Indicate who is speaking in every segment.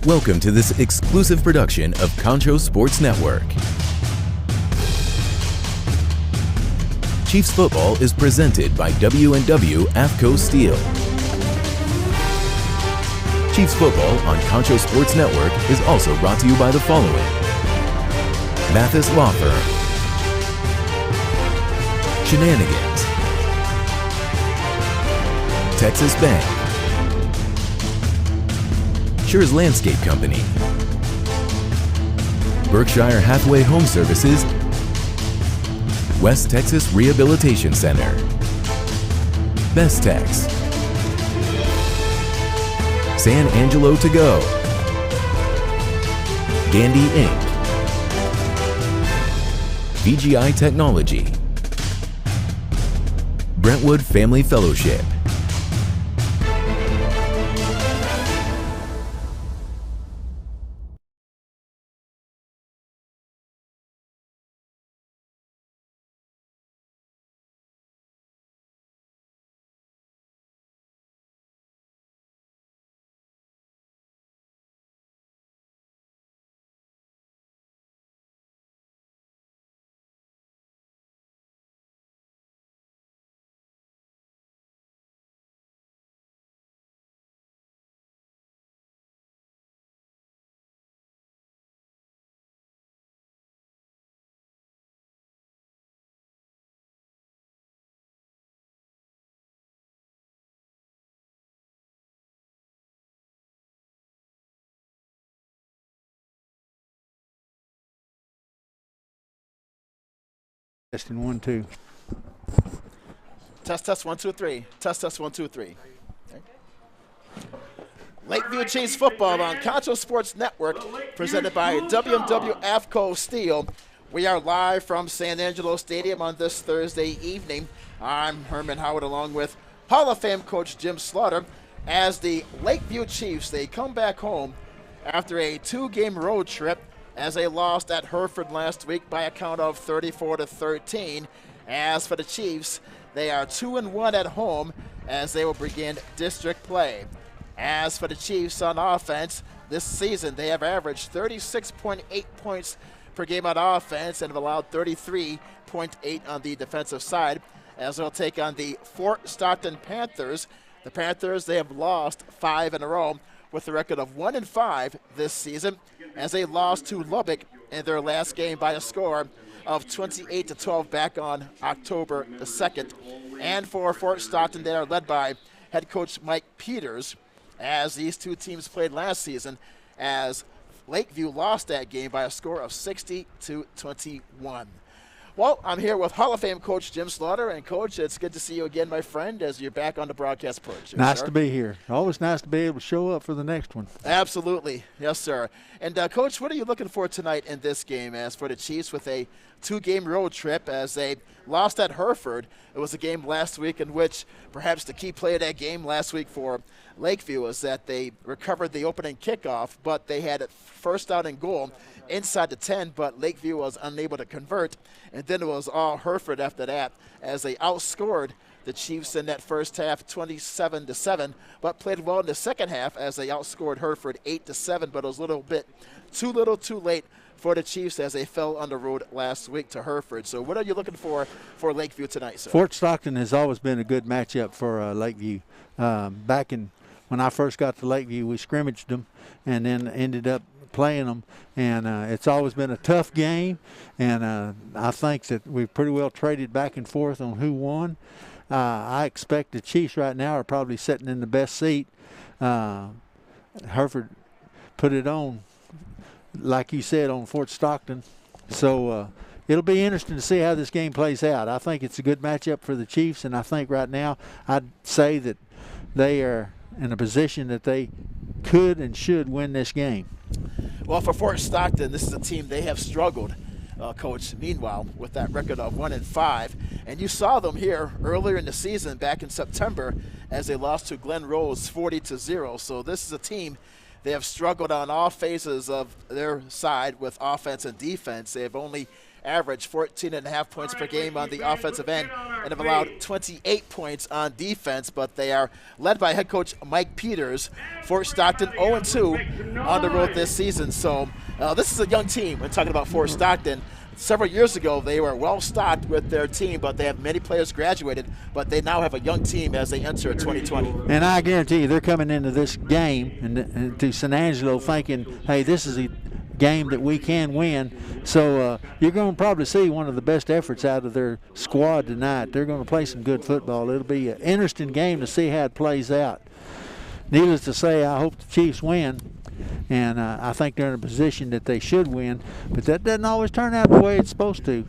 Speaker 1: Welcome to this exclusive production of Concho Sports Network. Chiefs football is presented by W&W AFCO Steel. Chiefs football on Concho Sports Network is also brought to you by the following: Mathis Law Firm, Shenanigans, Texas Bank, Schur's Landscape Company, Berkshire Hathaway Home Services, West Texas Rehabilitation Center, Best Tex, San Angelo To Go, Gandy Inc., VGI Technology, Brentwood Family Fellowship.
Speaker 2: Testing 1, 2.
Speaker 3: Test 1, 2, 3. Test 1, 2, 3. Okay. Lakeview Chiefs football on Concho Sports Network, presented by W&W AFCO Steel. We are live from San Angelo Stadium on this Thursday evening. I'm Herman Howard, along with Hall of Fame coach Jim Slaughter, as the Lakeview Chiefs, they come back home after a 2-game road trip, as they lost at Hereford last week by a count of 34-13. As for the Chiefs, they are 2-1 at home as they will begin district play. As for the Chiefs on offense, this season they have averaged 36.8 points per game on offense and have allowed 33.8 on the defensive side, as they'll take on the Fort Stockton Panthers. The Panthers, they have lost 5 in a row, with a record of 1-5 this season, as they lost to Lubbock in their last game by a score of 28-12 back on October the 2nd. And for Fort Stockton, they are led by head coach Mike Peters, as these two teams played last season, as Lakeview lost that game by a score of 60-21. Well, I'm here with Hall of Fame coach Jim Slaughter. And, Coach, it's good to see you again, my friend, as you're back on the broadcast perch.
Speaker 2: Nice to be here. Always nice to be able to show up for the next one.
Speaker 3: Absolutely. Yes, sir. And, Coach, what are you looking for tonight in this game? As for the Chiefs, with a 2-game road trip, as they lost at Hereford. It was a game last week in which perhaps the key play of that game last week for Lakeview was that they recovered the opening kickoff, but they had it first down and goal inside the 10, but Lakeview was unable to convert. And then it was all Hereford after that, as they outscored the Chiefs in that first half 27-7, but played well in the second half as they outscored Hereford 8-7, but it was a little bit too little too late for the Chiefs as they fell on the road last week to Hereford. So what are you looking for Lakeview tonight, sir?
Speaker 2: Fort Stockton has always been a good matchup for Lakeview. Back when I first got to Lakeview, we scrimmaged them and then ended up playing them, and it's always been a tough game, and I think that we've pretty well traded back and forth on who won. I expect the Chiefs right now are probably sitting in the best seat. Hereford put it on, like you said, on Fort Stockton. So it'll be interesting to see how this game plays out. I think it's a good matchup for the Chiefs, and I think right now I'd say that they are in a position that they could and should win this game.
Speaker 3: Well, for Fort Stockton, this is a team they have struggled, Coach, meanwhile, with that record of 1-5. And you saw them here earlier in the season, back in September, as they lost to Glen Rose 40-0. So this is a team, they have struggled on all phases of their side with offense and defense. They have only average 14.5 points per game on the offensive end and have allowed 28 points on defense, but they are led by head coach Mike Peters. Fort Stockton 0-2 on the road this season. So this is a young team. We're talking about Fort Stockton. Several years ago, they were well-stocked with their team, but they have many players graduated, but they now have a young team as they enter 2020.
Speaker 2: And I guarantee you they're coming into this game and to San Angelo thinking, hey, this is a game that we can win. So you're going to probably see one of the best efforts out of their squad tonight. They're going to play some good football. It'll be an interesting game to see how it plays out. Needless to say, I hope the Chiefs win. And I think they're in a position that they should win, but that doesn't always turn out the way it's supposed to.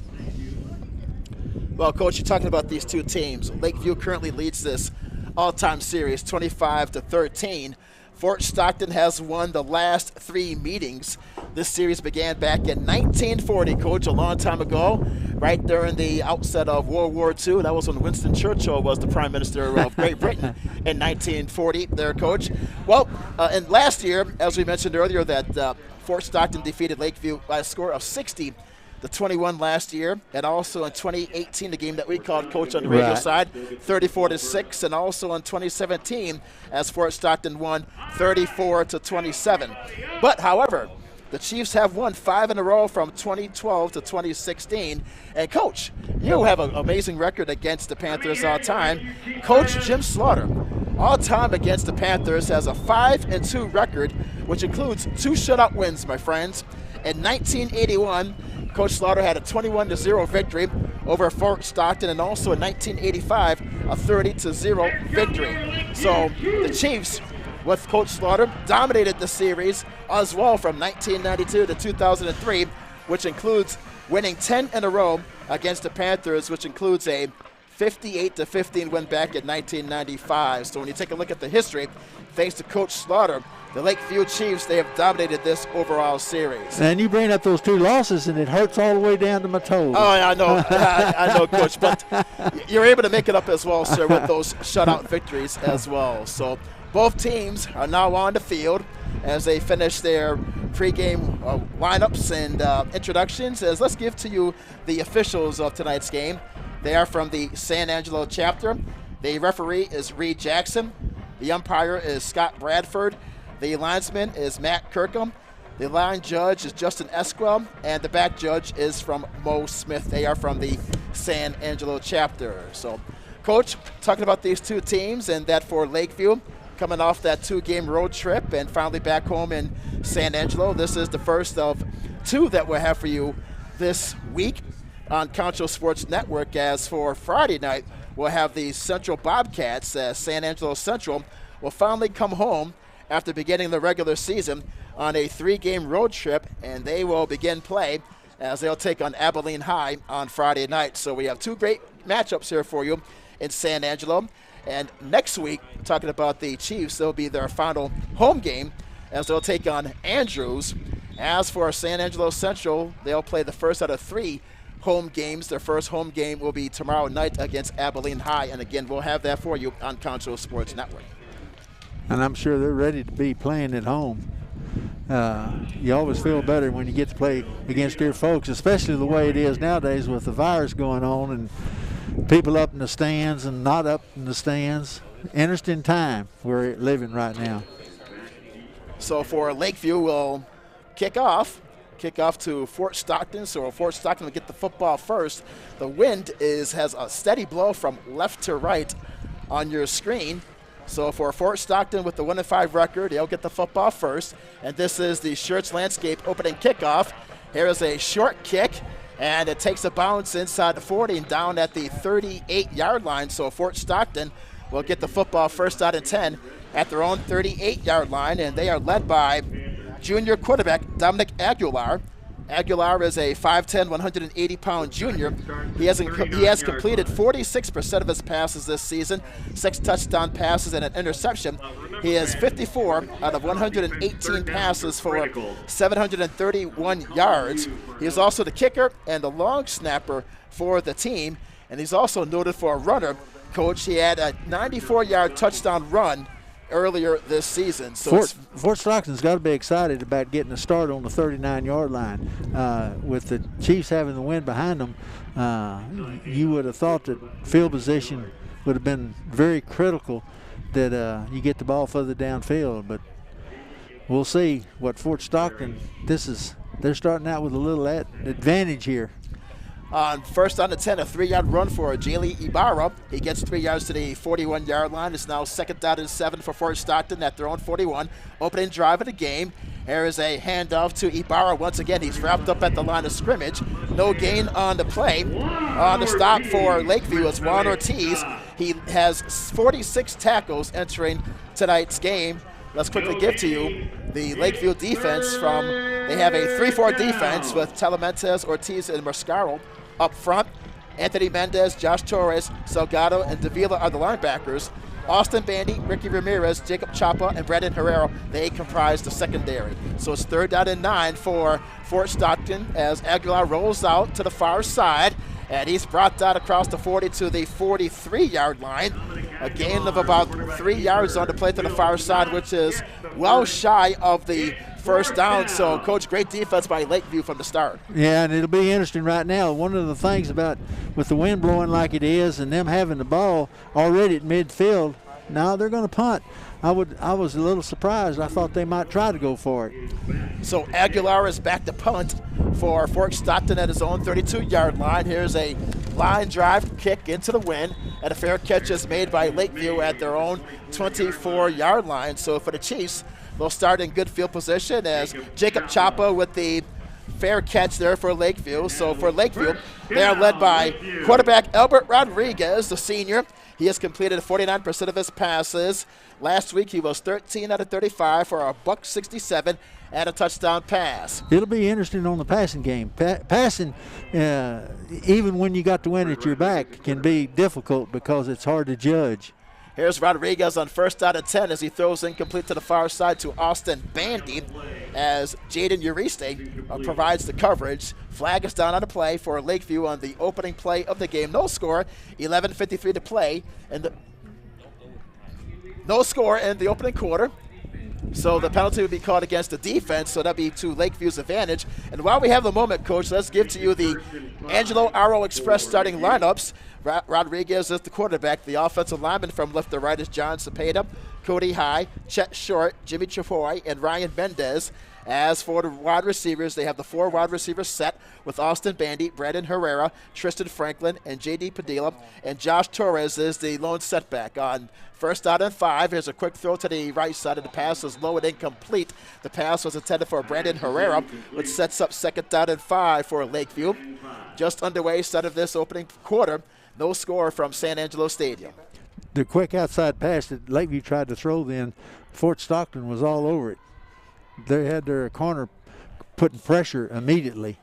Speaker 3: Well, Coach, you're talking about these two teams. Lakeview currently leads this all-time series 25-13. Fort Stockton has won the last 3 meetings. This series began back in 1940, Coach, a long time ago, right during the outset of World War II. That was when Winston Churchill was the Prime Minister of Great Britain in 1940 there, Coach. Well, and last year, as we mentioned earlier, that Fort Stockton defeated Lakeview by a score of 60-21 last year, and also in 2018, the game that we called, Coach, on the radio side, 34-6, and also in 2017, as Fort Stockton won 34-27. But, however, the Chiefs have won 5 in a row from 2012 to 2016. And, Coach, you have an amazing record against the Panthers all time. Coach Jim Slaughter, all time against the Panthers, has a 5-2 record, which includes 2 shutout wins, my friends. In 1981, Coach Slaughter had a 21-0 victory over Fort Stockton, and also in 1985, a 30-0 victory. So the Chiefs, with Coach Slaughter, dominated the series as well from 1992 to 2003, which includes winning 10 in a row against the Panthers, which includes a 58-15 win back in 1995. So when you take a look at the history, thanks to Coach Slaughter, the Lakeview Chiefs, they have dominated this overall series.
Speaker 2: And you bring up those 2 losses, and it hurts all the way down to my toes.
Speaker 3: Oh, yeah, I know. I know, Coach. But you're able to make it up as well, sir, with those shutout victories as well. So both teams are now on the field as they finish their pregame lineups and introductions. As let's give to you the officials of tonight's game. They are from the San Angelo chapter. The referee is Reed Jackson. The umpire is Scott Bradford. The linesman is Matt Kirkham. The line judge is Justin Esquel. And the back judge is from Mo Smith. They are from the San Angelo chapter. So, Coach, talking about these 2 teams, and that for Lakeview, coming off that 2-game road trip and finally back home in San Angelo, this is the first of 2 that we'll have for you this week on Concho Sports Network. As for Friday night, we'll have the Central Bobcats, as San Angelo Central will finally come home after beginning the regular season on a 3-game road trip, and they will begin play as they'll take on Abilene High on Friday night. So we have 2 great matchups here for you in San Angelo. And next week, talking about the Chiefs, they'll be their final home game as they'll take on Andrews. As for San Angelo Central, they'll play the first out of 3 home games. Their first home game will be tomorrow night against Abilene High. And again, we'll have that for you on Concho Sports Network.
Speaker 2: And I'm sure they're ready to be playing at home. You always feel better when you get to play against your folks, especially the way it is nowadays with the virus going on and people up in the stands and not up in the stands. Interesting time we're living right now.
Speaker 3: So for Lakeview, we'll kick off to Fort Stockton. So Fort Stockton will get the football first. The wind has a steady blow from left to right on your screen. So for Fort Stockton with the 1-5 record, they'll get the football first. And this is the Schertz Landscape opening kickoff. Here is a short kick, and it takes a bounce inside the 40 and down at the 38-yard line. So Fort Stockton will get the football first out and 10 at their own 38-yard line, and they are led by junior quarterback Dominic Aguilar. Aguilar is a 5'10", 180-pound junior. He has completed 46% of his passes this season, 6 touchdown passes and an interception. He has 54 out of 118 passes for 731 yards. He is also the kicker and the long snapper for the team, and he's also noted for a runner. Coach, he had a 94-yard touchdown run earlier this season. So
Speaker 2: Fort Stockton's got to be excited about getting a start on the 39-yard line. With the Chiefs having the wind behind them, you would have thought that field position would have been very critical, that you get the ball further downfield. But we'll see what Fort Stockton, they're starting out with a little advantage here.
Speaker 3: On first on the 10, a 3-yard run for Jaylee Ibarra. He gets 3 yards to the 41-yard line. It's now second down and 7 for Fort Stockton at their own 41. Opening drive of the game. Here is a handoff to Ibarra. Once again, he's wrapped up at the line of scrimmage. No gain on the play. On the stop for Lakeview is Juan Ortiz. He has 46 tackles entering tonight's game. Let's quickly give to you the Lakeview defense they have a 3-4 defense with Telementes, Ortiz, and Mascaro up front. Anthony Mendez, Josh Torres, Salgado, and Davila are the linebackers. Austin Bandy, Ricky Ramirez, Jacob Chapa, and Brandon Herrera, they comprise the secondary. So it's 3rd down and 9 for Fort Stockton as Aguilar rolls out to the far side. And he's brought down across the 40 to the 43-yard line. A gain of about 3 yards on the play to the far side, which is well shy of the first down. So, Coach, great defense by Lakeview from the start.
Speaker 2: Yeah, and it'll be interesting right now. One of the things about with the wind blowing like it is and them having the ball already at midfield, now they're going to punt. I was a little surprised. I thought they might try to go for it.
Speaker 3: So Aguilar is back to punt for Fort Stockton at his own 32-yard line. Here's a line drive kick into the wind, and a fair catch is made by Lakeview at their own 24-yard line. So for the Chiefs, they'll start in good field position as Jacob Chapa with the fair catch there for Lakeview. So for Lakeview, they are led by quarterback Albert Rodriguez, the senior. He has completed 49% of his passes. Last week, he was 13 out of 35 for a $167 and a touchdown pass.
Speaker 2: It'll be interesting on the passing game. Passing, even when you got the wind at your back, can be difficult because it's hard to judge.
Speaker 3: Here's Rodriguez on first down and 10 as he throws incomplete to the far side to Austin Bandy as Jaden Uriste provides the coverage. Flag is down on the play for Lakeview on the opening play of the game. No score, 11:53 to play, and no score in the opening quarter. So the penalty would be called against the defense, so that'd be to Lakeview's advantage. And while we have the moment, Coach, let's give to you the Angelo Aro Express starting lineups. Rodriguez is the quarterback. The offensive lineman from left to right is John Cepeda, Cody High, Chet Short, Jimmy Chafoy, and Ryan Mendez. As for the wide receivers, they have the 4 wide receivers set with Austin Bandy, Brandon Herrera, Tristan Franklin, and J.D. Padilla. And Josh Torres is the lone setback. On first down and 5, here's a quick throw to the right side, and the pass is low and incomplete. The pass was intended for Brandon Herrera, which sets up second down and 5 for Lakeview. Just underway, start of this opening quarter. No score from San Angelo Stadium.
Speaker 2: The quick outside pass that Lakeview tried to throw then, Fort Stockton was all over it. They had their corner putting pressure immediately.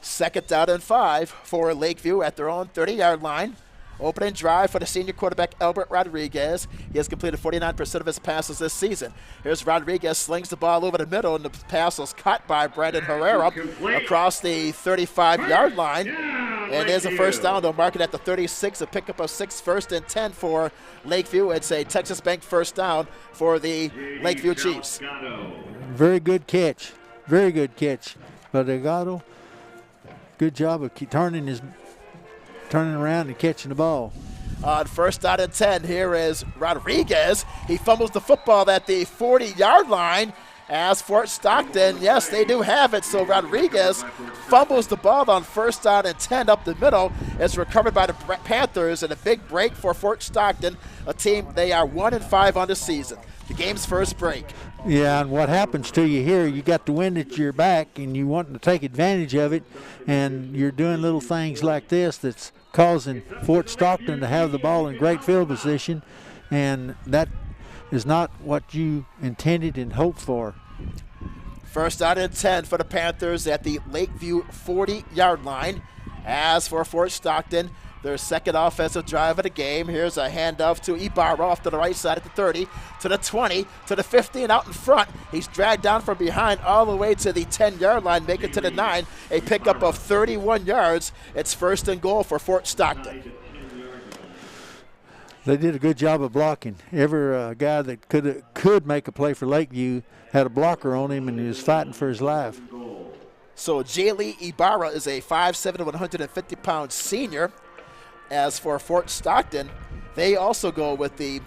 Speaker 3: Second down and 5 for Lakeview at their own 30-yard line. Opening drive for the senior quarterback, Albert Rodriguez. He has completed 49% of his passes this season. Here's Rodriguez, slings the ball over the middle, and the pass was caught by Brandon Herrera across the 35-yard line. And there's a first down. They'll mark it at the 36, a pickup of 6, first and 10 for Lakeview. It's a Texas Bank first down for the Lakeview Chiefs.
Speaker 2: Very good catch. Very good catch. But Delgado, good job of turning around and catching the ball.
Speaker 3: On first down and 10, here is Rodriguez. He fumbles the football at the 40-yard line. As Fort Stockton, yes, they do have it. So Rodriguez fumbles the ball on first down and 10 up the middle. It's recovered by the Panthers, and a big break for Fort Stockton, a team, they are 1-5 on the season. The game's first break.
Speaker 2: Yeah, and what happens to you here, you got the wind at your back and you want to take advantage of it, and you're doing little things like this that's causing Fort Stockton to have the ball in great field position, and that is not what you intended and hoped for.
Speaker 3: First down and 10 for the Panthers at the Lakeview 40-yard line. As for Fort Stockton, their second offensive drive of the game. Here's a handoff to Ibarra off to the right side at the 30, to the 20, to the 15 out in front. He's dragged down from behind all the way to the 10-yard line, make it to the 9, a pickup of 31 yards. It's first and goal for Fort Stockton.
Speaker 2: They did a good job of blocking. Every guy that could make a play for Lakeview had a blocker on him, and he was fighting for his life.
Speaker 3: So Jaylee Ibarra is a 5'7", 150-pound senior. As for Fort Stockton, they also go with the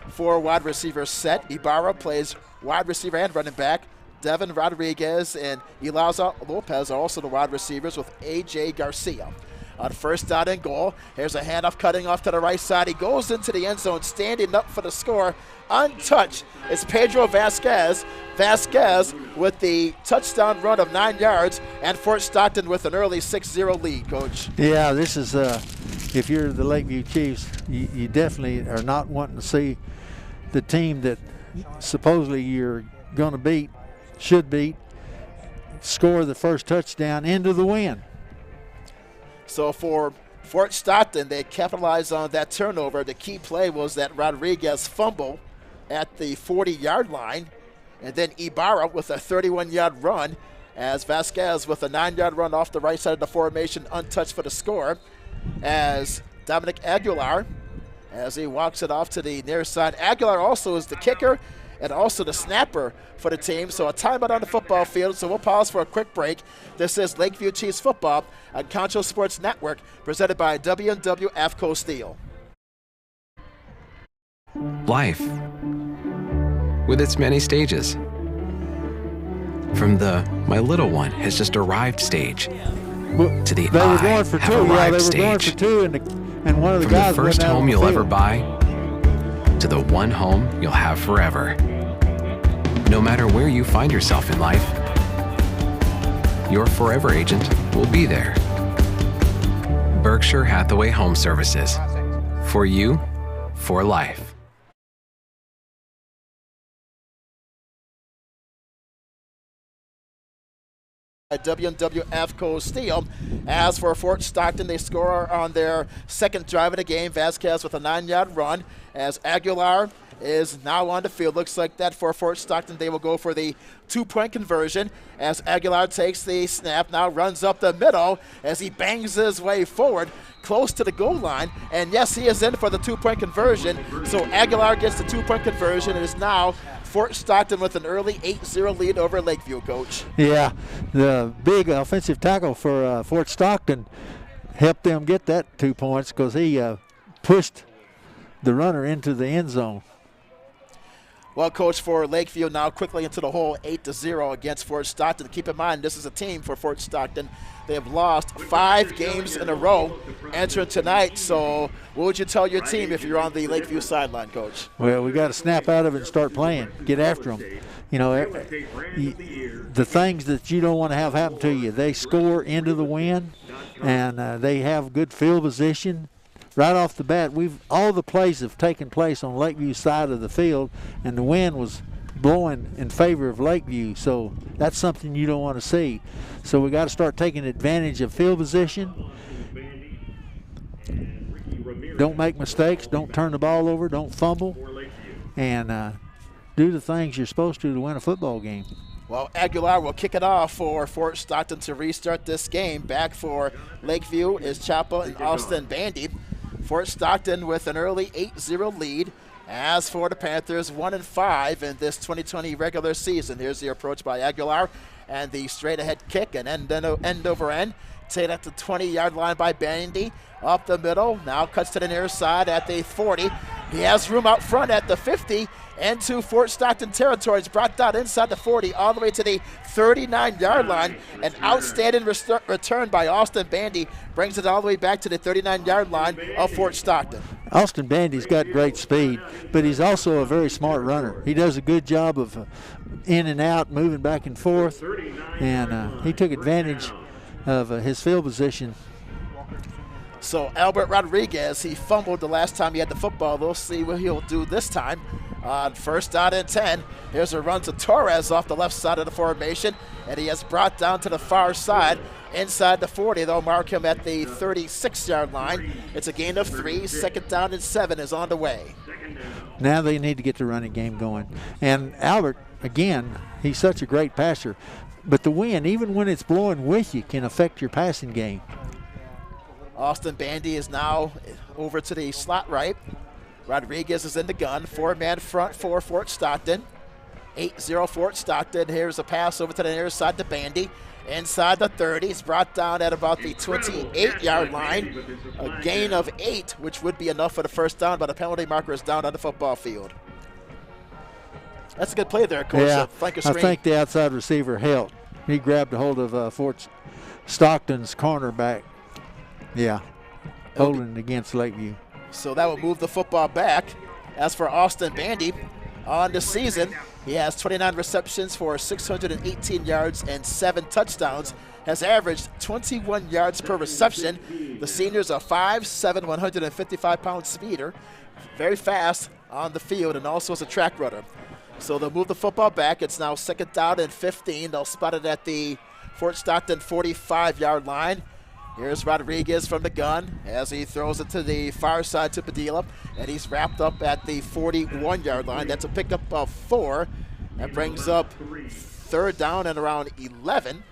Speaker 3: 4 wide receiver set. Ibarra plays wide receiver and running back. Devin Rodriguez and Eliza Lopez are also the wide receivers with A.J. Garcia. On first down and goal, here's a handoff cutting off to the right side. He goes into the end zone, standing up for the score. Untouched is Pedro Vasquez. Vasquez with the touchdown run of 9 yards, and Fort Stockton with an early 6-0 lead, Coach.
Speaker 2: Yeah, this is, if you're the Lakeview Chiefs, you definitely are not wanting to see the team that supposedly you're going to beat, should beat, score the first touchdown into the win.
Speaker 3: So for Fort Stockton, they capitalized on that turnover. The key play was that Rodriguez fumble at the 40-yard line, and then Ibarra with a 31-yard run, as Vasquez with a 9-yard run off the right side of the formation, untouched for the score, as Dominic Aguilar, as he walks it off to the near side. Aguilar also is the kicker and also the snapper for the team. So a timeout on the football field. So we'll pause for a quick break. This is Lakeview Chiefs football on Concho Sports Network, presented by W&W AFCO Steel.
Speaker 4: Life, with its many stages. From the "my little one has just arrived" stage to the
Speaker 2: they were
Speaker 4: "I
Speaker 2: going for
Speaker 4: have
Speaker 2: two.
Speaker 4: arrived"
Speaker 2: Yeah, they were
Speaker 4: stage.
Speaker 2: going for two, and one of the
Speaker 4: From
Speaker 2: guys
Speaker 4: the first
Speaker 2: went out on
Speaker 4: home
Speaker 2: the
Speaker 4: you'll
Speaker 2: field.
Speaker 4: ever buy to the one home you'll have forever. No matter where you find yourself in life, your forever agent will be there. Berkshire Hathaway Home Services. For you, for life.
Speaker 3: W&W AFCO Steel. As for Fort Stockton, they score on their second drive of the game. Vasquez with a 9-yard run, as Aguilar is now on the field. Looks like that for Fort Stockton. They will go for the 2-point conversion, as Aguilar takes the snap, now runs up the middle as he bangs his way forward close to the goal line. And yes, he is in for the 2-point conversion. So Aguilar gets the 2-point conversion. It is now Fort Stockton with an early 8-0 lead over Lakeview, Coach.
Speaker 2: Yeah, the big offensive tackle for Fort Stockton helped them get that 2 points because he pushed the runner into the end zone.
Speaker 3: Well, Coach, for Lakeview now quickly into the hole, 8-0 against Fort Stockton. Keep in mind, this is a team for Fort Stockton. They have lost 5 games in a row entering tonight. So what would you tell your team if you're on the Lakeview sideline, Coach?
Speaker 2: Well, we got to snap out of it and start playing. Get after them. You know, the things that you don't want to have happen to you, they score into the win, and they have good field position. Right off the bat, all the plays have taken place on Lakeview's side of the field, and the wind was blowing in favor of Lakeview, so that's something you don't want to see. So we got to start taking advantage of field position. Don't make mistakes. Don't turn the ball over. Don't fumble, and do the things you're supposed to win a football game.
Speaker 3: Well, Aguilar will kick it off for Fort Stockton to restart this game. Back for Lakeview is Chapel and Austin Bandy. Fort Stockton with an early 8-0 lead. As for the Panthers, 1-5 in this 2020 regular season. Here's the approach by Aguilar and the straight-ahead kick and end over end. Taken at the 20-yard line by Bandy. Up the middle, now cuts to the near side at the 40. He has room out front at the 50. Into Fort Stockton territory. It's brought down inside the 40 all the way to the 39-yard line. An outstanding return by Austin Bandy brings it all the way back to the 39-yard line of Fort Stockton.
Speaker 2: Austin Bandy's got great speed, but he's also a very smart runner. He does a good job of in and out, moving back and forth, and he took advantage of his field position.
Speaker 3: So Albert Rodriguez, he fumbled the last time he had the football. We'll see what he'll do this time. On first down and 10, here's a run to Torres off the left side of the formation, and he has brought down to the far side inside the 40. They'll mark him at the 36-yard line. It's a gain of 3. Second down and 7 is on the way.
Speaker 2: Now they need to get the running game going. And Albert, again, he's such a great passer. But the wind, even when it's blowing with you, can affect your passing game.
Speaker 3: Austin Bandy is now over to the slot right. Rodriguez is in the gun. 4-man front for Fort Stockton. 8-0 Fort Stockton. Here's a pass over to the near side to Bandy. Inside the 30. It's brought down at about the 28-yard line. A gain of 8, which would be enough for the first down, but a penalty marker is down on the football field. That's a good play there, Coach.
Speaker 2: Yeah, I think the outside receiver helped. He grabbed a hold of Fort Stockton's cornerback. Yeah, holding it against Lakeview.
Speaker 3: So that will move the football back. As for Austin Bandy, on the season, he has 29 receptions for 618 yards and 7 touchdowns. Has averaged 21 yards per reception. The senior's a 5'7", 155-pound speeder. Very fast on the field and also is a track runner. So they'll move the football back. It's now 2nd down and 15. They'll spot it at the Fort Stockton 45-yard line. Here's Rodriguez from the gun as he throws it to the far side to Padilla, and he's wrapped up at the 41-yard line. That's a pickup of 4. That brings up 3rd down and around 11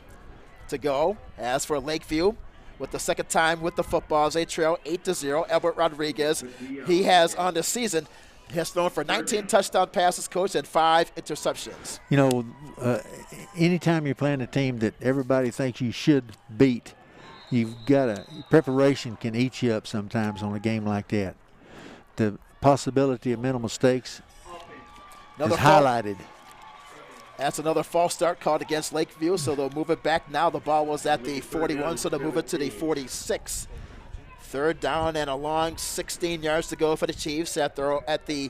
Speaker 3: to go. As for Lakeview, with the second time with the football, they trail 8-0. Albert Rodriguez, he has on the season, he has thrown for 19 touchdown passes, Coach, and 5 interceptions.
Speaker 2: You know, anytime you're playing a team that everybody thinks you should beat, preparation can eat you up sometimes on a game like that. The possibility of mental mistakes is highlighted.
Speaker 3: That's another false start called against Lakeview, so they'll move it back now. The ball was at the 41, so they'll move it to the 46. 3rd down and a long 16 yards to go for the Chiefs at the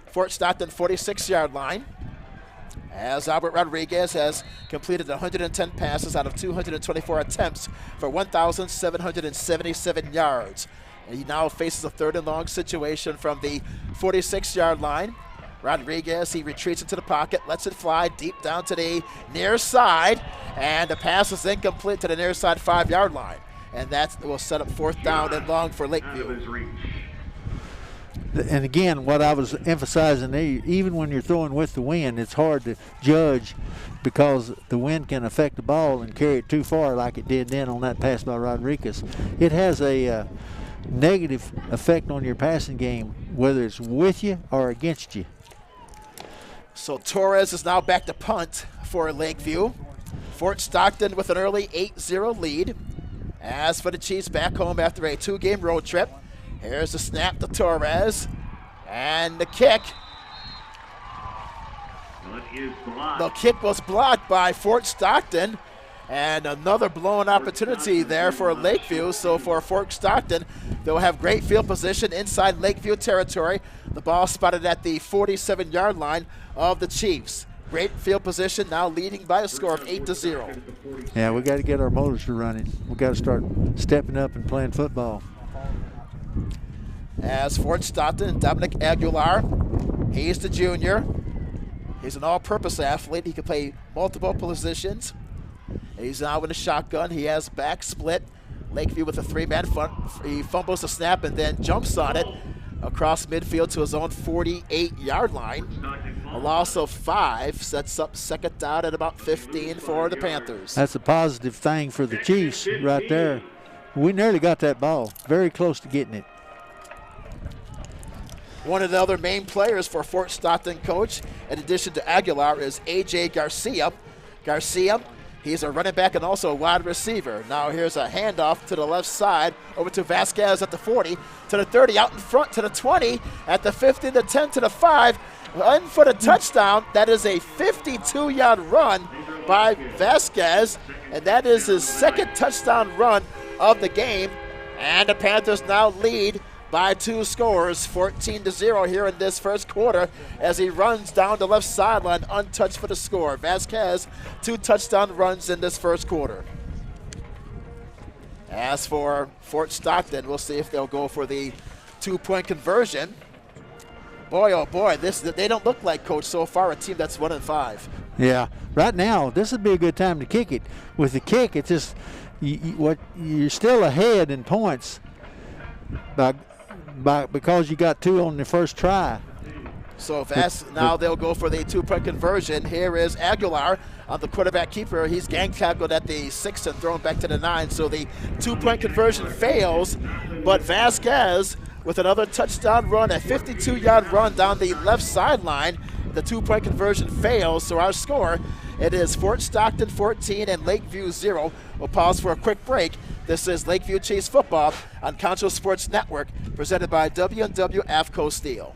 Speaker 3: Fort Stockton 46-yard line. As Albert Rodriguez has completed 110 passes out of 224 attempts for 1,777 yards. And he now faces a 3rd and long situation from the 46-yard line. Rodriguez, he retreats into the pocket, lets it fly deep down to the near side, and the pass is incomplete to the near side 5-yard line. And that will set up 4th down and long for Lakeview.
Speaker 2: And again, what I was emphasizing, even when you're throwing with the wind, it's hard to judge because the wind can affect the ball and carry it too far like it did then on that pass by Rodriguez. It has a negative effect on your passing game, whether it's with you or against you.
Speaker 3: So Torres is now back to punt for Lakeview. Fort Stockton with an early 8-0 lead. As for the Chiefs back home after a 2-game road trip, here's the snap to Torres, and the kick. The kick was blocked by Fort Stockton, and another blown opportunity there for Lakeview. So for Fort Stockton, they'll have great field position inside Lakeview territory. The ball spotted at the 47-yard line of the Chiefs. Great field position, now leading by a score of 8-0.
Speaker 2: Yeah, we got to get our motors running. We got to start stepping up and playing football.
Speaker 3: As Fort Stockton, Dominic Aguilar, he's the junior. He's an all-purpose athlete. He can play multiple positions. He's now in the shotgun. He has back split. Lakeview with a 3-man front. He fumbles the snap and then jumps on it across midfield to his own 48-yard line. A loss of 5 sets up 2nd down at about 15 for the Panthers.
Speaker 2: That's a positive thing for the Chiefs right there. We nearly got that ball. Very close to getting it.
Speaker 3: One of the other main players for Fort Stockton, Coach, in addition to Aguilar, is A.J. Garcia. Garcia, he's a running back and also a wide receiver. Now here's a handoff to the left side, over to Vasquez at the 40, to the 30, out in front to the 20, at the 50, the 10, to the 5, run for the touchdown. That is a 52-yard run by Vasquez, and that is his 2nd touchdown run of the game. And the Panthers now lead by 2 scores, 14-0 here in this first quarter as he runs down the left sideline untouched for the score. Vasquez, 2 touchdown runs in this first quarter. As for Fort Stockton, we'll see if they'll go for the 2-point conversion. Boy, oh boy, they don't look like, Coach, so far a team that's 1-5.
Speaker 2: Yeah, right now this would be a good time to kick it. With the kick, it's just you're still ahead in points because you got 2 on the first try.
Speaker 3: So now they'll go for the 2-point conversion. Here is Aguilar on the quarterback keeper. He's gang tackled at the 6 and thrown back to the 9. So the 2-point conversion fails, but Vasquez with another touchdown run, a 52-yard run down the left sideline. The 2-point conversion fails, so our score, it is Fort Stockton 14 and Lakeview 0. We'll pause for a quick break. This is Lakeview Chiefs football on Concho Sports Network, presented by W&W AFCO Steel.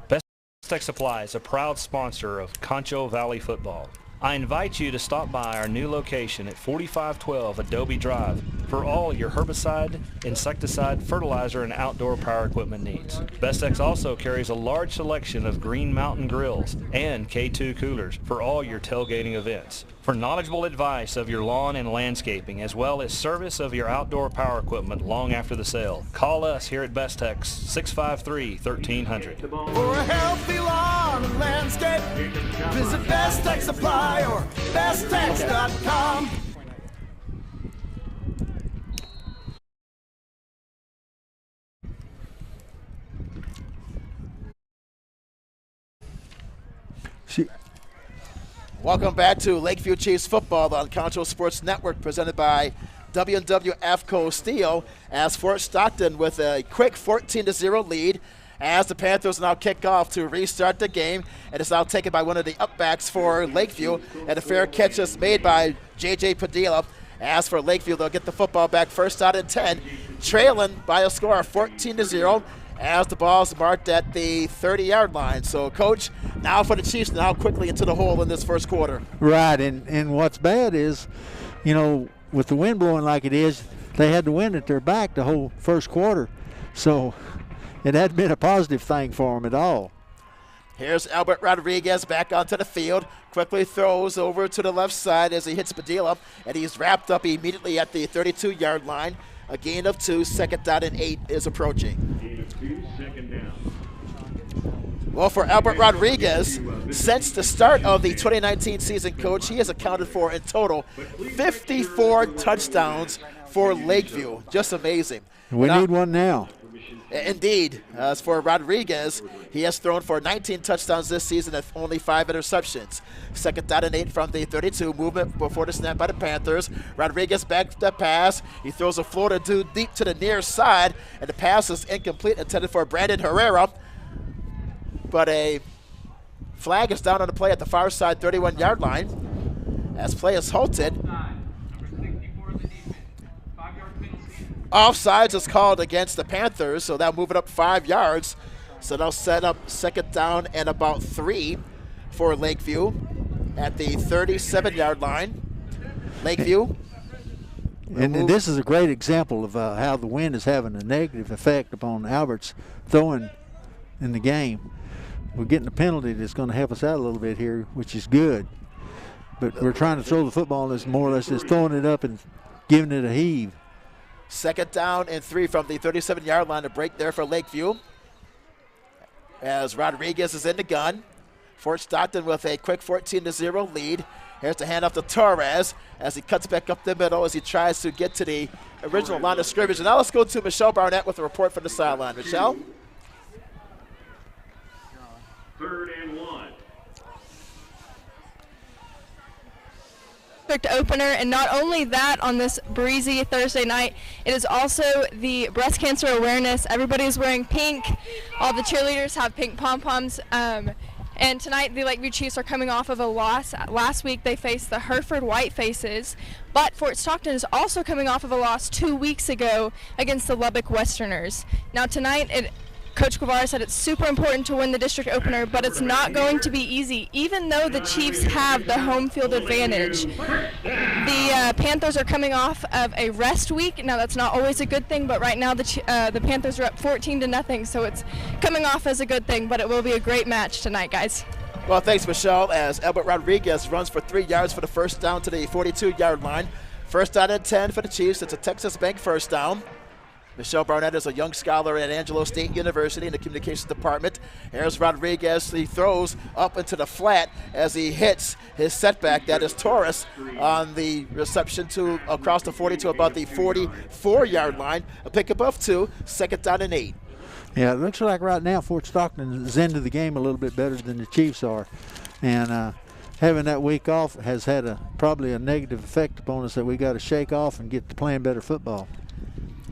Speaker 5: Best Tech Supply is a proud sponsor of Concho Valley football. I invite you to stop by our new location at 4512 Adobe Drive for all your herbicide, insecticide, fertilizer, and outdoor power equipment needs. Bestex also carries a large selection of Green Mountain grills and K2 coolers for all your tailgating events. For knowledgeable advice of your lawn and landscaping, as well as service of your outdoor power equipment long after the sale, call us here at Bestex 653-1300.
Speaker 6: For a healthy lawn and landscape, visit Best Tech Supply or besttech.com.
Speaker 3: Welcome back to Lakeview Chiefs football on Concho Sports Network, presented by W&W AFCO Steel, as Fort Stockton with a quick 14-0 lead as the Panthers now kick off to restart the game. And it's now taken by one of the upbacks for Lakeview, and a fair catch is made by J.J. Padilla. As for Lakeview, they'll get the football back first out and 10, trailing by a score of 14-0. As the ball's marked at the 30-yard line. So, Coach, now for the Chiefs, now quickly into the hole in this first quarter.
Speaker 2: Right, and what's bad is, you know, with the wind blowing like it is, they had the wind at their back the whole first quarter. So it hadn't been a positive thing for them at all.
Speaker 3: Here's Albert Rodriguez back onto the field. Quickly throws over to the left side as he hits Padilla, and he's wrapped up immediately at the 32-yard line. A gain of 2, second down and 8 is approaching. Well, for Albert Rodriguez, since the start of the 2019 season, Coach, he has accounted for in total 54 touchdowns for Lakeview. Just amazing.
Speaker 2: We need one now.
Speaker 3: Indeed. As for Rodriguez, he has thrown for 19 touchdowns this season and only 5 interceptions. Second down and 8 from the 32. Movement before the snap by the Panthers. Rodriguez back the pass. He throws a floater deep to the near side, and the pass is incomplete, intended for Brandon Herrera. But a flag is down on the play at the far side 31-yard line as play is halted. Offsides is called against the Panthers, so that'll move it up 5 yards. So they'll set up second down and about 3 for Lakeview at the 37-yard line. Lakeview.
Speaker 2: And this is a great example of how the wind is having a negative effect upon Albert's throwing in the game. We're getting a penalty that's going to help us out a little bit here, which is good. But we're trying to throw the football that's more or less just throwing it up and giving it a heave.
Speaker 3: Second down and 3 from the 37-yard line. A break there for Lakeview as Rodriguez is in the gun. Fort Stockton with a quick 14-0 lead. Here's the handoff to Torres as he cuts back up the middle as he tries to get to the original line of scrimmage. And now let's go to Michelle Barnett with a report from the sideline. Michelle?
Speaker 7: 3rd and 1.
Speaker 8: Perfect opener, and not only that, on this breezy Thursday night, it is also the breast cancer awareness. Everybody's wearing pink. All the cheerleaders have pink pom-poms. And tonight the Lakeview Chiefs are coming off of a loss. Last week they faced the Hereford Whitefaces, but Fort Stockton is also coming off of a loss 2 weeks ago against the Lubbock Westerners. Now tonight, Coach Guevara said it's super important to win the district opener, but it's not going to be easy, even though the Chiefs have the home field advantage. The Panthers are coming off of a rest week. Now that's not always a good thing, but right now the Panthers are up 14-0, so it's coming off as a good thing, but it will be a great match tonight, guys.
Speaker 3: Well, thanks, Michelle, as Albert Rodriguez runs for 3 yards for the first down to the 42-yard line. First down and 10 for the Chiefs. It's a Texas Bank first down. Michelle Barnett is a young scholar at Angelo State University in the communications department. Here's Rodriguez. He throws up into the flat as he hits his setback. That is Torres on the reception to across the 40 to about the 44-yard line. A pick above 2, second down and 8.
Speaker 2: Yeah, it looks like right now Fort Stockton is into the game a little bit better than the Chiefs are. And having that week off has had probably a negative effect upon us that we got to shake off and get to playing better football.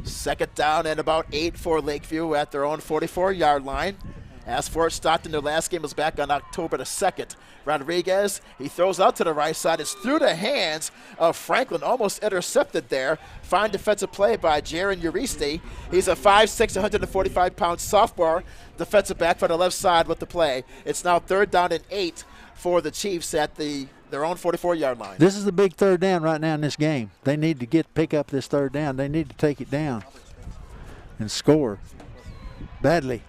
Speaker 3: Second down and about 8 for Lakeview at their own 44-yard line. As Fort Stockton, their last game was back on October the 2nd. Rodriguez, he throws out to the right side. It's through the hands of Franklin, almost intercepted there. Fine defensive play by Jaron Uriste. He's a 5'6", 145-pound sophomore defensive back for the left side with the play. It's now 3rd down and 8 for the Chiefs at their own 44-yard line.
Speaker 2: This is a big 3rd down right now in this game. They need to pick up this 3rd down. They need to take it down and score badly.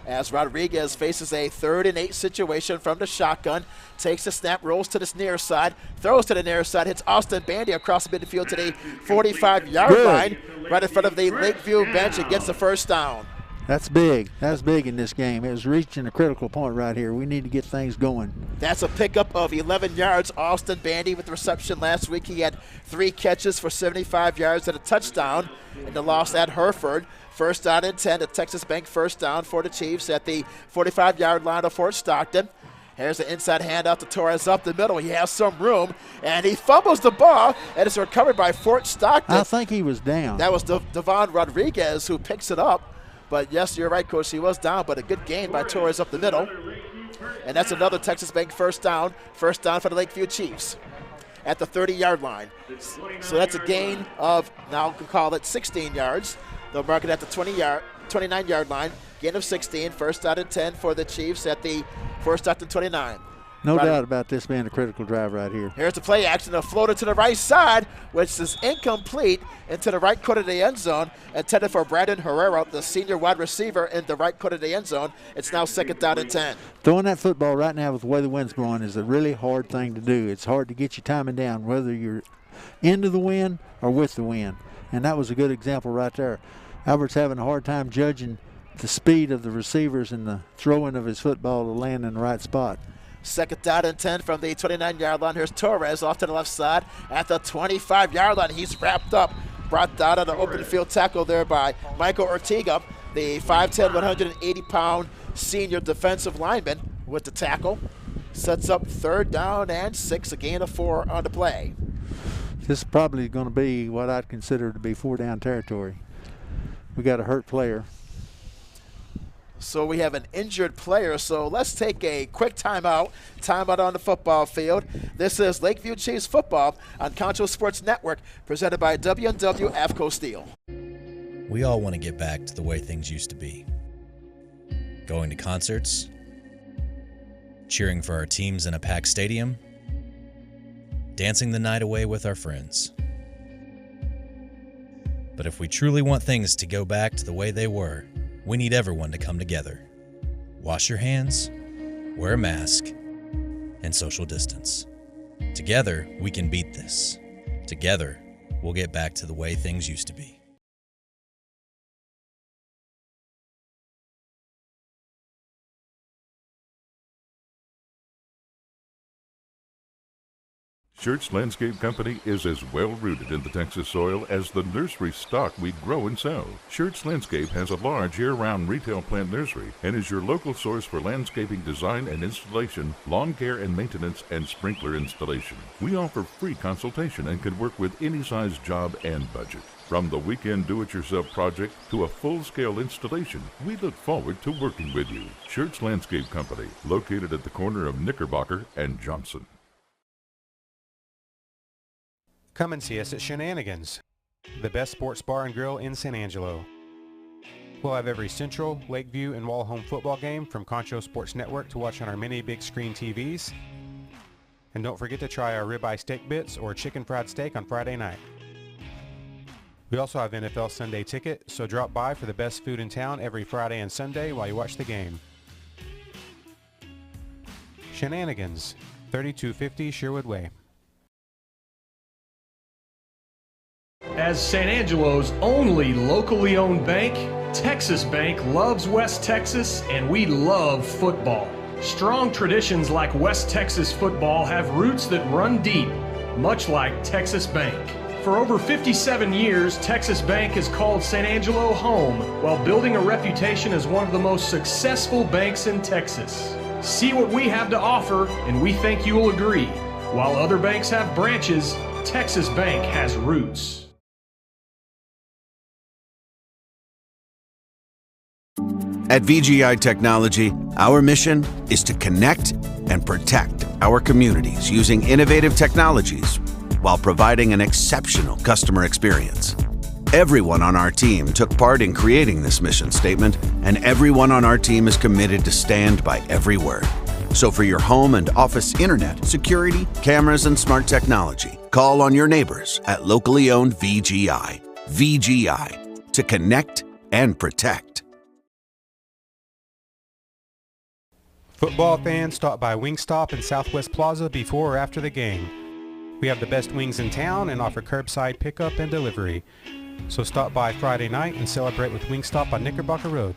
Speaker 3: As Rodriguez faces a 3rd and 8 situation from the shotgun, takes the snap, rolls to this near side, throws to the near side, hits Austin Bandy across the midfield to the 45-yard line, right in front of the Lakeview bench, and gets the 1st down.
Speaker 2: That's big. That's big in this game. It was reaching a critical point right here. We need to get things going.
Speaker 3: That's a pickup of 11 yards. Austin Bandy with the reception last week. He had 3 catches for 75 yards and a touchdown in the loss at Hereford. 1st down and 10, the Texas Bank 1st down for the Chiefs at the 45-yard line of Fort Stockton. Here's the inside handout to Torres up the middle. He has some room, and he fumbles the ball, and it's recovered by Fort Stockton.
Speaker 2: I think he was down.
Speaker 3: That was Devon Rodriguez who picks it up. But, yes, you're right, Coach. He was down, but a good gain by Torres up the middle. And that's another Texas Bank 1st down. 1st down for the Lakeview Chiefs at the 30-yard line. So that's a gain of, now we'll call it 16 yards. They'll mark it at the 29-yard line. Gain of 16. 1st down and 10 for the Chiefs at the Fort Stockton 29.
Speaker 2: No doubt about this being a critical drive right here.
Speaker 3: Here's the play action, a floater to the right side, which is incomplete into the right corner of the end zone, intended for Brandon Herrera, the senior wide receiver in the right corner of the end zone. It's now 2nd down and 10.
Speaker 2: Throwing that football right now with the way the wind's blowing is a really hard thing to do. It's hard to get your timing down, whether you're into the wind or with the wind. And that was a good example right there. Albert's having a hard time judging the speed of the receivers and the throwing of his football to land in the right spot.
Speaker 3: 2nd down and 10 from the 29-yard line. Here's Torres off to the left side at the 25-yard line. He's wrapped up, brought down on an open field tackle there by Michael Ortega, the 5'10", 180-pound senior defensive lineman with the tackle. Sets up 3rd down and 6, a gain of 4 on the play.
Speaker 2: This is probably going to be what I'd consider to be 4-down territory. We got a hurt player.
Speaker 3: So we have an injured player, so let's take a quick timeout on the football field. This is Lakeview Chiefs football on Concho Sports Network, presented by W&W Avco Steel.
Speaker 9: We all want to get back to the way things used to be. Going to concerts, cheering for our teams in a packed stadium, dancing the night away with our friends. But if we truly want things to go back to the way they were, we need everyone to come together. Wash your hands, wear a mask, and social distance. Together, we can beat this. Together, we'll get back to the way things used to be.
Speaker 10: Schertz Landscape Company is as well-rooted in the Texas soil as the nursery stock we grow and sell. Schertz Landscape has a large year-round retail plant nursery and is your local source for landscaping design and installation, lawn care and maintenance, and sprinkler installation. We offer free consultation and can work with any size job and budget. From the weekend do-it-yourself project to a full-scale installation, we look forward to working with you. Schertz Landscape Company, located at the corner of Knickerbocker and Johnson.
Speaker 11: Come and see us at Shenanigans, the best sports bar and grill in San Angelo. We'll have every Central, Lakeview, and Wall Home football game from Concho Sports Network to watch on our many big screen TVs. And don't forget to try our ribeye steak bits or chicken fried steak on Friday night. We also have NFL Sunday ticket, so drop by for the best food in town every Friday and Sunday while you watch the game. Shenanigans, 3250 Sherwood Way.
Speaker 7: As San Angelo's only locally owned bank, Texas Bank loves West Texas, and we love football. Strong traditions like West Texas football have roots that run deep, much like Texas Bank. For over 57 years, Texas Bank has called San Angelo home while building a reputation as one of the most successful banks in Texas. See what we have to offer, and we think you will agree. While other banks have branches, Texas Bank has roots.
Speaker 12: At VGI Technology, our mission is to connect and protect our communities using innovative technologies while providing an exceptional customer experience. Everyone on our team took part in creating this mission statement, and everyone on our team is committed to stand by every word. So for your home and office internet, security, cameras, and smart technology, call on your neighbors at locally owned VGI. VGI, to connect and protect.
Speaker 11: Football fans, stop by Wingstop in Southwest Plaza before or after the game. We have the best wings in town and offer curbside pickup and delivery. So stop by Friday night and celebrate with Wingstop on Knickerbocker Road.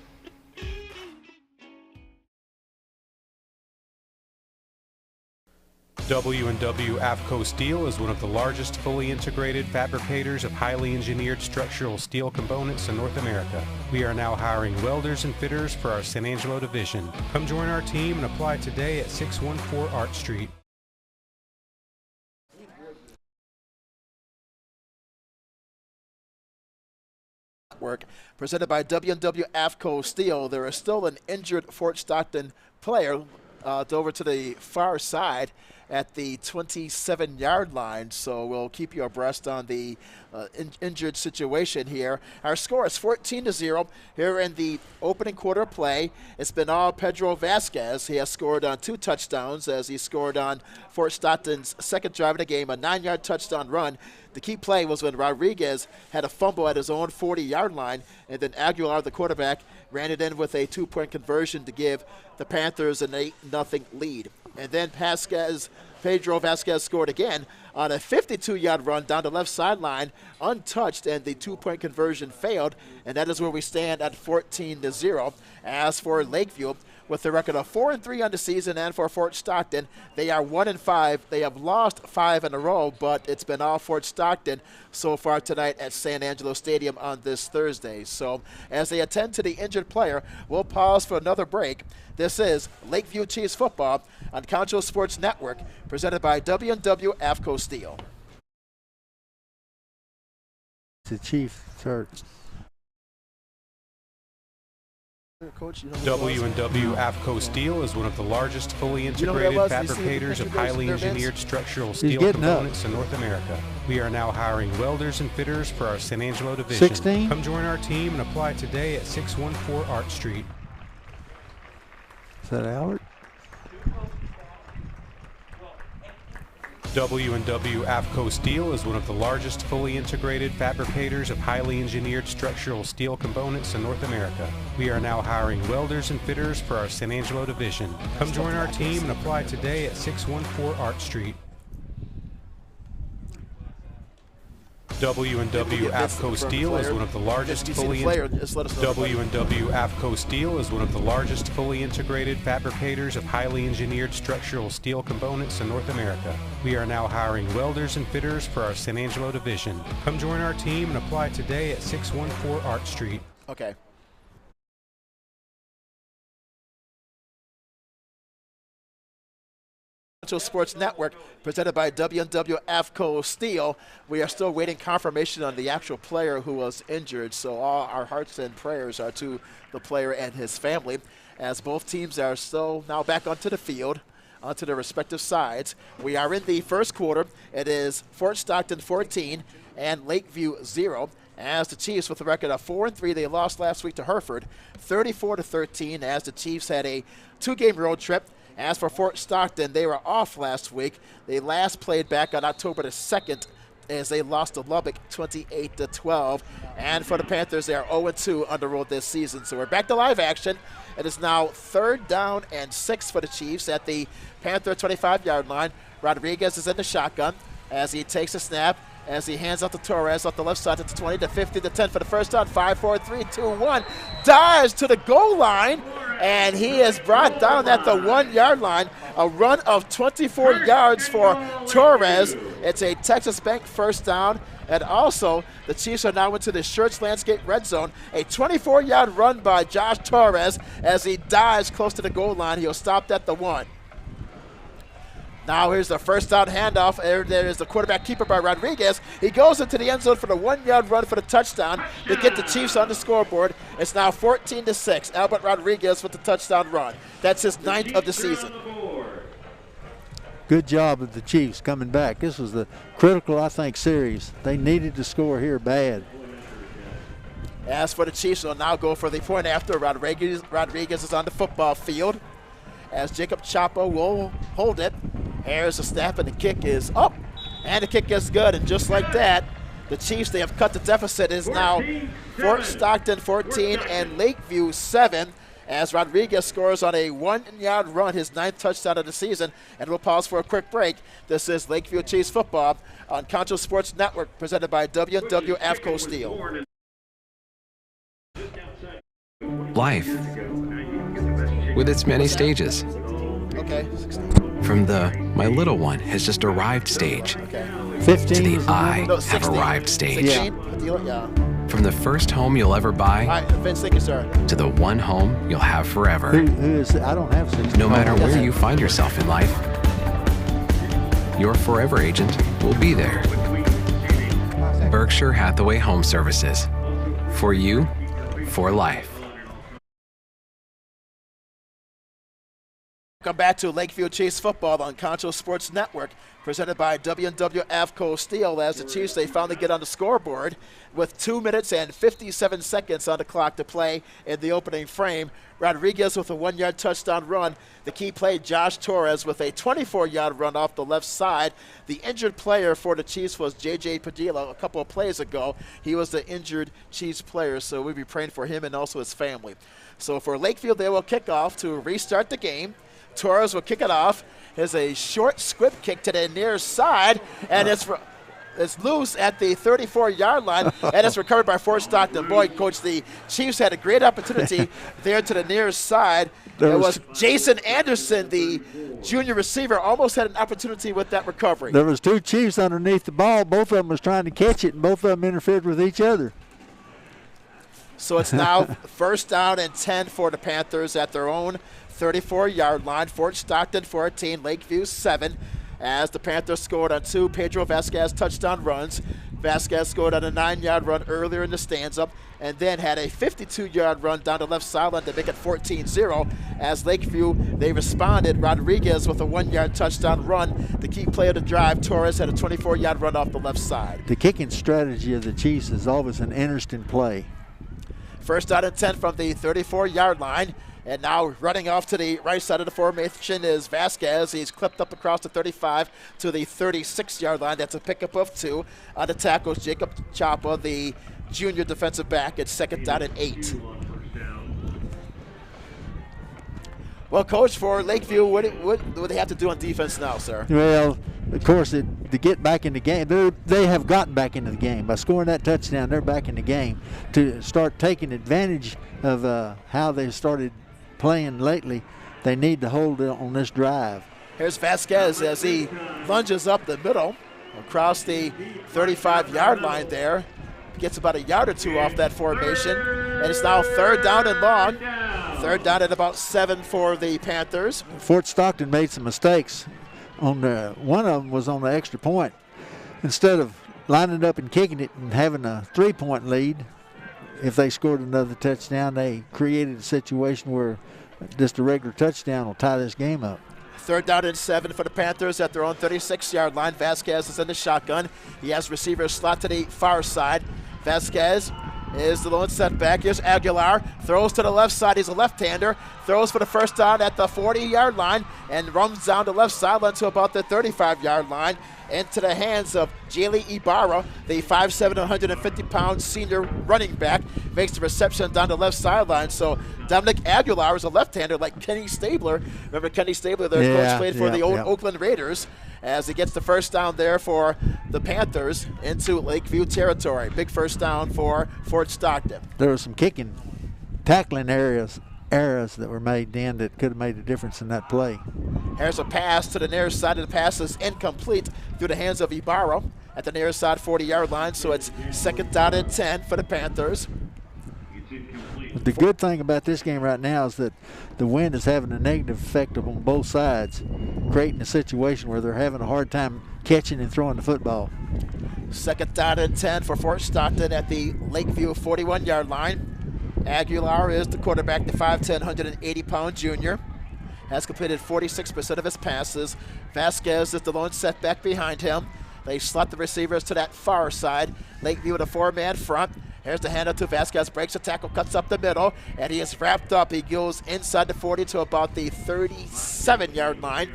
Speaker 11: W&W AFCO Steel is one of the largest fully integrated fabricators of highly engineered structural steel components in North America. We are now hiring welders and fitters for our San Angelo division. Come join our team and apply today at 614 Art Street.
Speaker 3: Work presented by W&W AFCO Steel. There is still an injured Fort Stockton player over to the far side at the 27-yard line, so we'll keep you abreast on the injured situation here. Our score is 14-0 here in the opening quarter play. It's been all Pedro Vasquez. He has scored on 2 touchdowns as he scored on Fort Stockton's second drive of the game, a 9-yard touchdown run. The key play was when Rodriguez had a fumble at his own 40-yard line, and then Aguilar, the quarterback, ran it in with a 2-point conversion to give the Panthers an 8-0 lead. And then Pedro Vasquez scored again on a 52-yard run down the left sideline, untouched, and the 2-point conversion failed, and that is where we stand at 14-0. As for Lakeview, with a record of 4-3 on the season, and for Fort Stockton, they are 1-5. They have lost 5 in a row, but it's been all Fort Stockton so far tonight at San Angelo Stadium on this Thursday. So as they attend to the injured player, we'll pause for another break. This is Lakeview Chiefs football on Concho Sports Network, presented by W&W AFCO Steel.
Speaker 2: The Chiefs hurt.
Speaker 11: W&W AFCO Steel is one of the largest fully integrated fabricators of highly engineered structural steel components in North America. We are now hiring welders and fitters for our San Angelo division.
Speaker 2: 16?
Speaker 11: Come join our team and apply today at 614 Art Street.
Speaker 2: Is that Howard?
Speaker 11: W&W AFCO Steel is one of the largest fully integrated fabricators of highly engineered structural steel components in North America. We are now hiring welders and fitters for our San Angelo division. Come join our team and apply today at 614 Art Street. W&W AFCO Steel is one of the largest fully integrated fabricators of highly engineered structural steel components in North America. We are now hiring welders and fitters for our San Angelo division. Come join our team and apply today at 614 Art Street.
Speaker 3: Okay. Sports Network, presented by W&W AFCO Steel. We are still waiting confirmation on the actual player who was injured, so all our hearts and prayers are to the player and his family, as both teams are still now back onto the field, onto their respective sides. We are in the first quarter. It is Fort Stockton 14 and Lakeview 0. As the Chiefs, with a record of 4-3, they lost last week to Hereford, 34-13, as the Chiefs had a 2-game road trip. As for Fort Stockton, they were off last week. They last played back on October the 2nd as they lost to Lubbock 28-12. And for the Panthers, they are 0-2 on the road this season. So we're back to live action. It is now 3rd down and 6 for the Chiefs at the Panther 25-yard line. Rodriguez is in the shotgun as he takes a snap, as he hands out to Torres off the left side to the 20, to 50, to 10 for the first down. 5, 4, 3, 2, 1. Dives to the goal line. and he is brought down at the 1-yard line. A run of 24 yards for Torres. It's a Texas Bank first down. And also, the Chiefs are now into the Schertz Landscape red zone. A 24-yard run by Josh Torres as he dives close to the goal line. He'll stop at the 1. Now here's the first down handoff. There is the quarterback keeper by Rodriguez. He goes into the end zone for the 1-yard run for the touchdown to get the Chiefs on the scoreboard. It's now 14-6. Albert Rodriguez with the touchdown run. That's his 9th of the season.
Speaker 2: Good job of the Chiefs coming back. This was the critical, I think, series. They needed to score here bad.
Speaker 3: As for the Chiefs, they'll now go for the point after. Rodriguez is on the football field as Jacob Chapo will hold it. Here's the snap, and the kick is up. And the kick is good, and just like that, the Chiefs, they have cut the deficit. It is now Fort Stockton 14 and Lakeview 7. As Rodriguez scores on a 1-yard run, his 9th touchdown of the season. And we'll pause for a quick break. This is Lakeview Chiefs football on Concho Sports Network, presented by W&W AFCO Steel.
Speaker 4: Life, with its many stages.
Speaker 3: Okay.
Speaker 4: From the "my little one has just arrived" stage,
Speaker 3: Okay.
Speaker 2: 15
Speaker 4: to the
Speaker 2: was
Speaker 4: "I
Speaker 2: the
Speaker 4: have
Speaker 3: 16.
Speaker 4: arrived" stage.
Speaker 3: 16? Yeah.
Speaker 4: From the first home you'll ever buy
Speaker 3: All right, Vince, thank you, sir.
Speaker 4: to the one home you'll have forever.
Speaker 2: Who is? I don't have 16.
Speaker 4: No matter where you find yourself in life, your forever agent will be there. Berkshire Hathaway Home Services. For you, for life.
Speaker 3: Welcome back to Lakeview Chiefs football on Concho Sports Network, presented by W&W AFCO Steel. As the Chiefs, they finally get on the scoreboard with 2 minutes and 57 seconds on the clock to play in the opening frame. Rodriguez with a 1-yard touchdown run. The key play, Josh Torres with a 24-yard run off the left side. The injured player for the Chiefs was J.J. Padilla a couple of plays ago. He was the injured Chiefs player, so we'll be praying for him and also his family. So for Lakeview, they will kick off to restart the game. Torres will kick it off. There's a short squib kick to the near side, and it's loose at the 34-yard line, and it's recovered by Fort Stockton. Boy, Coach, the Chiefs had a great opportunity there to the near side. It was Jason Anderson, the junior receiver, almost had an opportunity with that recovery.
Speaker 2: There was 2 Chiefs underneath the ball. Both of them was trying to catch it, and both of them interfered with each other.
Speaker 3: So it's now first down and 10 for the Panthers at their own 34-yard line. Fort Stockton 14, Lakeview 7. As the Panthers scored on 2 Pedro Vasquez touchdown runs. Vasquez scored on a 9-yard run earlier in the stanza, and then had a 52-yard run down the left sideline to make it 14-0. As Lakeview, they responded. Rodriguez with a 1-yard touchdown run. The key play of the drive, Torres had a 24-yard run off the left side.
Speaker 2: The kicking strategy of the Chiefs is always an interesting play.
Speaker 3: First down and 10 from the 34-yard line. And now running off to the right side of the formation is Vasquez. He's clipped up across the 35 to the 36-yard line. That's a pickup of 2. On the tackles, Jacob Chapa, the junior defensive back, at second down and 8. Well, Coach, for Lakeview, what do they have to do on defense now, sir?
Speaker 2: Well, of course, to get back in the game, they have gotten back into the game. By scoring that touchdown, they're back in the game. To start taking advantage of how they started playing lately, they need to hold it on this drive.
Speaker 3: Here's Vasquez as he lunges up the middle across the 35-yard line there. Gets about a yard or 2 off that formation. And it's now third down and long. Third down at about 7 for the Panthers.
Speaker 2: Fort Stockton made some mistakes. One of them was on the extra point. Instead of lining up and kicking it and having a 3-point lead, if they scored another touchdown, they created a situation where just a regular touchdown will tie this game up.
Speaker 3: Third down and 7 for the Panthers at their own 36-yard line. Vasquez is in the shotgun. He has receivers slot to the far side. Vasquez is the lone setback. Here's Aguilar. Throws to the left side. He's a left-hander. Throws for the first down at the 40-yard line and runs down the left sideline to about the 35-yard line. Into the hands of Jaylee Ibarra, the 5'7", 150-pound senior running back, makes the reception down the left sideline. So Dominic Aguilar is a left-hander like Kenny Stabler. Remember Kenny Stabler, the coach played for the old Oakland Raiders, as he gets the first down there for the Panthers into Lakeview territory. Big first down for Fort Stockton.
Speaker 2: There was some kicking, tackling areas errors that were made then that could have made a difference in that play.
Speaker 3: Here's a pass to the near side, and the pass is incomplete through the hands of Ibarra at the near side 40-yard line, so it's 2nd down and 10 for the Panthers.
Speaker 2: The good thing about this game right now is that the wind is having a negative effect on both sides, creating a situation where they're having a hard time catching and throwing the football.
Speaker 3: 2nd down and 10 for Fort Stockton at the Lakeview 41-yard line. Aguilar is the quarterback, the 5'10", 180-pound junior. Has completed 46% of his passes. Vasquez is the lone setback behind him. They slot the receivers to that far side. Lakeview with a 4-man front. Here's the handoff to Vasquez, breaks the tackle, cuts up the middle, and he is wrapped up. He goes inside the 40 to about the 37-yard line.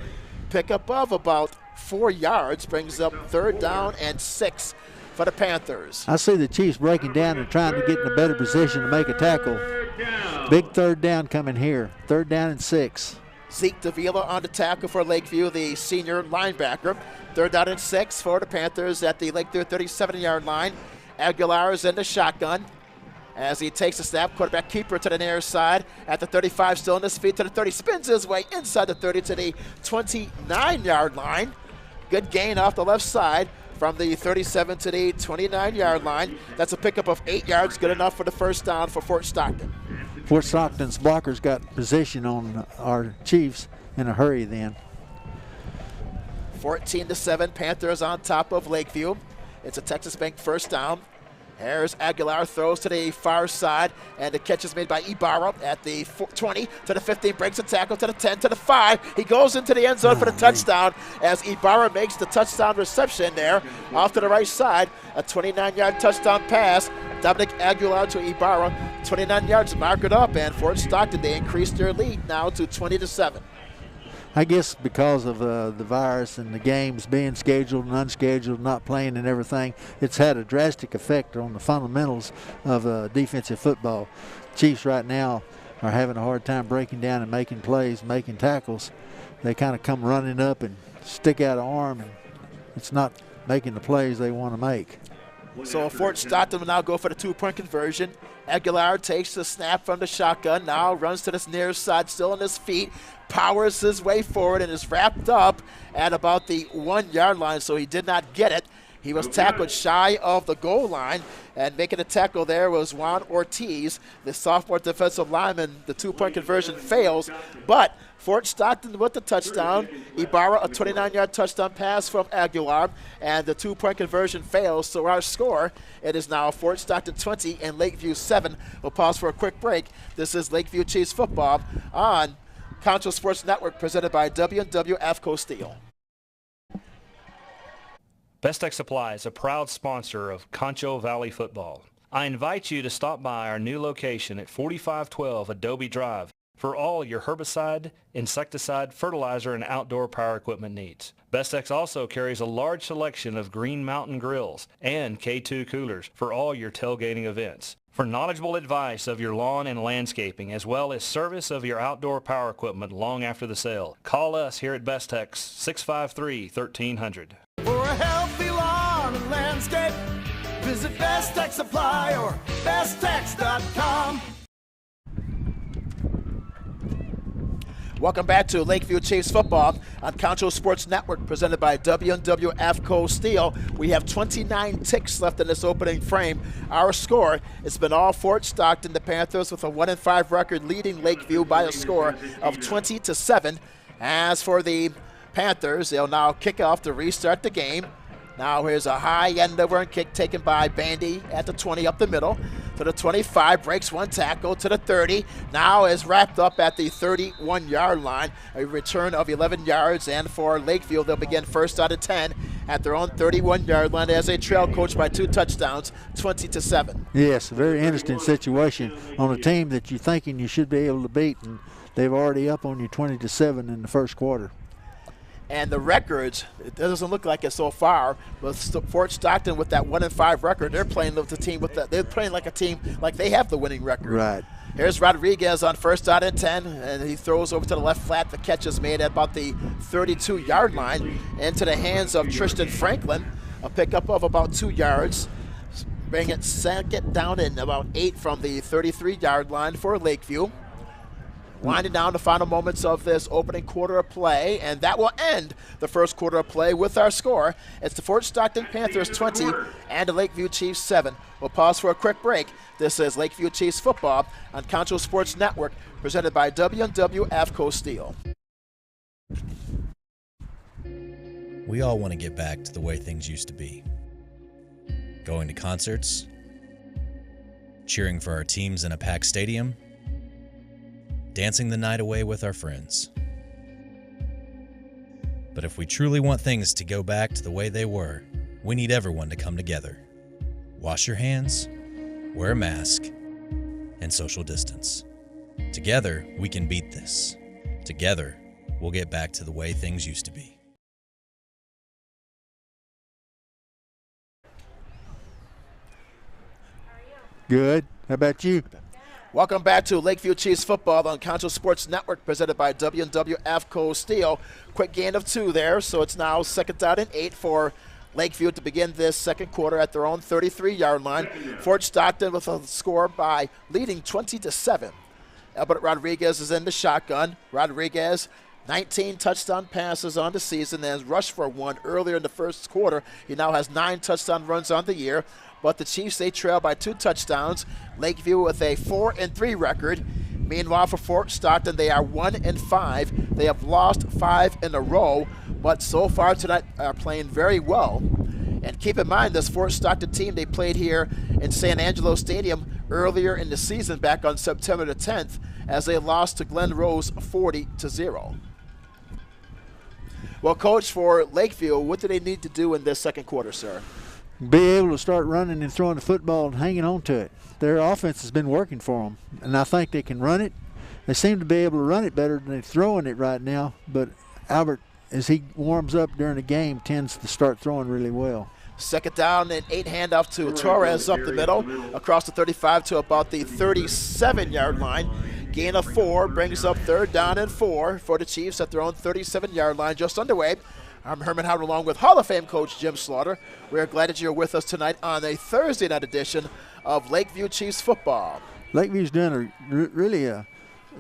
Speaker 3: Pick up of about 4 yards, brings up 3rd down and 6 for the Panthers.
Speaker 2: I see the Chiefs breaking down and trying to get in a better position to make a tackle. Big 3rd down coming here. 3rd down and 6.
Speaker 3: Zeke Davila on the tackle for Lakeview, the senior linebacker. 3rd down and 6 for the Panthers at the Lakeview 37-yard line. Aguilar is in the shotgun as he takes a snap. Quarterback keeper to the near side at the 35, still on his feet to the 30. Spins his way inside the 30 to the 29-yard line. Good gain off the left side from the 37 to the 29-yard line. That's a pickup of 8 yards, good enough for the 1st down for Fort Stockton.
Speaker 2: Fort Stockton's blockers got position on our Chiefs in a hurry then.
Speaker 3: 14-7, Panthers on top of Lakeview. It's a Texas Bank 1st down. Here's Aguilar, throws to the far side, and the catch is made by Ibarra at the 20 to the 15, breaks a tackle to the 10 to the 5. He goes into the end zone for the touchdown as Ibarra makes the touchdown reception there off to the right side. A 29-yard touchdown pass. Dominic Aguilar to Ibarra, 29 yards, mark it up, and Fort Stockton, they increased their lead now to 20-7.
Speaker 2: I guess because of the virus and the games being scheduled and unscheduled, not playing and everything, it's had a drastic effect on the fundamentals of defensive football. Chiefs right now are having a hard time breaking down and making plays, making tackles. They kind of come running up and stick out an arm, and it's not making the plays they want to make.
Speaker 3: So Fort Stockton will now go for the 2-point conversion. Aguilar takes the snap from the shotgun, now runs to this near side, still on his feet, powers his way forward, and is wrapped up at about the 1-yard line, so he did not get it. He was tackled shy of the goal line, and making a tackle there was Juan Ortiz, the sophomore defensive lineman. The 2-point conversion fails, but Fort Stockton with the touchdown. Ibarra, a 29-yard touchdown pass from Aguilar, and the 2-point conversion fails. So our score, it is now Fort Stockton 20 and Lakeview 7. We'll pause for a quick break. This is Lakeview Chiefs football on Concho Sports Network, presented by W&W AFCO Steel.
Speaker 5: Best Tech Supply is a proud sponsor of Concho Valley football. I invite you to stop by our new location at 4512 Adobe Drive for all your herbicide, insecticide, fertilizer, and outdoor power equipment needs. Bestex also carries a large selection of Green Mountain grills and K2 coolers for all your tailgating events. For knowledgeable advice of your lawn and landscaping, as well as service of your outdoor power equipment long after the sale, call us here at Bestex, 653-1300.
Speaker 6: For a healthy lawn and landscape, visit Best Tech Supply or besttech.com.
Speaker 3: Welcome back to Lakeview Chiefs football on Concho Sports Network, presented by W&W AFCO Steel. We have 29 ticks left in this opening frame. Our score, it's been all Fort Stockton, the Panthers with a 1-5 record, leading Lakeview by a score of 20-7. As for the Panthers, they'll now kick off to restart the game. Now here's a high end over and kick taken by Bandy at the 20 up the middle to the 25, breaks one tackle to the 30. Now is wrapped up at the 31-yard line, a return of 11 yards, and for Lakeview, they'll begin first out of 10 at their own 31-yard line as they trail coach by 2 touchdowns, 20-7.
Speaker 2: Yes, a very interesting situation on a team that you're thinking you should be able to beat, and they've already up on you 20-7 in the first quarter.
Speaker 3: And the records, it doesn't look like it so far, but Fort Stockton with that 1-5 record, they're playing with the team with that. They're playing like a team like they have the winning record.
Speaker 2: Right.
Speaker 3: Here's Rodriguez on first out and 10, and he throws over to the left flat. The catch is made at about the 32-yard line into the hands of Tristan Franklin. A pickup of about 2 yards. Bring it second down and about 8 from the 33-yard line for Lakeview. winding down the final moments of this opening quarter of play, and that will end the first quarter of play with our score. It's the Fort Stockton Panthers 20 and the Lakeview Chiefs 7. We'll pause for a quick break. This is Lakeview Chiefs football on Concho Sports Network, presented by W&W AFCO Steel.
Speaker 9: We all want to get back to the way things used to be. Going to concerts, cheering for our teams in a packed stadium, dancing the night away with our friends. But if we truly want things to go back to the way they were, we need everyone to come together. Wash your hands, wear a mask, and social distance. Together, we can beat this. Together, we'll get back to the way things used to be.
Speaker 2: Good. How about you?
Speaker 3: Welcome back to Lakeview Chiefs football on Concho Sports Network, presented by W&W AFCO Steel. Quick gain of 2 there, so it's now 2nd down and 8 for Lakeview to begin this second quarter at their own 33-yard line. Fort Stockton with a score by leading 20-7. Albert Rodriguez is in the shotgun. Rodriguez, 19 touchdown passes on the season, and has rushed for 1 earlier in the first quarter. He now has 9 touchdown runs on the year. But the Chiefs, they trail by 2 touchdowns. Lakeview with a 4-3 record. Meanwhile, for Fort Stockton, they are 1-5. They have lost 5 in a row, but so far tonight are playing very well. And keep in mind, this Fort Stockton team, they played here in San Angelo Stadium earlier in the season, back on September the 10th, as they lost to Glen Rose 40-0. Well, Coach, for Lakeview, what do they need to do in this second quarter, sir?
Speaker 2: Be able to start running and throwing the football and hanging on to it. Their offense has been working for them, and I think they can run it. They seem to be able to run it better than they're throwing it right now, but Albert, as he warms up during the game, tends to start throwing really well.
Speaker 3: 2nd down and 8, handoff to Torres up the middle, across the 35 to about the 37-yard line. Gain of 4 brings up 3rd down and 4 for the Chiefs at their own 37-yard line, just underway. I'm Herman Howard along with Hall of Fame coach Jim Slaughter. We're glad that you're with us tonight on a Thursday night edition of Lakeview Chiefs football.
Speaker 2: Lakeview's done really a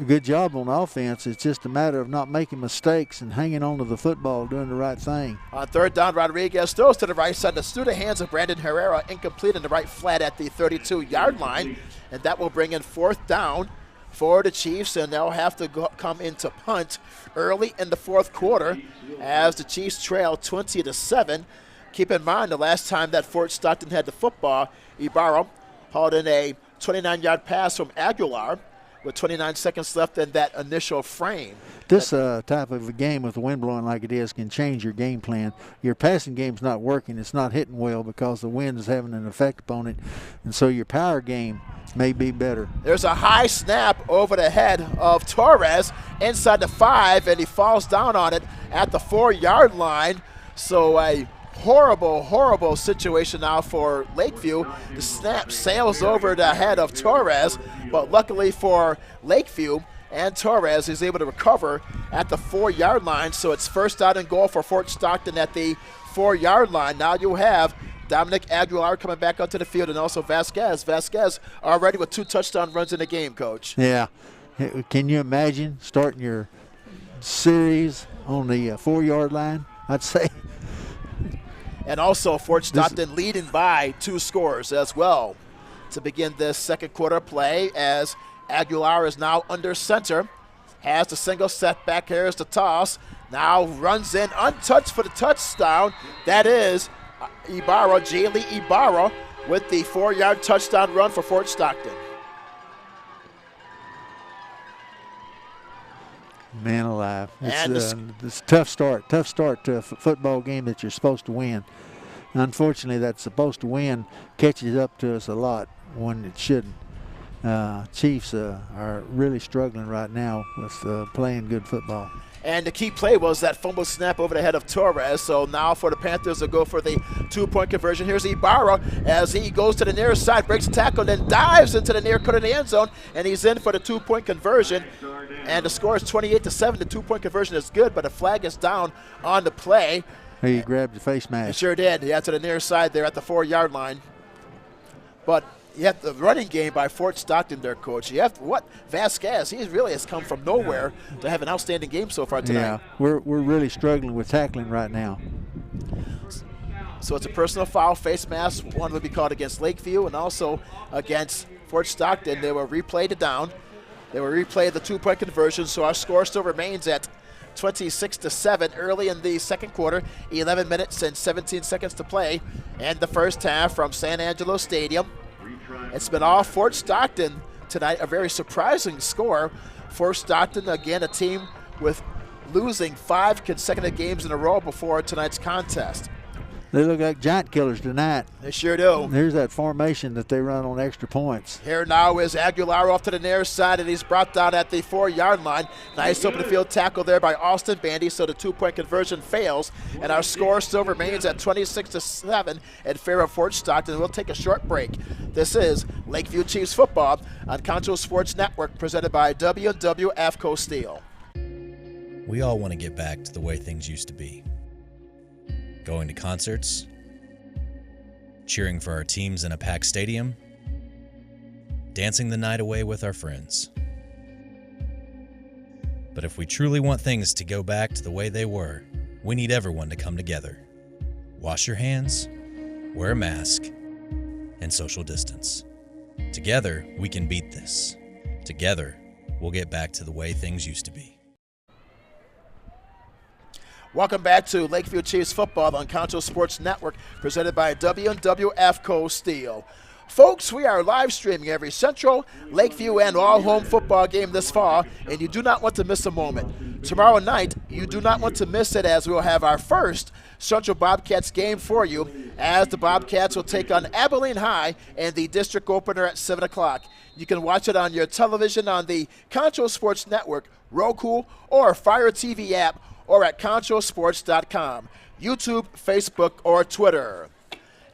Speaker 2: good job on offense. It's just a matter of not making mistakes and hanging on to the football, doing the right thing.
Speaker 3: On 3rd down, Rodriguez throws to the right side. That's through the hands of Brandon Herrera, incomplete in the right flat at the 32-yard line. And that will bring in 4th down for the Chiefs, and they'll have to come into punt early in the 4th quarter as the Chiefs trail 20-7. Keep in mind, the last time that Fort Stockton had the football, Ibarra hauled in a 29-yard pass from Aguilar with 29 seconds left in that initial frame.
Speaker 2: This type of a game with the wind blowing like it is can change your game plan. Your passing game's not working. It's not hitting well because the wind is having an effect upon it, and so your power game may be better.
Speaker 3: There's a high snap over the head of Torres inside the 5, and he falls down on it at the 4-yard line. So a horrible situation now for Lakeview. The snap sails over the head of Torres, but luckily for Lakeview and Torres, is able to recover at the 4-yard line. So it's 1st down and goal for Fort Stockton at the 4-yard line. Now you have Dominic Aguilar coming back onto the field, and also Vasquez. Vasquez already with 2 touchdown runs in the game, Coach.
Speaker 2: Yeah. Can you imagine starting your series on the 4-yard line? I'd say.
Speaker 3: And also Fort Stockton leading by 2 scores as well to begin this second quarter play, as Aguilar is now under center, has the single set back. Here's the toss. Now runs in untouched for the touchdown. That is Ibarra, Jaylee Ibarra, with the 4-yard touchdown run for Fort Stockton.
Speaker 2: Man alive. It's a tough start to a football game that you're supposed to win. Unfortunately, that's supposed to win catches up to us a lot when it shouldn't. Chiefs are really struggling right now with playing good football.
Speaker 3: And the key play was that fumble snap over the head of Torres. So now for the Panthers to go for the 2-point conversion. Here's Ibarra as he goes to the near side, breaks the tackle, then dives into the near corner of the end zone, and he's in for the 2-point conversion. And the score is 28-7. The 2-point conversion is good, but a flag is down on the play.
Speaker 2: He grabbed the face mask.
Speaker 3: He sure did. Yeah, to the near side there at the 4-yard line. But You have the running game by Fort Stockton there, Coach. You have Vasquez. He really has come from nowhere to have an outstanding game so far tonight.
Speaker 2: Yeah, we're really struggling with tackling right now.
Speaker 3: So it's a personal foul, face mask. One will be called against Lakeview and also against Fort Stockton. They will replay the down. They will replay the 2-point conversion. So our score still remains at 26-7 early in the second quarter. 11 minutes and 17 seconds to play. And the first half from San Angelo Stadium. It's been all Fort Stockton tonight. A very surprising score. Fort Stockton, again, a team with losing 5 consecutive games in a row before tonight's contest.
Speaker 2: They look like giant killers tonight.
Speaker 3: They sure do.
Speaker 2: There's that formation that they run on extra points.
Speaker 3: Here now is Aguilar off to the near side, and he's brought down at the 4-yard line. Nice open field tackle there by Austin Bandy, so the 2-point conversion fails, and our score still remains at 26-7 in favor of Fort Stockton. We'll take a short break. This is Lakeview Chiefs football on Concho Sports Network, presented by W&W AFCO Steel.
Speaker 9: We all want to get back to the way things used to be. Going to concerts, cheering for our teams in a packed stadium, dancing the night away with our friends. But if we truly want things to go back to the way they were, we need everyone to come together. Wash your hands, wear a mask, and social distance. Together, we can beat this. Together, we'll get back to the way things used to be.
Speaker 3: Welcome back to Lakeview Chiefs football on Concho Sports Network, presented by W&W AFCO Steel. Folks, we are live streaming every Central, Lakeview, and all-home football game this fall, and you do not want to miss a moment. Tomorrow night, you do not want to miss it, as we will have our first Central Bobcats game for you, as the Bobcats will take on Abilene High in the district opener at 7 o'clock. You can watch it on your television on the Concho Sports Network, Roku, or Fire TV app, or at conchosports.com, YouTube, Facebook, or Twitter.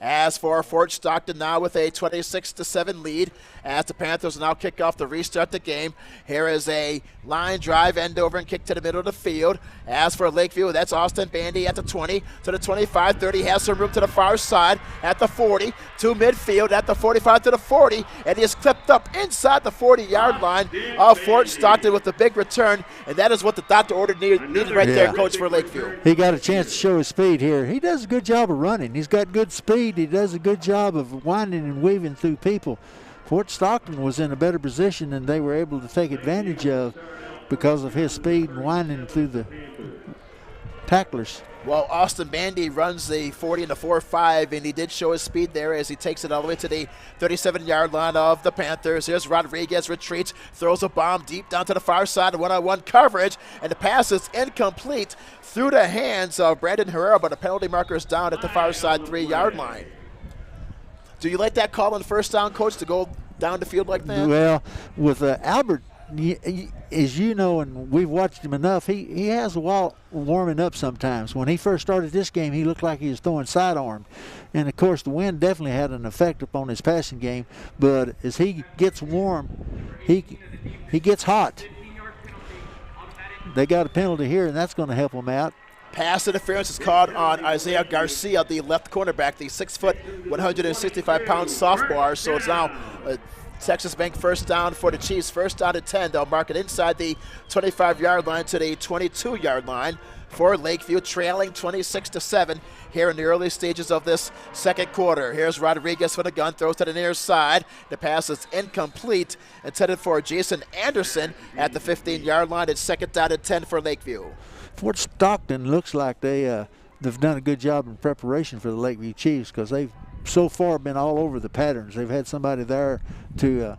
Speaker 3: As for Fort Stockton now with a 26-7 lead, as the Panthers will now kick off to restart the game. Here is a line drive, end over, and kick to the middle of the field. As for Lakeview, that's Austin Bandy at the 20 to the 25, 30, has some room to the far side at the 40, to midfield at the 45 to the 40, and he is clipped up inside the 40-yard line of Fort Stockton with a big return, and that is what the doctor ordered needed right there, Coach, for Lakeview.
Speaker 2: He got a chance to show his speed here. He does a good job of running. He's got good speed. He does a good job of winding and weaving through people. Fort Stockton was in a better position than they were able to take advantage of because of his speed and winding through the tacklers.
Speaker 3: Well, Austin Bandy runs the 40 and the 4.5, and he did show his speed there as he takes it all the way to the 37-yard line of the Panthers. Here's Rodriguez, retreats, throws a bomb deep down to the far side, one-on-one coverage, and the pass is incomplete through the hands of Brandon Herrera, but the penalty marker is down at the far side 3-yard line. Do you like that call on first down, Coach, to go down the field like that?
Speaker 2: Well, with Albert, as you know, and we've watched him enough, he has a while warming up sometimes. When he first started this game, he looked like he was throwing sidearm. And, of course, the wind definitely had an effect upon his passing game. But as he gets warm, he gets hot. They got a penalty here, and that's going to help him out.
Speaker 3: Pass interference is called on Isaiah Garcia, the left cornerback, the 6', 165-pound sophomore. So it's now Texas Bank first down for the Chiefs. First down at 10. They'll mark it inside the 25-yard line to the 22-yard line for Lakeview, trailing 26-7 here in the early stages of this second quarter. Here's Rodriguez for the gun, throws to the near side. The pass is incomplete, intended for Jason Anderson at the 15-yard line. It's second down at 10 for Lakeview.
Speaker 2: Fort Stockton looks like they've done a good job in preparation for the Lakeview Chiefs because they've so far been all over the patterns. They've had somebody there to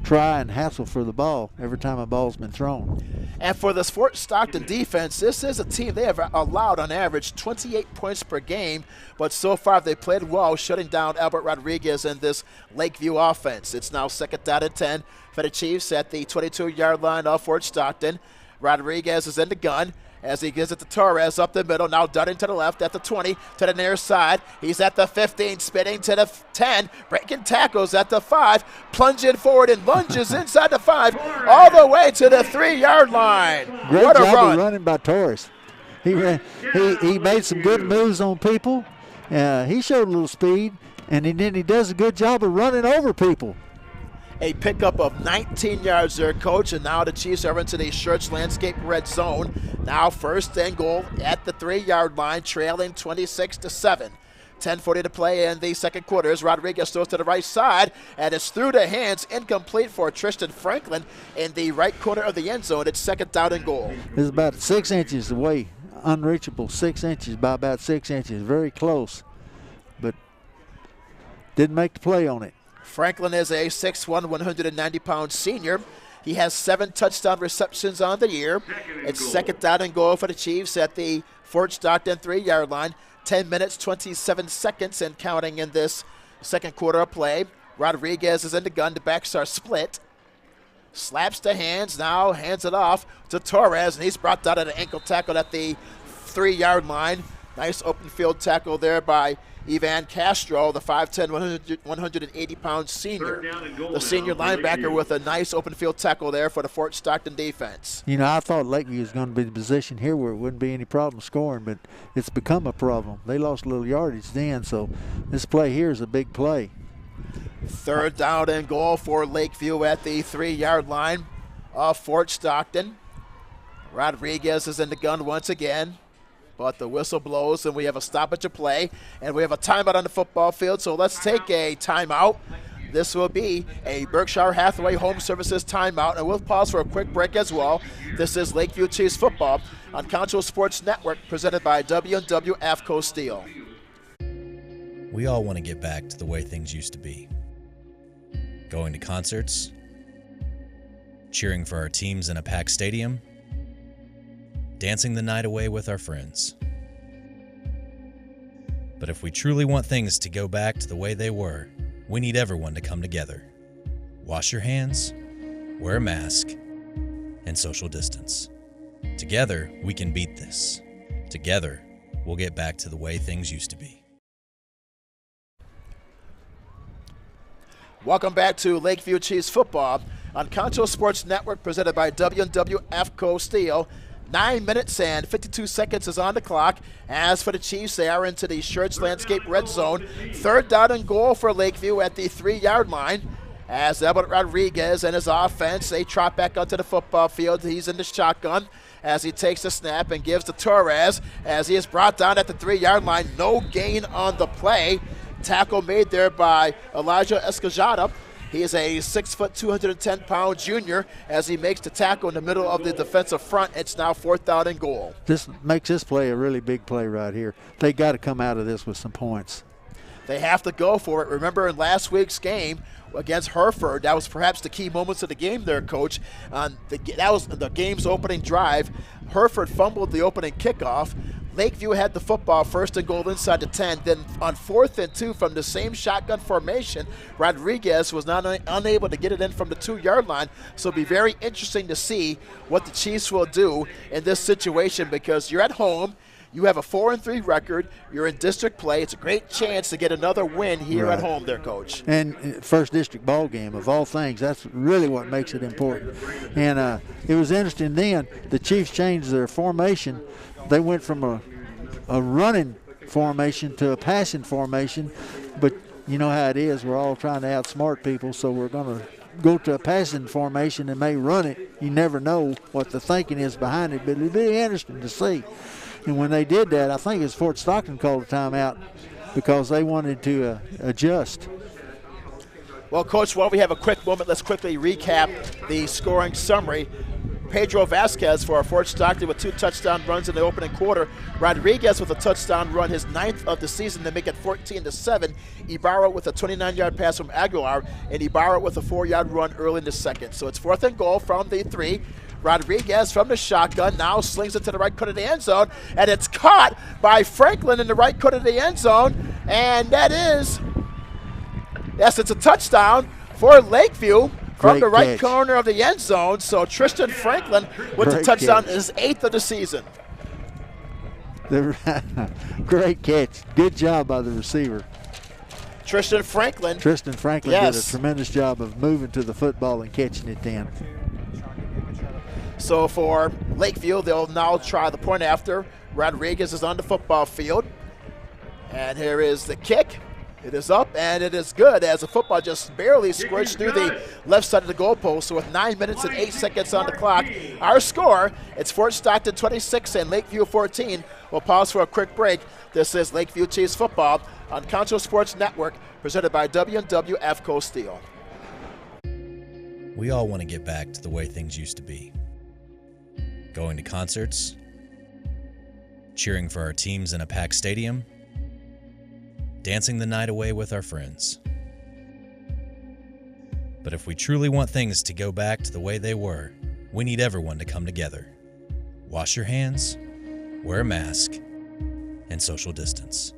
Speaker 2: try and hassle for the ball every time a ball's been thrown.
Speaker 3: And for this Fort Stockton defense, this is a team, they have allowed on average 28 points per game, but so far they played well, shutting down Albert Rodriguez and this Lakeview offense. It's now second down at 10 for the Chiefs at the 22-yard line of Fort Stockton. Rodriguez is in the gun as he gives it to Torres up the middle. Now Dunning to the left at the 20, to the near side. He's at the 15, spinning to the 10, breaking tackles at the 5, plunging forward and lunges inside the 5, all the way to the 3-yard line.
Speaker 2: Great
Speaker 3: what a
Speaker 2: job
Speaker 3: run.
Speaker 2: of running by Torres. He made some good moves on people. He showed a little speed. And then he does a good job of running over people.
Speaker 3: A pickup of 19 yards there, Coach, and now the Chiefs are into the Schertz Landscape red zone. Now 1st and goal at the 3-yard line, trailing 26-7. 10:40 to play in the second quarter as Rodriguez throws to the right side, and it's through the hands, incomplete for Tristan Franklin in the right corner of the end zone. It's 2nd down and goal.
Speaker 2: It's about 6 inches away, unreachable, 6 inches by about 6 inches, very close, but didn't make the play on it.
Speaker 3: Franklin is a 6'1", 190-pound senior. He has 7 touchdown receptions on the year. It's 2nd down and goal for the Chiefs at the Fort Stockton 3-yard line. 10 minutes, 27 seconds and counting in this second quarter of play. Rodriguez is in the gun. The backs are split. Slaps the hands, now hands it off to Torres, and he's brought down an ankle tackle at the 3-yard line. Nice open field tackle there by Ivan Castro, the 5'10", 180-pound senior. The senior linebacker with a nice open field tackle there for the Fort Stockton defense.
Speaker 2: You know, I thought Lakeview was going to be in a position here where it wouldn't be any problem scoring, but it's become a problem. They lost a little yardage then, so this play here is a big play.
Speaker 3: 3rd down and goal for Lakeview at the 3-yard line of Fort Stockton. Rodriguez is in the gun once again, but the whistle blows and we have a stoppage of play, and we have a timeout on the football field, so let's take a timeout. This will be a Berkshire Hathaway Home Services timeout, and we'll pause for a quick break as well. This is Lakeview Chiefs football on Concho Sports Network, presented by W&W AFCO Steel.
Speaker 9: We all want to get back to the way things used to be. Going to concerts, cheering for our teams in a packed stadium, dancing the night away with our friends. But if we truly want things to go back to the way they were, we need everyone to come together. Wash your hands, wear a mask, and social distance. Together, we can beat this. Together, we'll get back to the way things used to be.
Speaker 3: Welcome back to Lakeview Chiefs football on Concho Sports Network, presented by W&W AFCO Steel. 9 minutes and 52 seconds is on the clock. As for the Chiefs, they are into the Schertz Landscape red zone. 3rd down and goal for Lakeview at the 3-yard line. As Albert Rodriguez and his offense, they trot back onto the football field. He's in the shotgun as he takes the snap and gives to Torres as he is brought down at the 3-yard line. No gain on the play. Tackle made there by Elijah Escajada. He is a 6', 210-pound junior as he makes the tackle in the middle of the defensive front. It's now 4th down and goal.
Speaker 2: This makes this play a really big play right here. They got to come out of this with some points.
Speaker 3: They have to go for it. Remember in last week's game against Hereford, that was perhaps the key moments of the game there, Coach. That was the game's opening drive. Hereford fumbled the opening kickoff. Lakeview had the football, 1st and goal inside the 10. Then on 4th and 2 from the same shotgun formation, Rodriguez was unable to get it in from the 2-yard line. So it'll be very interesting to see what the Chiefs will do in this situation, because you're at home. You have a 4-3 record. You're in district play. It's a great chance to get another win here at home there, Coach.
Speaker 2: And first district ball game, of all things, that's really what makes it important. And it was interesting then, the Chiefs changed their formation. They went from a running formation to a passing formation, but you know how it is. We're all trying to outsmart people, so we're going to go to a passing formation and may run it. You never know what the thinking is behind it, but it'll be interesting to see. And when they did that, I think it was Fort Stockton called a timeout because they wanted to adjust.
Speaker 3: Well, Coach, while we have a quick moment, let's quickly recap the scoring summary. Pedro Vasquez for Fort Stockton with 2 touchdown runs in the opening quarter. Rodriguez with a touchdown run, his 9th of the season, to make it 14-7. Ibarra with a 29-yard pass from Aguilar, and Ibarra with a 4-yard run early in the second. So it's 4th and goal from the 3. Rodriguez from the shotgun now slings it to the right corner of the end zone, and it's caught by Franklin in the right corner of the end zone, and it's a touchdown for Lakeview from the right corner of the end zone. So Tristan Franklin with the touchdown is his 8th of the season.
Speaker 2: Great catch. Good job by the receiver.
Speaker 3: Tristan Franklin
Speaker 2: did a tremendous job of moving to the football and catching it then.
Speaker 3: So for Lakeview, they'll now try the point after. Rodriguez is on the football field. And here is the kick. It is up, and it is good as the football just barely squirts through the left side of the goalpost. So with 9 minutes and 8 seconds on the clock, our score, it's Fort Stockton 26 and Lakeview 14. We'll pause for a quick break. This is Lakeview Chiefs football on Concho Sports Network, presented by W&W AFCO Steel.
Speaker 9: We all want to get back to the way things used to be. Going to concerts, cheering for our teams in a packed stadium, dancing the night away with our friends. But if we truly want things to go back to the way they were, we need everyone to come together. Wash your hands, wear a mask, and social distance.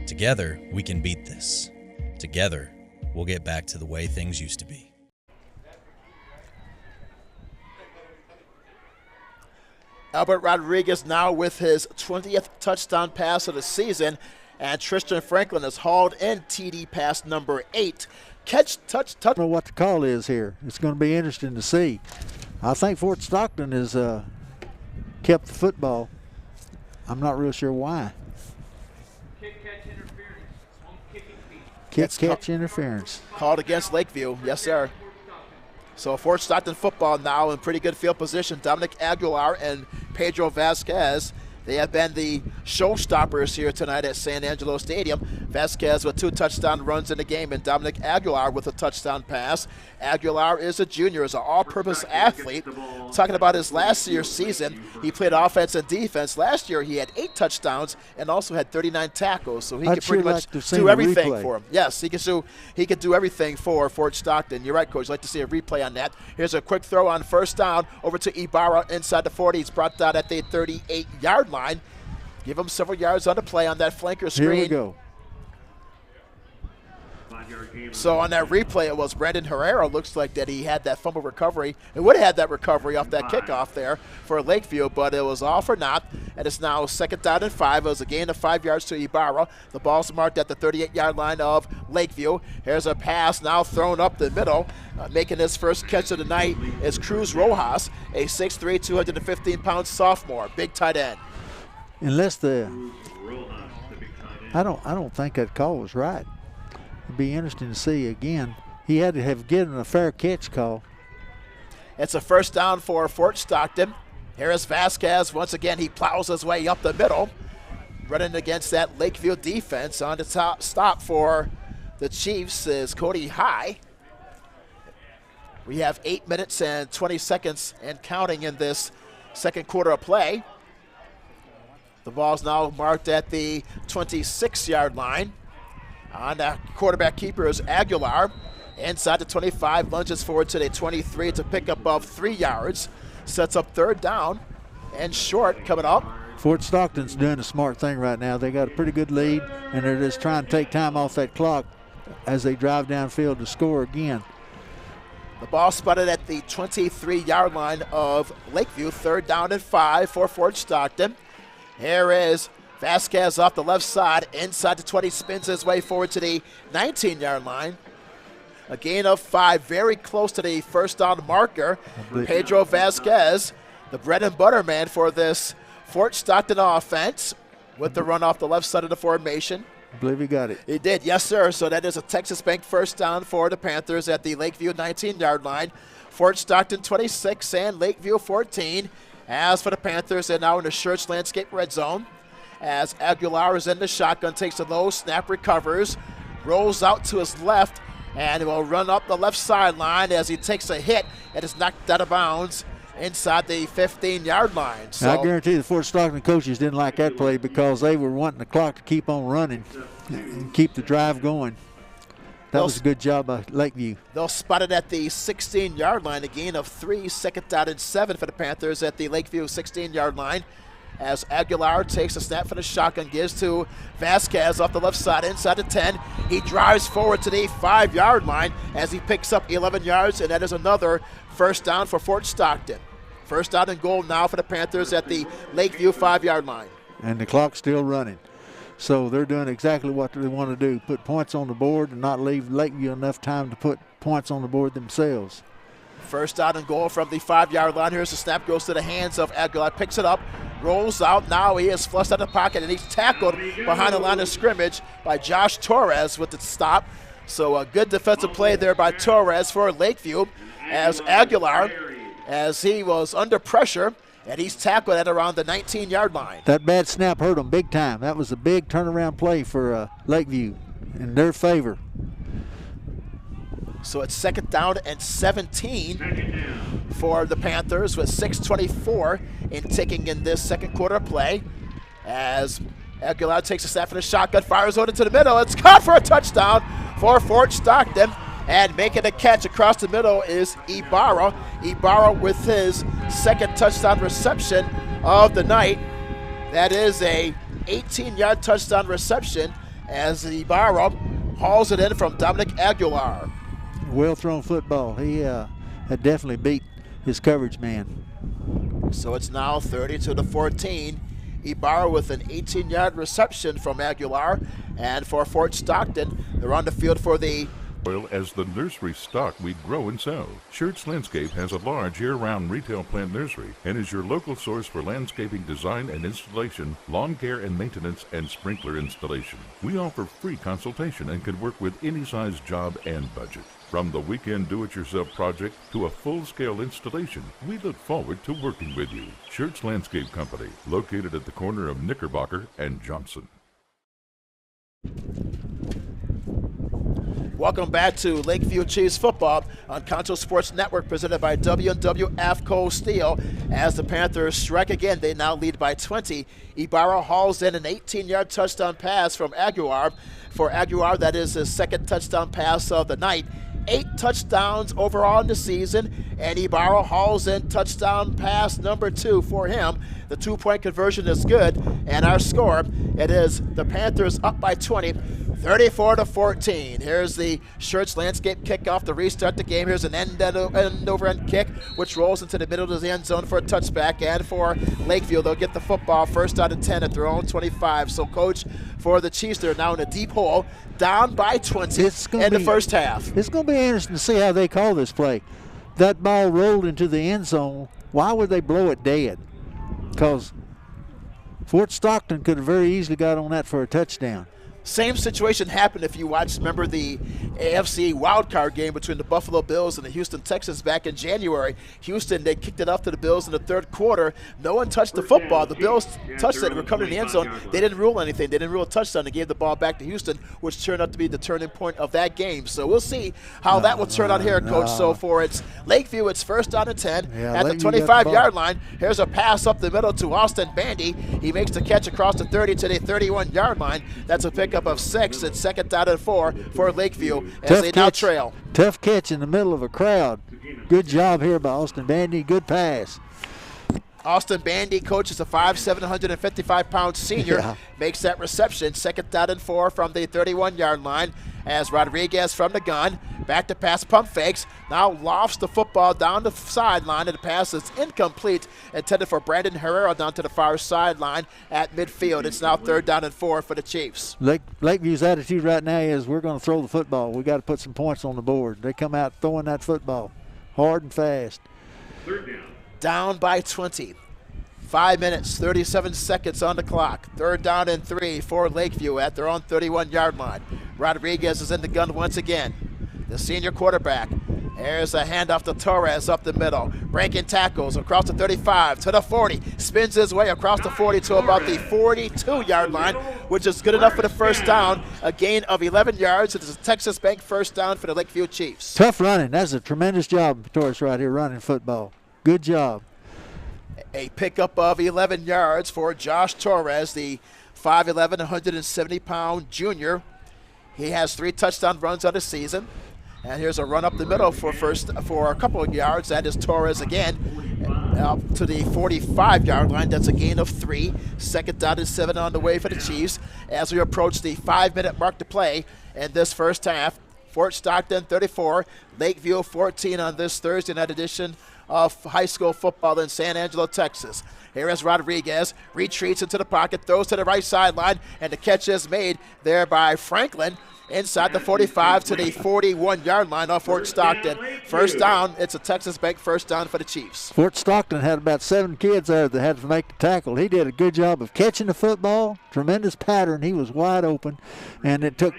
Speaker 9: Together, we can beat this. Together, we'll get back to the way things used to be.
Speaker 3: Albert Rodriguez now with his 20th touchdown pass of the season, and Tristan Franklin has hauled in TD pass number 8. Catch, touch.
Speaker 2: I don't know what the call is here. It's going to be interesting to see. I think Fort Stockton has kept the football. I'm not real sure why.
Speaker 6: Kick-catch interference on kicking feet.
Speaker 2: Kick-catch interference.
Speaker 3: Called against Lakeview, yes sir. So Fort Stockton football now in pretty good field position. Dominic Aguilar and Pedro Vasquez, they have been the showstoppers here tonight at San Angelo Stadium. Vasquez with 2 touchdown runs in the game, and Dominic Aguilar with a touchdown pass. Aguilar is a junior, is an all-purpose athlete. Talking about his last year's season, he played offense and defense. Last year he had 8 touchdowns and also had 39 tackles, so he could pretty much do everything for him. Yes, he could do everything for Fort Stockton. You're right, Coach. I'd like to see a replay on that. Here's a quick throw on first down over to Ibarra inside the 40. He's brought down at the 38-yard line. Give him several yards on the play on that flanker screen.
Speaker 2: Here we go.
Speaker 3: So on that replay, it was Brandon Herrera. Looks like that he had that fumble recovery. It would have had that recovery off that kickoff there for Lakeview, but it was all for naught. And it's now 2nd down and 5. It was a gain of 5 yards to Ibarra. The ball's marked at the 38-yard line of Lakeview. Here's a pass now thrown up the middle. Making his first catch of the night is Cruz Rojas, a 6'3", 215-pound sophomore, big tight end.
Speaker 2: Unless I don't think that call was right. It'd be interesting to see again. He had to have given a fair catch call.
Speaker 3: It's a first down for Fort Stockton. Here is Vasquez. Once again, he plows his way up the middle, running against that Lakeview defense. On the top stop for the Chiefs is Cody High. We have 8 minutes and 20 seconds and counting in this second quarter of play. The ball's now marked at the 26-yard line. On the quarterback keeper is Aguilar. Inside the 25, lunges forward to the 23 to pick up of 3 yards. Sets up 3rd down and short coming up.
Speaker 2: Fort Stockton's doing a smart thing right now. They got a pretty good lead, and they're just trying to take time off that clock as they drive downfield to score again.
Speaker 3: The ball spotted at the 23-yard line of Lakeview. 3rd down and 5 for Fort Stockton. Here is Vasquez off the left side, inside the 20, spins his way forward to the 19-yard line. A gain of 5, very close to the first down marker. Pedro Vasquez, the bread and butter man for this Fort Stockton offense, with the run off the left side of the formation.
Speaker 2: I believe he got it.
Speaker 3: He did, yes, sir. So that is a Texas Bank first down for the Panthers at the Lakeview 19-yard line. Fort Stockton 26 and Lakeview 14. As for the Panthers, they're now in the Schertz Landscape red zone. As Aguilar is in the shotgun, takes a low snap, recovers, rolls out to his left, and he will run up the left sideline as he takes a hit and is knocked out of bounds inside the 15-yard line. So
Speaker 2: I guarantee the Fort Stockton coaches didn't like that play because they were wanting the clock to keep on running and keep the drive going. That was a good job by Lakeview.
Speaker 3: They'll spot it at the 16-yard line, a gain of 3, 2nd down and 7 for the Panthers at the Lakeview 16-yard line. As Aguilar takes a snap for the shotgun, gives to Vasquez off the left side inside the 10. He drives forward to the 5-yard line as he picks up 11 yards, and that is another first down for Fort Stockton. First down and goal now for the Panthers at the Lakeview 5-yard line.
Speaker 2: And the clock's still running. So they're doing exactly what they want to do, put points on the board and not leave Lakeview enough time to put points on the board themselves.
Speaker 3: First down and goal from the 5-yard line. Here's the snap, goes to the hands of Aguilar, picks it up, rolls out. Now he is flushed out of the pocket, and he's tackled behind the line of scrimmage by Josh Torres with the stop. So a good defensive play there by Torres for Lakeview, as Aguilar, as he was under pressure, and he's tackled at around the 19-yard line.
Speaker 2: That bad snap hurt him big time. That was a big turnaround play for Lakeview in their favor.
Speaker 3: So it's 2nd down and 17 for the Panthers with 6:24 in ticking in this second quarter play, as Aguilar takes a snap from the shotgun, fires out into the middle. It's caught for a touchdown for Fort Stockton, and making a catch across the middle is Ibarra. Ibarra with his second touchdown reception of the night. That is a 18-yard touchdown reception as Ibarra hauls it in from Dominic Aguilar.
Speaker 2: Well thrown football. He had definitely beat his coverage man.
Speaker 3: So it's now 30-14. Ibarra with an 18-yard reception from Aguilar. And for Fort Stockton, they're on the field for the
Speaker 10: as the nursery stock we grow and sell. Schertz Landscape has a large year-round retail plant nursery and is your local source for landscaping design and installation, lawn care and maintenance, and sprinkler installation. We offer free consultation and can work with any size job and budget. From the weekend do-it-yourself project to a full-scale installation, we look forward to working with you. Schertz Landscape Company, located at the corner of Knickerbocker and Johnson.
Speaker 3: Welcome back to Lakeview Chiefs football on Concho Sports Network, presented by W&W AFCO Steel. As the Panthers strike again, they now lead by 20. Ibarra hauls in an 18-yard touchdown pass from Aguilar. For Aguilar, that is his second touchdown pass of the night. 8 touchdowns overall in the season, and Ibarra hauls in touchdown pass number 2 for him. The 2-point conversion is good, and our score, it is the Panthers up by 20, 34-14. Here's the Schertz Landscape kickoff to restart the game. Here's an end-over-end kick, which rolls into the middle of the end zone for a touchback, and for Lakeview, they'll get the football first out of 10 at their own 25. So, Coach, for the Chiefs, they're now in a deep hole, down by 20 in the first half.
Speaker 2: It's going to be interesting to see how they call this play. That ball rolled into the end zone. Why would they blow it dead? Because Fort Stockton could have very easily got on that for a touchdown.
Speaker 3: Same situation happened if you watched, remember the AFC wildcard game between the Buffalo Bills and the Houston Texans back in January. Houston, they kicked it off to the Bills in the third quarter. No one touched the football. The Bills touched it and were coming in the end zone. They didn't rule anything. They didn't rule a touchdown. They gave the ball back to Houston, which turned out to be the turning point of that game. So we'll see how that will turn out here, Coach. So for it's Lakeview, it's first down and 10 at the 25-yard line. Here's a pass up the middle to Austin Bandy. He makes the catch across the 30 to the 31-yard line. That's a pickup of 6 and 2nd down and 4 for Lakeview as they now trail.
Speaker 2: Tough catch in the middle of a crowd. Good job here by Austin Bandy. Good pass.
Speaker 3: Austin Bandy, coach, is a 5'7", 155-pound senior, makes that reception. 2nd down and 4 from the 31-yard line as Rodriguez from the gun. Back to pass, pump fakes. Now lofts the football down the sideline, and the pass is incomplete, intended for Brandon Herrera down to the far sideline at midfield. It's now 3rd down and 4 for the Chiefs.
Speaker 2: Lakeview's attitude right now is we're going to throw the football. We got to put some points on the board. They come out throwing that football hard and fast.
Speaker 3: 3rd down. Down by 20. 5 minutes, 37 seconds on the clock. 3rd down and 3 for Lakeview at their own 31-yard line. Rodriguez is in the gun once again. The senior quarterback. There's a handoff to Torres up the middle. Breaking tackles across the 35 to the 40. Spins his way across the 40 to about the 42-yard line, which is good enough for the first down. A gain of 11 yards. It is a Texas Bank first down for the Lakeview Chiefs.
Speaker 2: Tough running. That's a tremendous job, Torres, right here running football. Good job.
Speaker 3: A pickup of 11 yards for Josh Torres, the 5'11", 170-pound junior. He has 3 touchdown runs on the season. And here's a run up the middle for a couple of yards. That is Torres again up to the 45-yard line. That's a gain of 3. 2nd down and 7 on the way for the Chiefs as we approach the 5-minute mark to play in this first half. Fort Stockton 34, Lakeview 14 on this Thursday night edition of high school football in San Angelo, Texas. Here is Rodriguez, retreats into the pocket, throws to the right sideline, and the catch is made there by Franklin inside the 45 to the 41-yard line of Fort Stockton. First down. It's a Texas Bank first down for the Chiefs.
Speaker 2: Fort Stockton had about 7 kids there that had to make the tackle. He did a good job of catching the football, tremendous pattern. He was wide open, and it took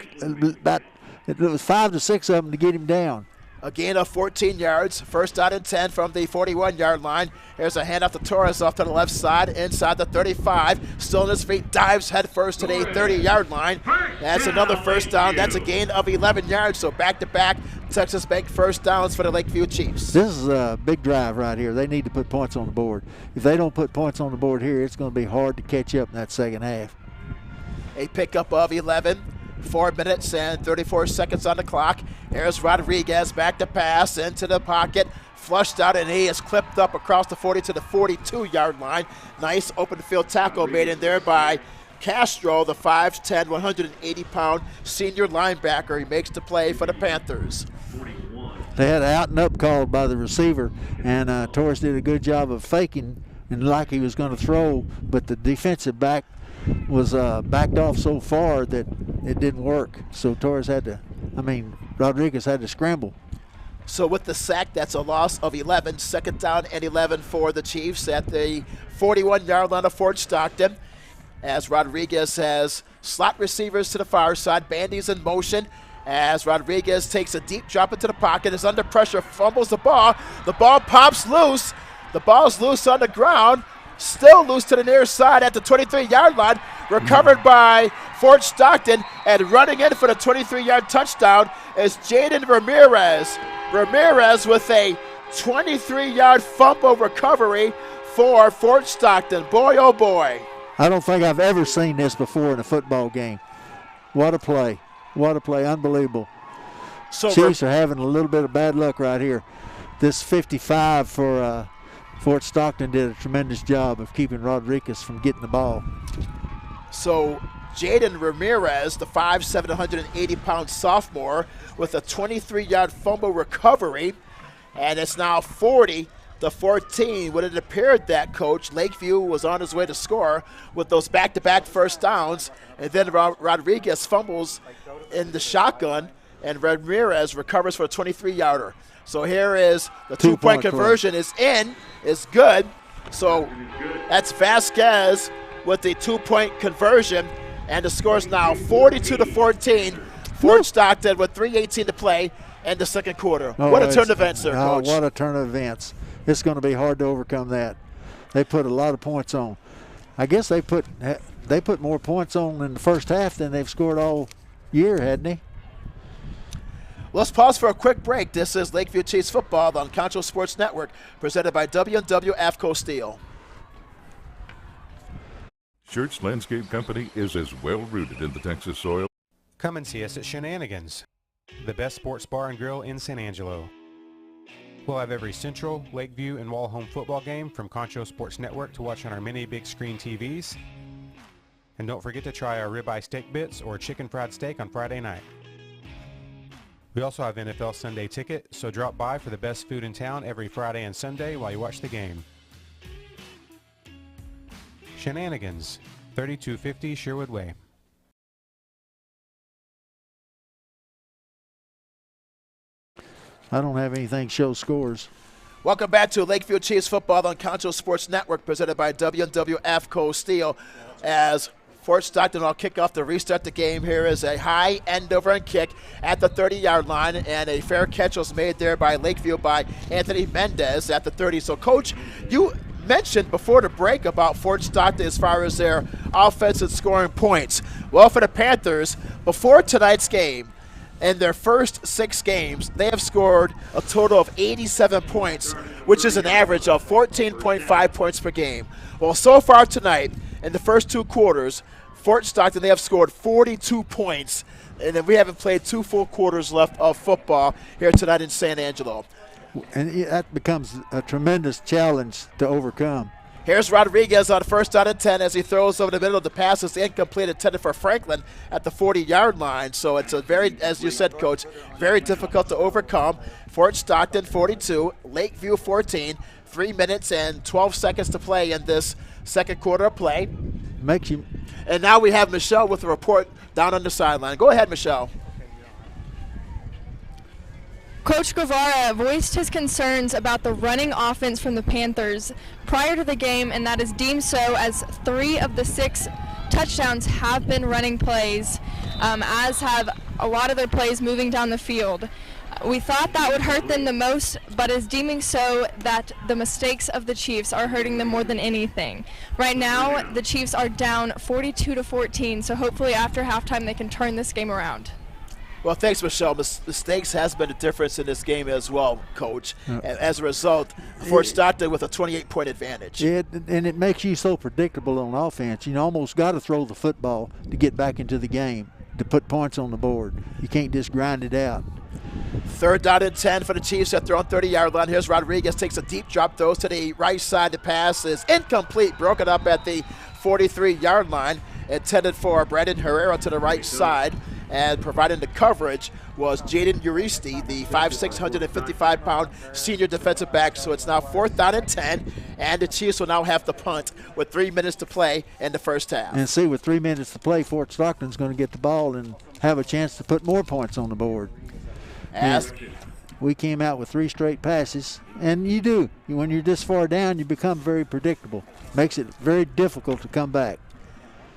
Speaker 2: it was 5 to 6 of them to get him down.
Speaker 3: A gain of 14 yards, first down and 10 from the 41-yard line. Here's a handoff to Torres off to the left side, inside the 35. Still on his feet, dives headfirst to the 30-yard line. That's another first down. That's a gain of 11 yards. So back-to-back Texas Bank first downs for the Lakeview Chiefs.
Speaker 2: This is a big drive right here. They need to put points on the board. If they don't put points on the board here, it's going to be hard to catch up in that second half.
Speaker 3: A pickup of 11. 4 minutes and 34 seconds on the clock. Here's Rodriguez back to pass into the pocket. Flushed out, and he is clipped up across the 40 to the 42-yard line. Nice open field tackle made in there by Castro, the 5'10", 180-pound senior linebacker. He makes the play for the Panthers.
Speaker 2: They had an out and up called by the receiver, and Torres did a good job of faking and like he was going to throw, but the defensive back was backed off so far that it didn't work. So Rodriguez had to scramble.
Speaker 3: So with the sack, that's a loss of 11. Second down and 11 for the Chiefs at the 41-yard line of Fort Stockton. As Rodriguez has slot receivers to the far side, bandies in motion. As Rodriguez takes a deep drop into the pocket, is under pressure, fumbles the ball. The ball pops loose. The ball's loose on the ground. Still loose to the near side at the 23-yard line. Recovered by Fort Stockton, and running in for the 23-yard touchdown is Jaden Ramirez. Ramirez with a 23-yard fumble recovery for Fort Stockton. Boy, oh boy.
Speaker 2: I don't think I've ever seen this before in a football game. What a play. What a play. Unbelievable. So Chiefs are having a little bit of bad luck right here. This 55 for Fort Stockton did a tremendous job of keeping Rodriguez from getting the ball.
Speaker 3: So Jaden Ramirez, the 5'7", 180-pound sophomore, with a 23-yard fumble recovery, and it's now 40-14. When it appeared that, Coach, Lakeview was on his way to score with those back-to-back first downs, and then Rodriguez fumbles in the shotgun, and Ramirez recovers for a 23-yarder. So here is the two-point conversion is in, is good. So that's Vasquez with the two-point conversion, and the score is now 42-14. Fort Stockton with 3:18 to play in the second quarter. What a turn of events there, Coach.
Speaker 2: What a turn of events. It's going to be hard to overcome that. They put a lot of points on. I guess they put more points on in the first half than they've scored all year, hadn't they?
Speaker 3: Let's pause for a quick break. This is Lakeview Chiefs football on Concho Sports Network, presented by W&W AFCO Steel.
Speaker 10: Schertz Landscape Company is as well rooted in the Texas soil.
Speaker 11: Come and see us at Shenanigans, the best sports bar and grill in San Angelo. We'll have every Central, Lakeview, and Wall home football game from Concho Sports Network to watch on our many big screen TVs. And don't forget to try our ribeye steak bits or chicken fried steak on Friday night. We also have NFL Sunday ticket, so drop by for the best food in town every Friday and Sunday while you watch the game. Shenanigans, 3250 Sherwood Way.
Speaker 2: I don't have anything show scores.
Speaker 3: Welcome back to Lakeview Chiefs football on Concho Sports Network, presented by W&W AFCO Steel. As Fort Stockton will kick off to restart the game. Here is a high end over and kick at the 30-yard line, and a fair catch was made there by Lakeview by Anthony Mendez at the 30. So, Coach, you mentioned before the break about Fort Stockton as far as their offensive scoring points. Well, for the Panthers, before tonight's game, in their first 6 games, they have scored a total of 87 points, which is an average of 14.5 points per game. Well, so far tonight, in the first 2 quarters, Fort Stockton, they have scored 42 points, and then we haven't played 2 full quarters left of football here tonight in San Angelo.
Speaker 2: And that becomes a tremendous challenge to overcome.
Speaker 3: Here's Rodriguez on first down and 10 as he throws over the middle. The pass is incomplete, intended for Franklin at the 40-yard line. So it's a very, as you said, Coach, very difficult to overcome. Fort Stockton 42, Lakeview 14, 3 minutes and 12 seconds to play in this second quarter of play.
Speaker 2: Makes you.
Speaker 3: And now we have Michelle with a report down on the sideline. Go ahead, Michelle.
Speaker 8: Coach Guevara voiced his concerns about the running offense from the Panthers prior to the game, and that is deemed so as 3 of the 6 touchdowns have been running plays, as have a lot of their plays moving down the field. We thought that would hurt them the most, but is deeming so that the mistakes of the Chiefs are hurting them more than anything. Right now, the Chiefs are down 42-14, so hopefully after halftime they can turn this game around.
Speaker 3: Well, thanks, Michelle. Mistakes has been a difference in this game as well, Coach. And as a result, Fort Stockton with a 28-point advantage.
Speaker 2: And it makes you so predictable on offense. You almost got to throw the football to get back into the game, to put points on the board. You can't just grind it out.
Speaker 3: Third down and 10 for the Chiefs at their own 30-yard line. Here's Rodriguez, takes a deep drop, throws to the right side. The pass is incomplete, broken up at the 43-yard line, intended for Brandon Herrera to the right side. And providing the coverage was Jaden Uristi, the 5'6", 155-pound senior defensive back. So it's now 4th down and 10, and the Chiefs will now have to punt with 3 minutes to play in the first half.
Speaker 2: And see, with 3 minutes to play, Fort Stockton's going to get the ball and have a chance to put more points on the board.
Speaker 3: As
Speaker 2: we came out with 3 straight passes, and you do. When you're this far down, you become very predictable. Makes it very difficult to come back.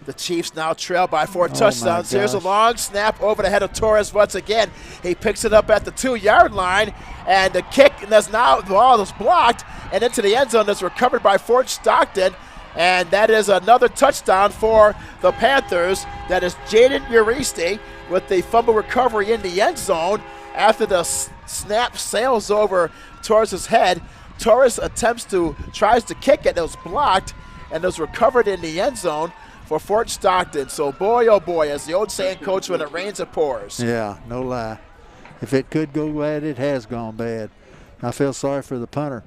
Speaker 3: The Chiefs now trail by 4 touchdowns. Here's a long snap over the head of Torres once again. He picks it up at the 2-yard line, and the kick, and that's now the ball is blocked, and into the end zone is recovered by Fort Stockton, and that is another touchdown for the Panthers. That is Jaden Uristi with the fumble recovery in the end zone after the snap sails over Torres' head. Torres tries to kick it. It was blocked, and it was recovered in the end zone for Fort Stockton. So boy, oh boy, as the old saying, Coach, when it rains, it pours.
Speaker 2: Yeah, no lie. If it could go bad, it has gone bad. I feel sorry for the punter.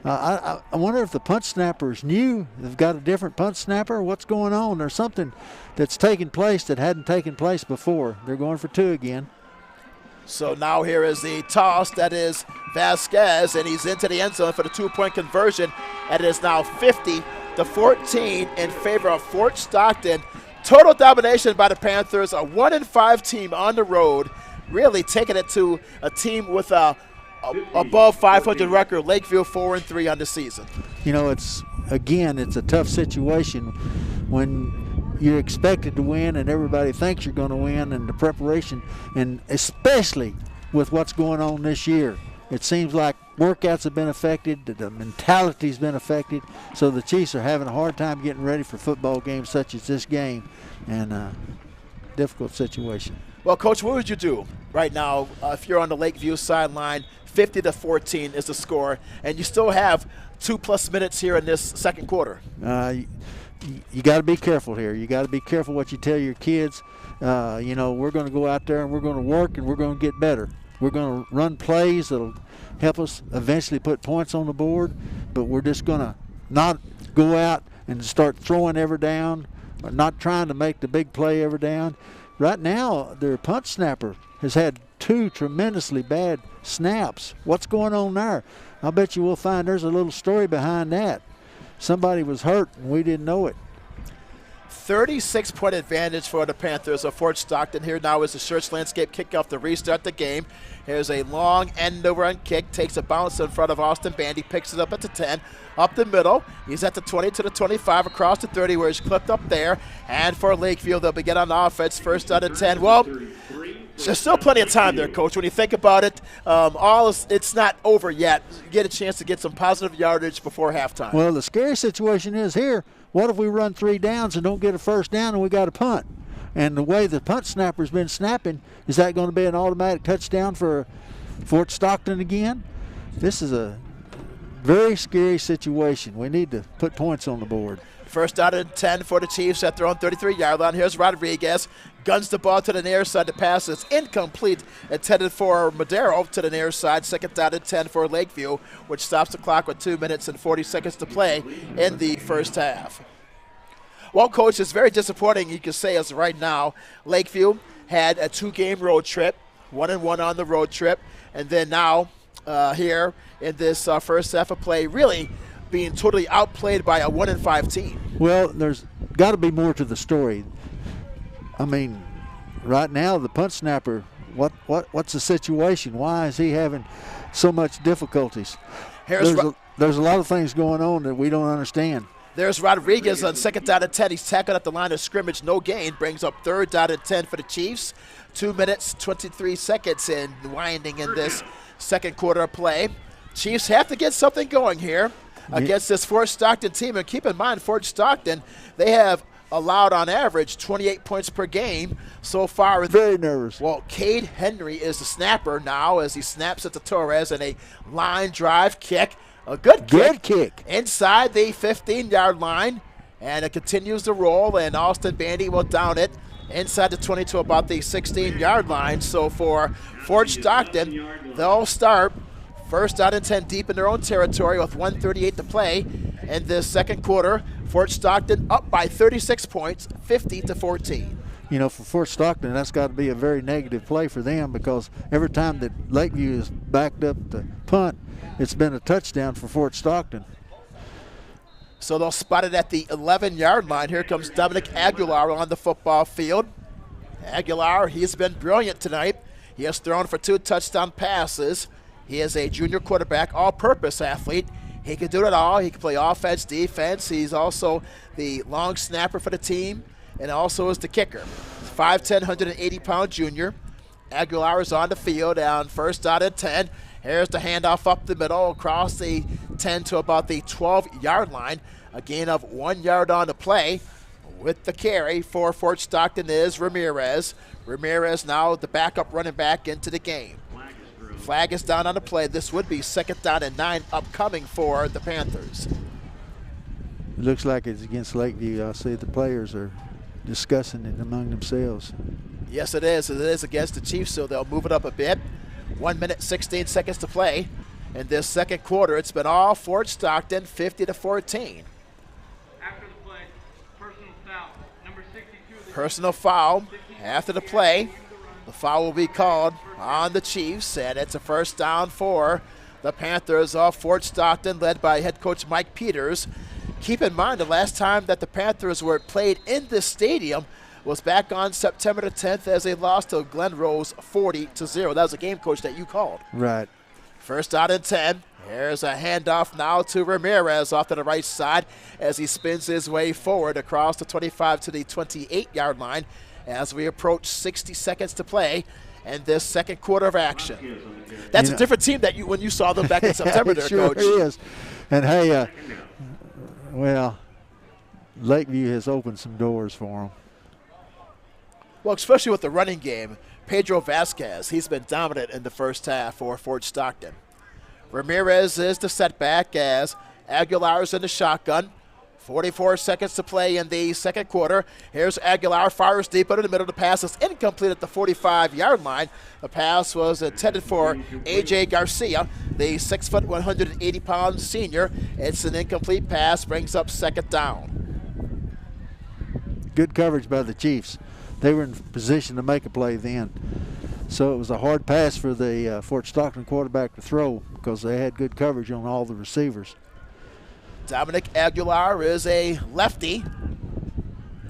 Speaker 2: I wonder if the punt snapper is new. They've got a different punt snapper. What's going on? There's something that's taking place that hadn't taken place before. They're going for 2 again.
Speaker 3: So now here is the toss. That is Vasquez, and he's into the end zone for the 2-point conversion. And it is now 50-14 in favor of Fort Stockton. Total domination by the Panthers, a 1-5 team on the road, really taking it to a team with a above 500 record. Lakeview 4-3 on the season.
Speaker 2: You know, it's a tough situation when you're expected to win and everybody thinks you're going to win, and the preparation, and especially with what's going on this year. It seems like workouts have been affected, the mentality's been affected, so the Chiefs are having a hard time getting ready for football games such as this game, and difficult situation.
Speaker 3: Well, Coach, what would you do right now if you're on the Lakeview sideline? 50-14 is the score, and you still have 2+ minutes here in this second quarter.
Speaker 2: You got to be careful here. You got to be careful what you tell your kids. You know, we're going to go out there and we're going to work and we're going to get better. We're going to run plays that'll help us eventually put points on the board, but we're just going to not go out and start throwing every down, or not trying to make the big play every down. Right now, their punt snapper has had 2 tremendously bad snaps. What's going on there? I bet you we'll find there's a little story behind that. Somebody was hurt and we didn't know it.
Speaker 3: 36-point advantage for the Panthers of Fort Stockton. Here now is the Church Landscape kickoff to restart the game. Here's a long end-over-end kick. Takes a bounce in front of Austin Bandy. Picks it up at the 10. Up the middle. He's at the 20 to the 25. Across the 30 where he's clipped up there. And for Lakeview, they'll begin on offense. First out of 10. Well, there's still plenty of time there, Coach. When you think about it, it's not over yet. You get a chance to get some positive yardage before halftime.
Speaker 2: Well, the scary situation is here. What if we run 3 downs and don't get a first down and we got a punt? And the way the punt snapper's been snapping, is that going to be an automatic touchdown for Fort Stockton again? This is a very scary situation. We need to put points on the board.
Speaker 3: First out and 10 for the Chiefs at their own 33-yard line. Here's Rodriguez. guns the ball to the near side. The pass is incomplete, intended for Madero to the near side. Second down and 10 for Lakeview, which stops the clock with 2 minutes and 40 seconds to play in the first half. Well, Coach, it's very disappointing, you can say, as right now. Lakeview had a 2-game road trip, 1-1 on the road trip, and then now here in this first half of play, really being totally outplayed by a 1-5 team.
Speaker 2: Well, there's got to be more to the story. I mean, right now the punt snapper, what's the situation? Why is he having so much difficulties? There's a lot of things going on that we don't understand.
Speaker 3: There's Rodriguez on second down and 10. He's tackled at the line of scrimmage, no gain. Brings up third down and 10 for the Chiefs. 2 minutes, 23 seconds in winding in this second quarter of play. Chiefs have to get something going here against this Fort Stockton team. And keep in mind, Fort Stockton, they have allowed on average 28 points per game so far.
Speaker 2: Very nervous.
Speaker 3: Well, Cade Henry is the snapper now as he snaps it to Torres in a line drive kick. A good kick inside the 15-yard line, and it continues to roll, and Austin Bandy will down it inside the 20 to about the 16-yard line. So for Fort Stockton, they'll start first down and 10 deep in their own territory with 1:38 to play in this second quarter. Fort Stockton up by 36 points, 50-14.
Speaker 2: You know, for Fort Stockton, that's got to be a very negative play for them, because every time that Lakeview is backed up to punt, it's been a touchdown for Fort Stockton.
Speaker 3: So they'll spot it at the 11-yard line. Here comes Dominic Aguilar on the football field. Aguilar, he's been brilliant tonight. He has thrown for 2 touchdown passes. He is a junior quarterback, all-purpose athlete. He can do it all. He can play offense, defense. He's also the long snapper for the team, and also is the kicker. 5'10", 180-pound junior. Aguilar is on the field on first down and 10. Here's the handoff up the middle across the 10 to about the 12-yard line. A gain of 1 yard on the play. With the carry for Fort Stockton is Ramirez. Ramirez now the backup running back into the game. Flag is down on the play. This would be second down and 9 upcoming for the Panthers.
Speaker 2: It looks like it's against Lakeview. I see the players are discussing it among themselves.
Speaker 3: Yes, it is. It is against the Chiefs, so they'll move it up a bit. 1 minute, 16 seconds to play. In this second quarter, it's been all Fort Stockton, 50-14.
Speaker 13: After the play, personal foul, number 62.
Speaker 3: Personal foul after the play. The foul will be called on the Chiefs, and it's a first down for the Panthers of Fort Stockton, led by head coach Mike Peters. Keep in mind, the last time that the Panthers were played in this stadium was back on September the 10th as they lost to Glen Rose 40-0. That was a game, coach, that you called.
Speaker 2: Right.
Speaker 3: First out and 10. Here's a handoff now to Ramirez off to the right side as he spins his way forward across the 25 to the 28-yard line as we approach 60 seconds to play in this second quarter of action. That's a different team that when you saw them back in September there,
Speaker 2: sure
Speaker 3: Coach.
Speaker 2: It is. And, hey, well, Lakeview has opened some doors for them.
Speaker 3: Well, especially with the running game. Pedro Vasquez, he's been dominant in the first half for Fort Stockton. Ramirez is the setback as Aguilar's in the shotgun. 44 seconds to play in the second quarter. Here's Aguilar, fires deep into the middle. The pass is incomplete at the 45-yard line. The pass was intended for A.J. Garcia, the 6', 180-pound senior. It's an incomplete pass, brings up second down.
Speaker 2: Good coverage by the Chiefs. They were in position to make a play then. So it was a hard pass for the Fort Stockton quarterback to throw because they had good coverage on all the receivers.
Speaker 3: Dominic Aguilar is a lefty.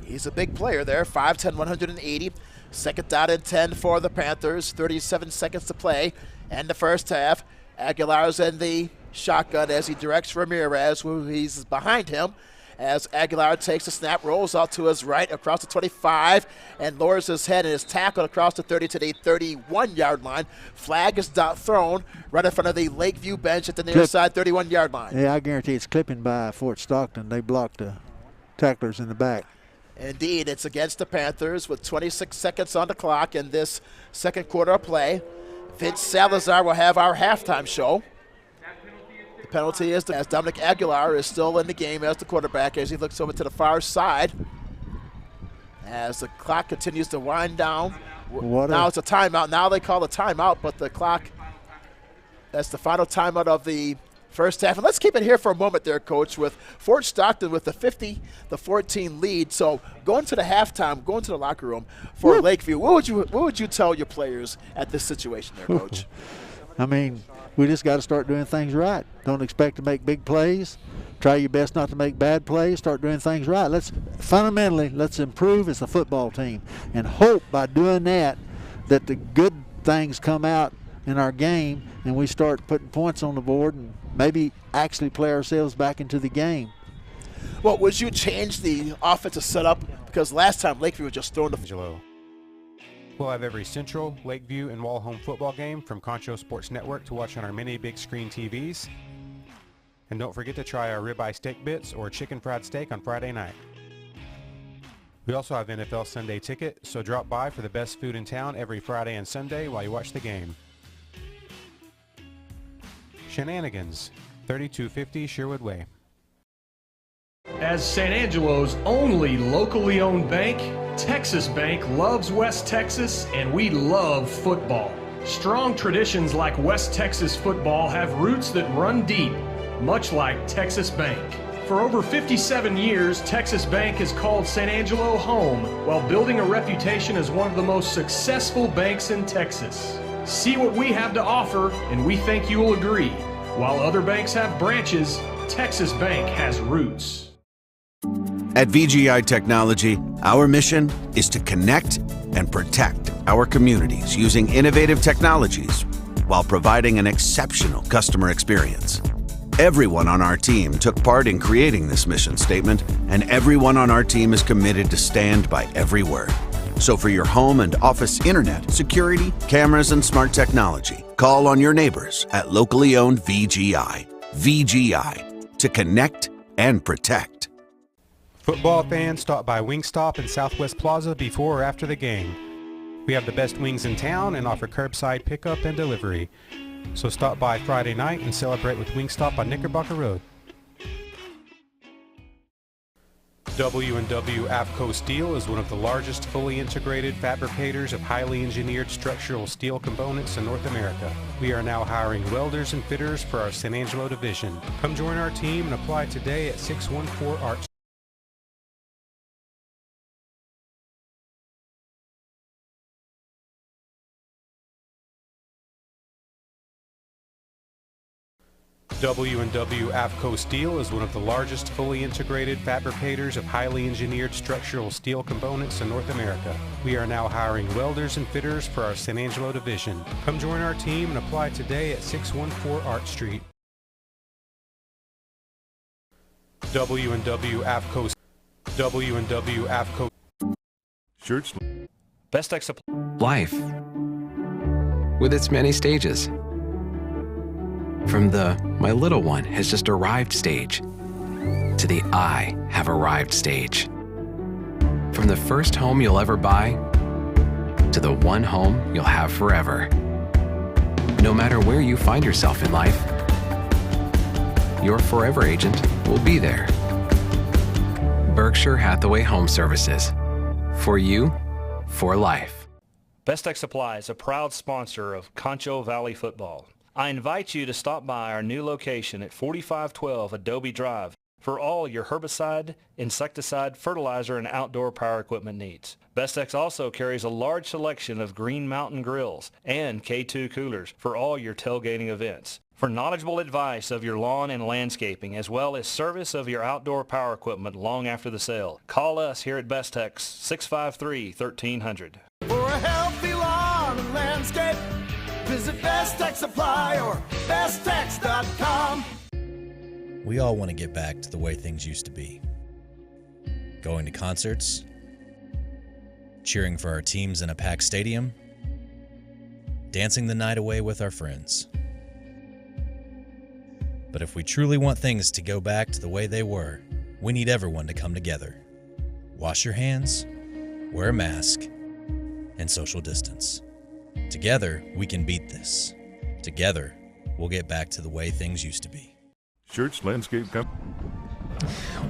Speaker 3: He's a big player there, 5'10", 180. Second down and 10 for the Panthers, 37 seconds to play. And the first half, Aguilar's in the shotgun as he directs Ramirez, who he's behind him. As Aguilar takes a snap, rolls out to his right across the 25 and lowers his head and is tackled across the 30 to the 31-yard line. Flag is thrown right in front of the Lakeview bench at the near side 31-yard line.
Speaker 2: Yeah, I guarantee it's clipping by Fort Stockton. They blocked the tacklers in the back.
Speaker 3: Indeed, it's against the Panthers with 26 seconds on the clock in this second quarter of play. Vince Salazar will have our halftime show. The penalty is as Dominic Aguilar is still in the game as the quarterback as he looks over to the far side. as the clock continues to wind down.
Speaker 2: It's
Speaker 3: a timeout. Now they call a timeout, but the clock, that's the final timeout of the first half. And let's keep it here for a moment there, Coach, with Fort Stockton with the 50-14 lead. So going to the halftime, going to the locker room for Lakeview, what would you tell your players at this situation there, Coach?
Speaker 2: I mean, we just got to start doing things right. Don't expect to make big plays. Try your best not to make bad plays. Start doing things right. Let's improve as a football team and hope by doing that the good things come out in our game and we start putting points on the board and maybe actually play ourselves back into the game.
Speaker 3: Well, would you change the offensive setup? Because last time Lakeview was just throwing the
Speaker 11: Angelo. We'll have every Central, Lakeview, and Wall home football game from Concho Sports Network to watch on our many big screen TVs. And don't forget to try our ribeye steak bits or chicken fried steak on Friday night. We also have NFL Sunday ticket, so drop by for the best food in town every Friday and Sunday while you watch the game. Shenanigans, 3250 Sherwood Way.
Speaker 7: As San Angelo's only locally owned bank, Texas Bank loves West Texas, and we love football. Strong traditions like West Texas football have roots that run deep, much like Texas Bank. For over 57 years, Texas Bank has called San Angelo home while building a reputation as one of the most successful banks in Texas. See what we have to offer, and we think you will agree. While other banks have branches, Texas Bank has roots.
Speaker 12: At VGI Technology, our mission is to connect and protect our communities using innovative technologies while providing an exceptional customer experience. Everyone on our team took part in creating this mission statement, and everyone on our team is committed to stand by every word. So for your home and office internet, security, cameras, and smart technology, call on your neighbors at locally owned VGI. VGI, to connect and protect.
Speaker 11: Football fans, stop by Wingstop in Southwest Plaza before or after the game. We have the best wings in town and offer curbside pickup and delivery. So stop by Friday night and celebrate with Wingstop on Knickerbocker Road. W&W AFCO Steel is one of the largest fully integrated fabricators of highly engineered structural steel components in North America. We are now hiring welders and fitters for our San Angelo division. Come join our team and apply today at 614 Arch. W&W AFCO Steel is one of the largest fully integrated fabricators of highly engineered structural steel components in North America. We are now hiring welders and fitters for our San Angelo division. Come join our team and apply today at 614 Arch Street. W&W AFCO. W&W AFCO.
Speaker 10: Shirts.
Speaker 5: Best Tech Supply.
Speaker 4: Life, with its many stages. From the "my little one has just arrived" stage to the "I have arrived" stage. From the first home you'll ever buy to the one home you'll have forever. No matter where you find yourself in life, your forever agent will be there. Berkshire Hathaway Home Services. For you, for life.
Speaker 5: Best Tech Supply is a proud sponsor of Concho Valley Football. I invite you to stop by our new location at 4512 Adobe Drive for all your herbicide, insecticide, fertilizer, and outdoor power equipment needs. Bestex also carries a large selection of Green Mountain grills and K2 coolers for all your tailgating events. For knowledgeable advice of your lawn and landscaping, as well as service of your outdoor power equipment long after the sale, call us here at Bestex, 653-1300.
Speaker 6: For a healthy lawn and landscape, visit Best Tech Supply or besttech.com.
Speaker 9: We all want to get back to the way things used to be. Going to concerts, cheering for our teams in a packed stadium, dancing the night away with our friends. But if we truly want things to go back to the way they were, we need everyone to come together. Wash your hands, wear a mask, and social distance. Together, we can beat this. Together, we'll get back to the way things used to be.
Speaker 10: Shirts Landscape Company.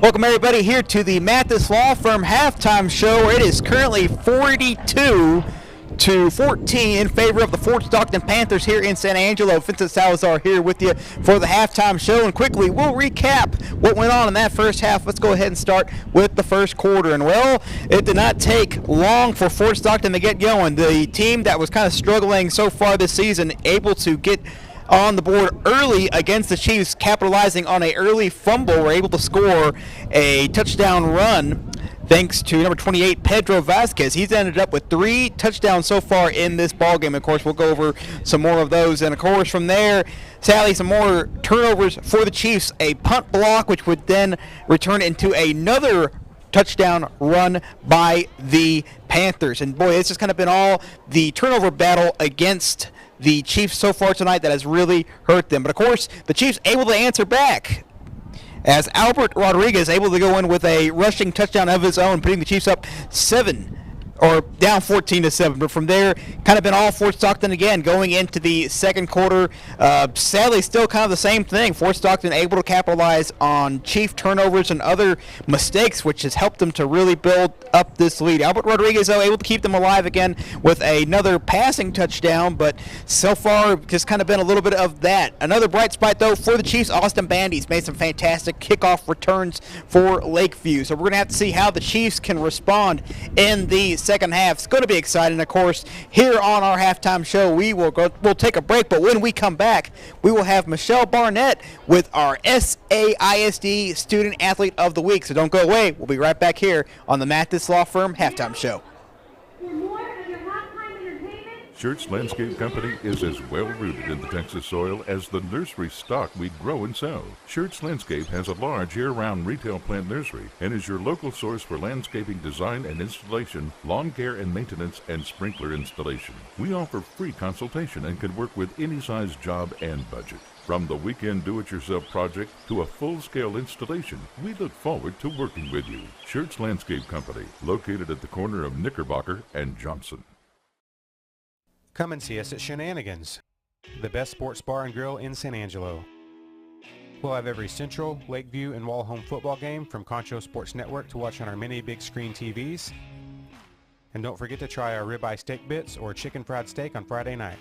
Speaker 14: Welcome everybody here to the Mathis Law Firm halftime show, where it is currently 42-14 in favor of the Fort Stockton Panthers here in San Angelo. Vincent Salazar here with you for the halftime show, and quickly we'll recap what went on in that first half. Let's go ahead and start with the first quarter. And well, it did not take long for Fort Stockton to get going. The team that was kind of struggling so far this season able to get on the board early against the Chiefs, capitalizing on an early fumble, were able to score a touchdown run thanks to number 28, Pedro Vasquez. He's ended up with 3 touchdowns so far in this ballgame. Of course, we'll go over some more of those. And, of course, from there, sadly, some more turnovers for the Chiefs. A punt block, which would then return into another touchdown run by the Panthers. And, boy, it's just kind of been all the turnover battle against the Chiefs so far tonight that has really hurt them. But, of course, the Chiefs able to answer back, as Albert Rodriguez able to go in with a rushing touchdown of his own, putting the Chiefs up 7 or down 14-7. But from there, kind of been all Fort Stockton again going into the second quarter. Sadly, still kind of the same thing. Fort Stockton able to capitalize on Chief turnovers and other mistakes, which has helped them to really build up this lead. Albert Rodriguez, though, able to keep them alive again with another passing touchdown, but so far just kind of been a little bit of that. Another bright spot, though, for the Chiefs, Austin Bandy's made some fantastic kickoff returns for Lakeview. So we're going to have to see how the Chiefs can respond in the second half. It's going to be exciting. Of course, here on our halftime show, we'll take a break, but when we come back, we will have Michelle Barnett with our SAISD Student Athlete of the Week. So don't go away. We'll be right back here on the Mathis Law Firm halftime show.
Speaker 10: Schertz Landscape Company is as well-rooted in the Texas soil as the nursery stock we grow and sell. Schertz Landscape has a large year-round retail plant nursery and is your local source for landscaping design and installation, lawn care and maintenance, and sprinkler installation. We offer free consultation and can work with any size job and budget. From the weekend do-it-yourself project to a full-scale installation, we look forward to working with you. Schertz Landscape Company, located at the corner of Knickerbocker and Johnson.
Speaker 11: Come and see us at Shenanigans, the best sports bar and grill in San Angelo. We'll have every Central, Lakeview, and Wall Home football game from Concho Sports Network to watch on our many big screen TVs. And don't forget to try our ribeye steak bits or chicken fried steak on Friday night.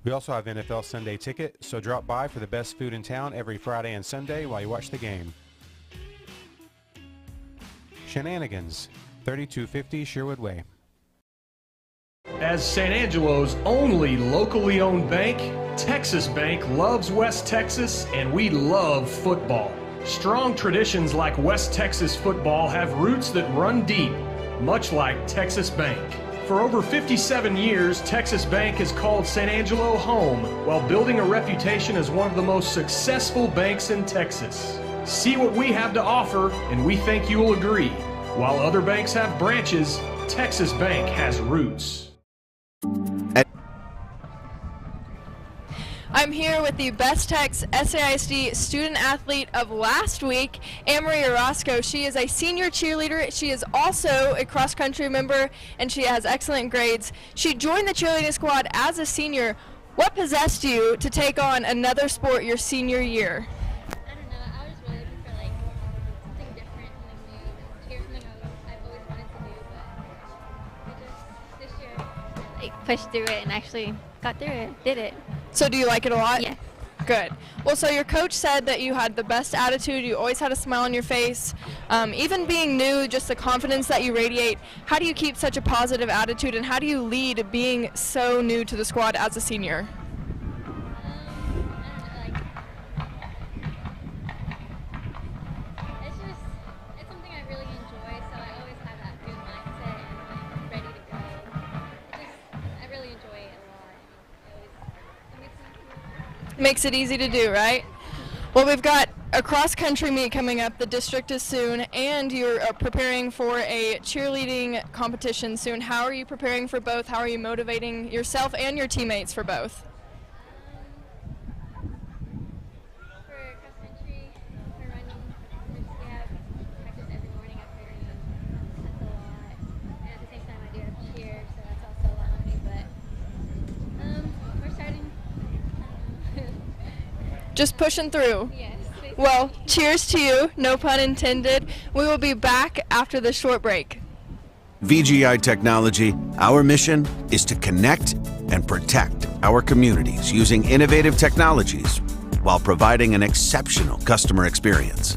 Speaker 11: We also have NFL Sunday ticket, so drop by for the best food in town every Friday and Sunday while you watch the game. Shenanigans, 3250 Sherwood Way.
Speaker 7: As San Angelo's only locally owned bank, Texas Bank loves West Texas, and we love football. Strong traditions like West Texas football have roots that run deep, much like Texas Bank. For over 57 years, Texas Bank has called San Angelo home while building a reputation as one of the most successful banks in Texas. See what we have to offer, and we think you will agree. While other banks have branches, Texas Bank has roots.
Speaker 8: I'm here with the Best Tex SAISD Student Athlete of last week, Amory Orozco. She is a senior cheerleader. She is also a cross-country member, and she has excellent grades. She joined the cheerleading squad as a senior. What possessed you to take on another sport your senior year?
Speaker 15: I don't know. I was really looking for something different, something new. Cheer is something I've always wanted to do, but this year I pushed through it and actually got through it, did it.
Speaker 8: So do you like it a lot?
Speaker 15: Yeah.
Speaker 8: Good. Well, so your coach said that you had the best attitude, you always had a smile on your face. Even being new, just the confidence that you radiate. How do you keep such a positive attitude, and how do you lead being so new to the squad as a senior?
Speaker 15: It's something I really enjoy, so I always have that good mindset and I'm ready to go. I really enjoy it a lot.
Speaker 8: Makes it easy to do, right? Well, we've got a cross-country meet coming up. The district is soon, and you're preparing for a cheerleading competition soon. How are you preparing for both? How are you motivating yourself and your teammates for both?
Speaker 15: For cross-country, for running, we have practice every morning after training. That's a lot. And at the same time, I do have cheer, so that's also a lot on me. But we're starting.
Speaker 8: Just pushing through.
Speaker 15: Yes.
Speaker 8: Well, cheers to you, no pun intended. We will be back after the short break.
Speaker 12: VGI Technology, our mission is to connect and protect our communities using innovative technologies while providing an exceptional customer experience.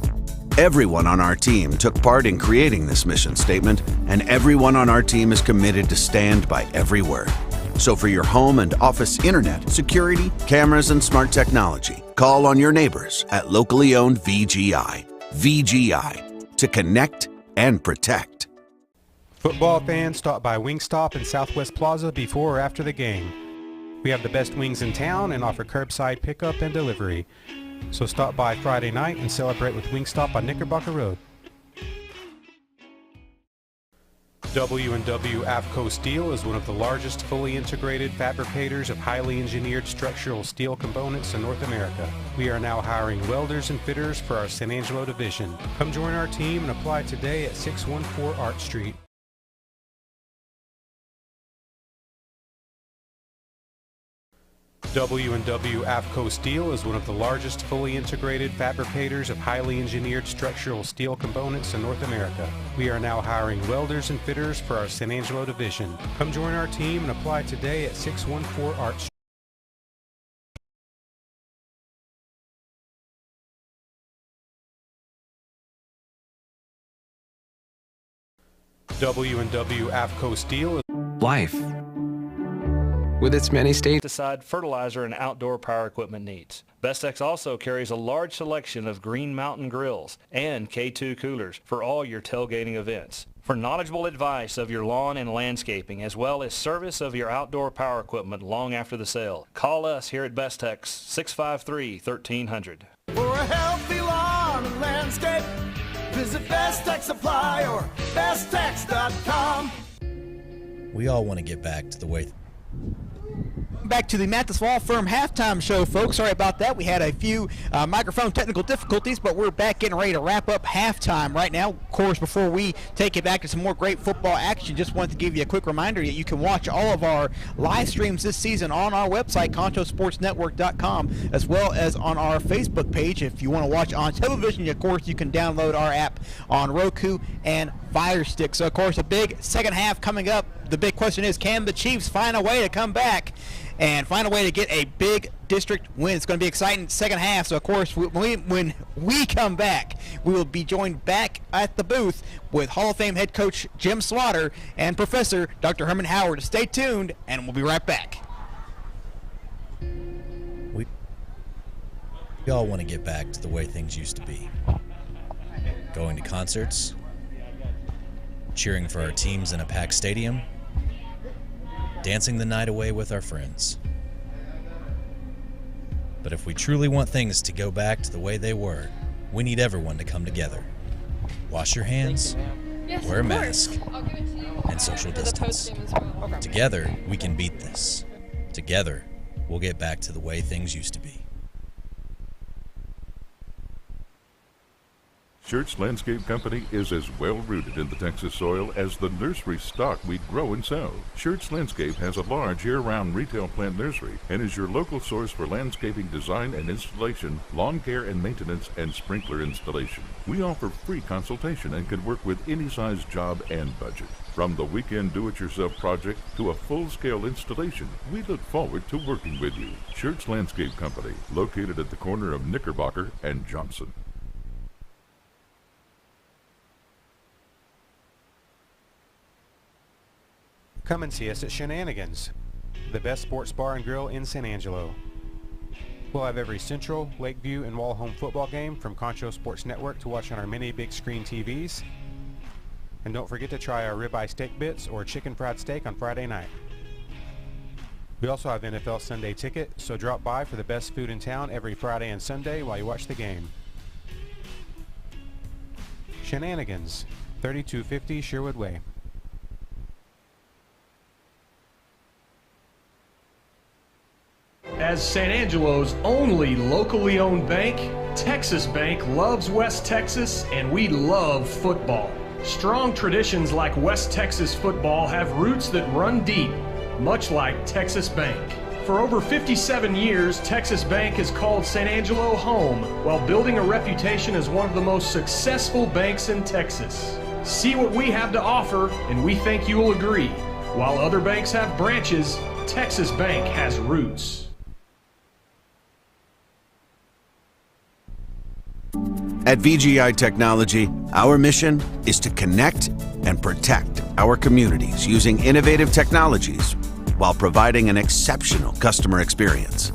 Speaker 12: Everyone on our team took part in creating this mission statement, and everyone on our team is committed to stand by every word. So for your home and office internet, security, cameras, and smart technology, call on your neighbors at locally owned VGI. VGI, to connect and protect.
Speaker 11: Football fans, stop by Wingstop in Southwest Plaza before or after the game. We have the best wings in town and offer curbside pickup and delivery. So stop by Friday night and celebrate with Wingstop on Knickerbocker Road. W&W AFCO Steel is one of the largest fully integrated fabricators of highly engineered structural steel components in North America. We are now hiring welders and fitters for our San Angelo division. Come join our team and apply today at 614 Art Street. W&W AFCO Steel is one of the largest fully integrated fabricators of highly engineered structural steel components in North America. We are now hiring welders and fitters for our San Angelo division. Come join our team and apply today at 614 Art Street. W&W AFCO Steel is
Speaker 4: life. With its many stages,
Speaker 5: pesticide, fertilizer, and outdoor power equipment needs. Bestex also carries a large selection of Green Mountain grills and K2 coolers for all your tailgating events. For knowledgeable advice of your lawn and landscaping, as well as service of your outdoor power equipment long after the sale, call us here at Bestex, 653-1300.
Speaker 6: For a healthy lawn and landscape, visit Best Tech Supply or besttech.com.
Speaker 9: We all want to get back to the way...
Speaker 14: Back to the Mathis Law Firm halftime show, folks. Sorry about that. We had a few microphone technical difficulties, but we're back getting ready to wrap up halftime right now. Of course, before we take it back to some more great football action, just wanted to give you a quick reminder that you can watch all of our live streams this season on our website, ConchoSportsNetwork.com, as well as on our Facebook page. If you want to watch on television, of course, you can download our app on Roku and Fire Stick. So, of course, a big second half coming up. The big question is, can the Chiefs find a way to come back and find a way to get a big district win? It's going to be exciting second half. So, of course, when we come back, we will be joined back at the booth with Hall of Fame head coach Jim Slaughter and Professor Dr. Herman Howard. Stay tuned, and we'll be right back.
Speaker 9: We all want to get back to the way things used to be. Going to concerts, cheering for our teams in a packed stadium, dancing the night away with our friends. But if we truly want things to go back to the way they were, we need everyone to come together. Wash your hands, wear a mask, and social distance. Together, we can beat this. Together, we'll get back to the way things used to be.
Speaker 10: Schertz Landscape Company is as well rooted in the Texas soil as the nursery stock we grow and sell. Schertz Landscape has a large year-round retail plant nursery and is your local source for landscaping design and installation, lawn care and maintenance, and sprinkler installation. We offer free consultation and can work with any size job and budget. From the weekend do-it-yourself project to a full-scale installation, we look forward to working with you. Schertz Landscape Company, located at the corner of Knickerbocker and Johnson.
Speaker 11: Come and see us at Shenanigans, the best sports bar and grill in San Angelo. We'll have every Central, Lakeview, and Wall home football game from Concho Sports Network to watch on our many big screen TVs. And don't forget to try our ribeye steak bits or chicken fried steak on Friday night. We also have NFL Sunday ticket, so drop by for the best food in town every Friday and Sunday while you watch the game. Shenanigans, 3250 Sherwood Way.
Speaker 7: As San Angelo's only locally owned bank, Texas Bank loves West Texas, and we love football. Strong traditions like West Texas football have roots that run deep, much like Texas Bank. For over 57 years, Texas Bank has called San Angelo home while building a reputation as one of the most successful banks in Texas. See what we have to offer, and we think you will agree. While other banks have branches, Texas Bank has roots.
Speaker 12: At VGI Technology, our mission is to connect and protect our communities using innovative technologies while providing an exceptional customer experience.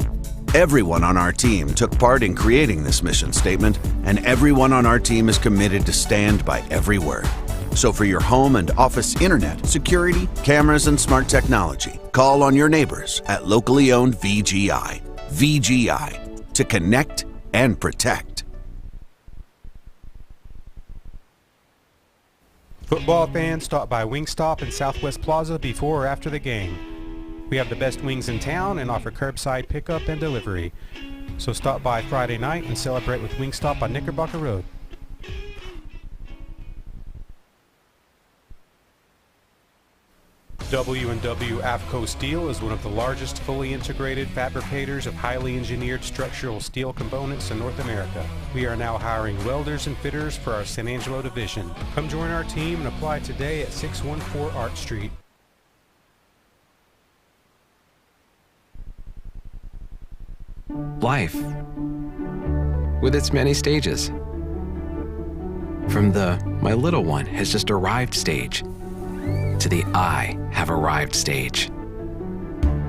Speaker 12: Everyone on our team took part in creating this mission statement, and everyone on our team is committed to stand by every word. So for your home and office internet, security, cameras, and smart technology, call on your neighbors at locally owned VGI. VGI, to connect and protect.
Speaker 11: Football fans, stop by Wingstop in Southwest Plaza before or after the game. We have the best wings in town and offer curbside pickup and delivery. So stop by Friday night and celebrate with Wingstop on Knickerbocker Road. W&W AFCO Steel is one of the largest fully integrated fabricators of highly engineered structural steel components in North America. We are now hiring welders and fitters for our San Angelo division. Come join our team and apply today at 614 Art Street.
Speaker 4: Life, with its many stages. From the "my little one has just arrived" stage to the "I have arrived" stage.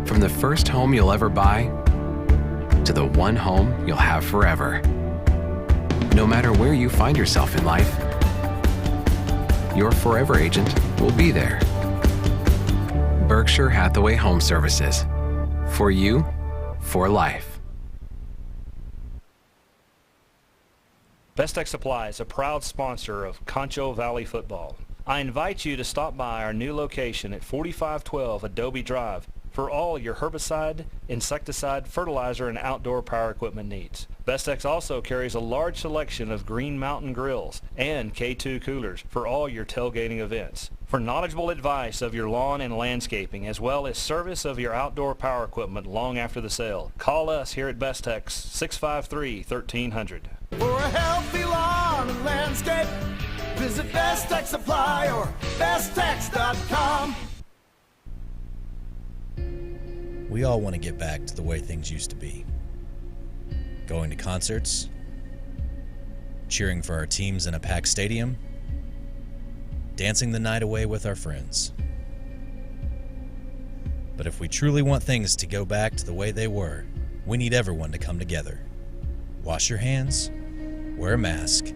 Speaker 4: From the first home you'll ever buy to the one home you'll have forever. No matter where you find yourself in life, your forever agent will be there. Berkshire Hathaway Home Services. For you, for life.
Speaker 5: Best Tech Supply is a proud sponsor of Concho Valley Football. I invite you to stop by our new location at 4512 Adobe Drive for all your herbicide, insecticide, fertilizer, and outdoor power equipment needs. Bestex also carries a large selection of Green Mountain grills and K2 coolers for all your tailgating events. For knowledgeable advice of your lawn and landscaping, as well as service of your outdoor power equipment long after the sale, call us here at Bestex 653-1300.
Speaker 6: For a healthy lawn and landscape, visit Best Tech Supply or besttech.com.
Speaker 9: We all want to get back to the way things used to be. Going to concerts, cheering for our teams in a packed stadium, dancing the night away with our friends. But if we truly want things to go back to the way they were, we need everyone to come together. Wash your hands, wear a mask,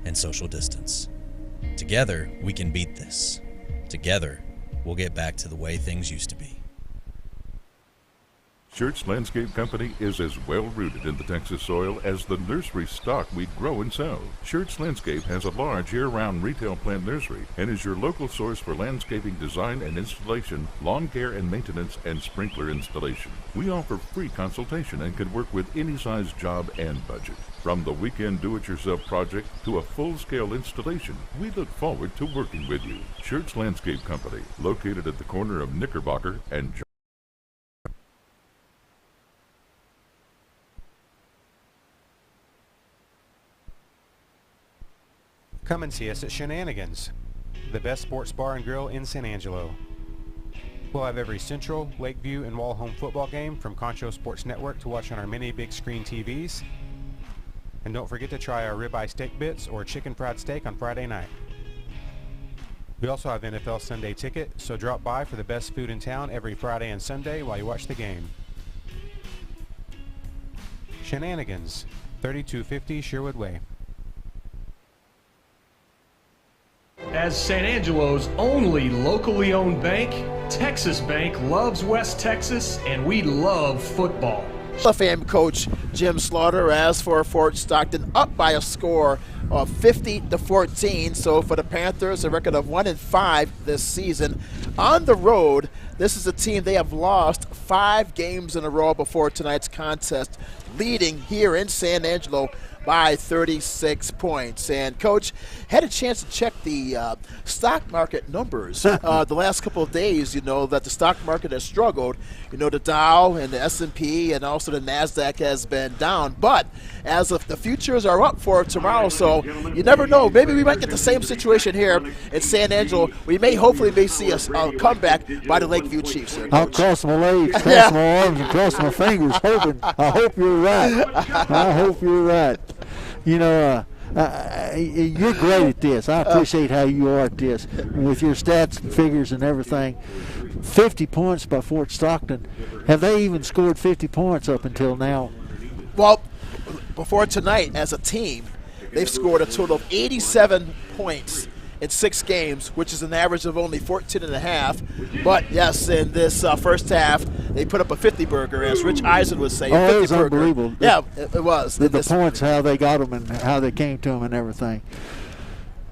Speaker 9: and social distance. Together, we can beat this. Together, we'll get back to the way things used to be.
Speaker 10: Schertz Landscape Company is as well rooted in the Texas soil as the nursery stock we grow and sell. Schertz Landscape has a large year-round retail plant nursery and is your local source for landscaping design and installation, lawn care and maintenance, and sprinkler installation. We offer free consultation and can work with any size job and budget. From the weekend do-it-yourself project to a full-scale installation, we look forward to working with you. Schertz Landscape Company, located at the corner of Knickerbocker and
Speaker 11: Come and see us at Shenanigans, the best sports bar and grill in San Angelo. We'll have every Central, Lakeview, and Wall home football game from Concho Sports Network to watch on our many big screen TVs. And don't forget to try our ribeye steak bits or chicken fried steak on Friday night. We also have NFL Sunday ticket, so drop by for the best food in town every Friday and Sunday while you watch the game. Shenanigans, 3250 Sherwood Way.
Speaker 7: As San Angelo's only locally owned bank, Texas Bank loves West Texas, and we love football.
Speaker 3: FM coach Jim Slaughter. As for Fort Stockton, up by a score of 50-14. So for the Panthers, a record of 1-5 this season. On the road, this is a team they have lost 5 games in a row before tonight's contest, leading here in San Angelo by 36 points. And, Coach, had a chance to check the stock market numbers the last couple of days, that the stock market has struggled. The Dow and the S&P and also the NASDAQ has been down. But as of the futures are up for tomorrow, so you never know. Maybe we might get the same situation here in San Angelo. We hopefully see a comeback by the Lakeview Chiefs here, Coach.
Speaker 2: I'll cross my legs, cross my arms, and cross my fingers, hoping. I hope you're right. I hope you're right. You're great at this. I appreciate how you are at this with your stats and figures and everything. 50 points by Fort Stockton. Have they even scored 50 points up until now?
Speaker 3: Well, before tonight, as a team, they've scored a total of 87 points in 6 games, which is an average of only 14.5. But yes, in this first half, they put up a 50-burger, as Rich Eisen would say.
Speaker 2: Oh, it was unbelievable.
Speaker 3: Yeah, it was.
Speaker 2: The points, how they got them and how they came to them and everything.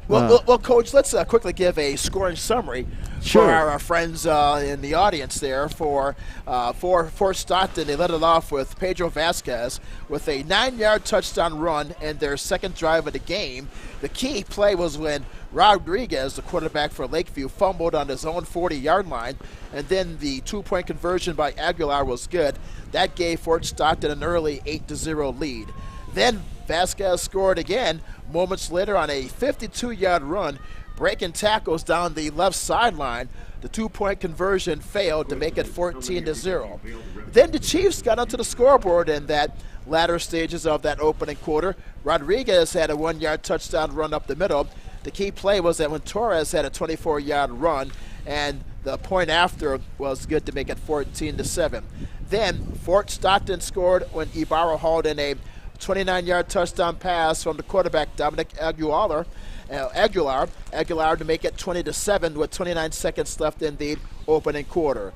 Speaker 3: Well, Coach, let's quickly give a scoring summary for our friends in the audience there. For Fort Stockton, they led it off with Pedro Vasquez with a 9-yard touchdown run in their second drive of the game. The key play was when Rodriguez, the quarterback for Lakeview, fumbled on his own 40-yard line, and then the 2-point conversion by Aguilar was good. That gave Fort Stockton an early 8-0 lead. Then Vasquez scored again moments later on a 52-yard run, breaking tackles down the left sideline. The 2-point conversion failed to make it 14-0. Then the Chiefs got onto the scoreboard in that latter stages of that opening quarter. Rodriguez had a 1-yard touchdown run up the middle. The key play was that when Torres had a 24-yard run, and the point after was good to make it 14-7. Then Fort Stockton scored when Ibarra hauled in a 29-yard touchdown pass from the quarterback Dominic Aguilar to make it 20-7 with 29 seconds left in the opening quarter.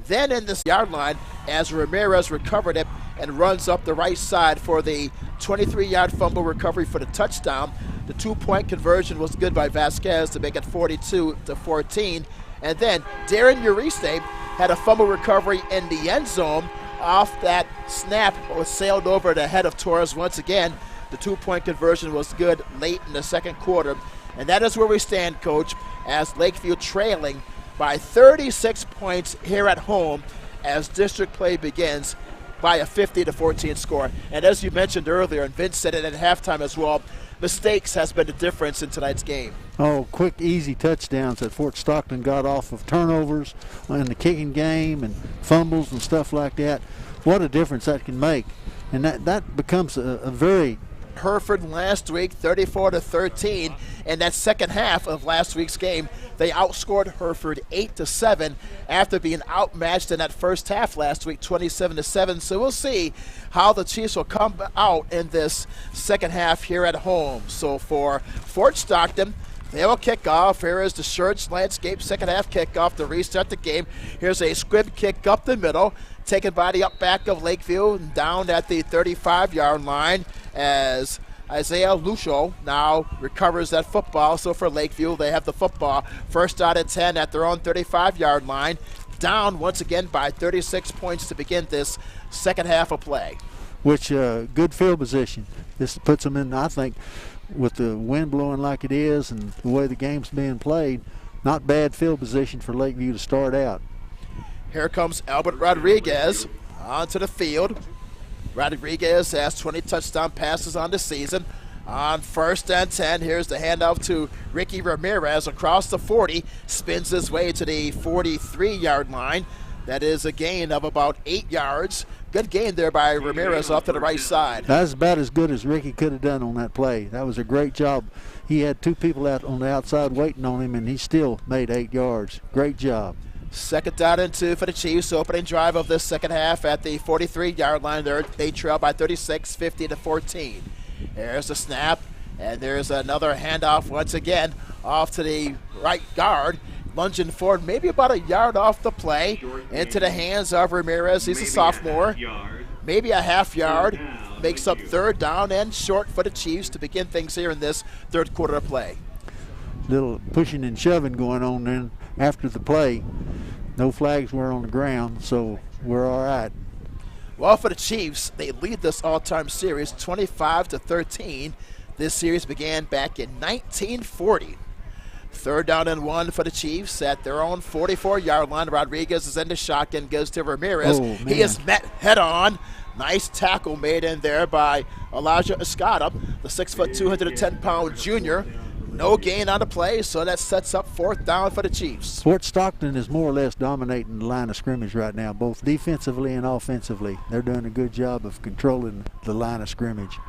Speaker 3: Then in this yard line, as Ramirez recovered it and runs up the right side for the 23-yard fumble recovery for the touchdown, the 2-point conversion was good by Vasquez to make it 42-14. And then Darren Uriste had a fumble recovery in the end zone. Off that snap, was sailed over the head of Torres once again. The 2-point conversion was good late in the second quarter. And that is where we stand, Coach, as Lakeview trailing by 36 points here at home as district play begins by a 50-14 score. And as you mentioned earlier, and Vince said it at halftime as well, mistakes has been the difference in tonight's game.
Speaker 2: Oh, quick, easy touchdowns that Fort Stockton got off of turnovers in the kicking game and fumbles and stuff like that. What a difference that can make. And that becomes a very...
Speaker 3: Hereford last week, 34-13. In that second half of last week's game, they outscored Hereford 8-7 after being outmatched in that first half last week, 27-7. So we'll see how the Chiefs will come out in this second half here at home. So for Fort Stockton, they will kick off. Here is the Shirts Landscape second half kickoff to restart the game. Here's a squib kick up the middle, taken by the up back of Lakeview and down at the 35-yard line as Isaiah Lucio now recovers that football. So for Lakeview, they have the football first out at 10 at their own 35-yard line, down once again by 36 points to begin this second half of play.
Speaker 2: Which good field position. This puts them in, I think, with the wind blowing like it is and the way the game's being played, not bad field position for Lakeview to start out.
Speaker 3: Here comes Albert Rodriguez onto the field. Rodriguez has 20 touchdown passes on the season. On first and 10, here's the handoff to Ricky Ramirez across the 40, spins his way to the 43-yard line. That is a gain of about 8 yards. Good gain there by Ramirez off to the right side.
Speaker 2: That's about as good as Ricky could have done on that play. That was a great job. He had 2 people out on the outside waiting on him, and he still made 8 yards. Great job.
Speaker 3: Second down and 2 for the Chiefs. Opening drive of this second half at the 43-yard line. They trail by 36, 50-14. There's the snap, and there's another handoff once again off to the right guard. Lunging forward, maybe about a yard off the play, into the hands of Ramirez. He's a sophomore. Maybe a half yard. Makes up third down and short for the Chiefs to begin things here in this third quarter of play.
Speaker 2: Little pushing and shoving going on then after the play. No flags were on the ground, so we're all right.
Speaker 3: Well, for the Chiefs, they lead this all-time series 25-13. This series began back in 1940. 3rd down and 1 for the Chiefs at their own 44-yard line. Rodriguez is in the shotgun, goes to Ramirez. He is met head-on. Nice tackle made in there by Elijah Escada, the 6', 210-pound junior. No gain on the play, so that sets up 4th down for the Chiefs.
Speaker 2: Fort Stockton is more or less dominating the line of scrimmage right now, both defensively and offensively. They're doing a good job of controlling the line of scrimmage.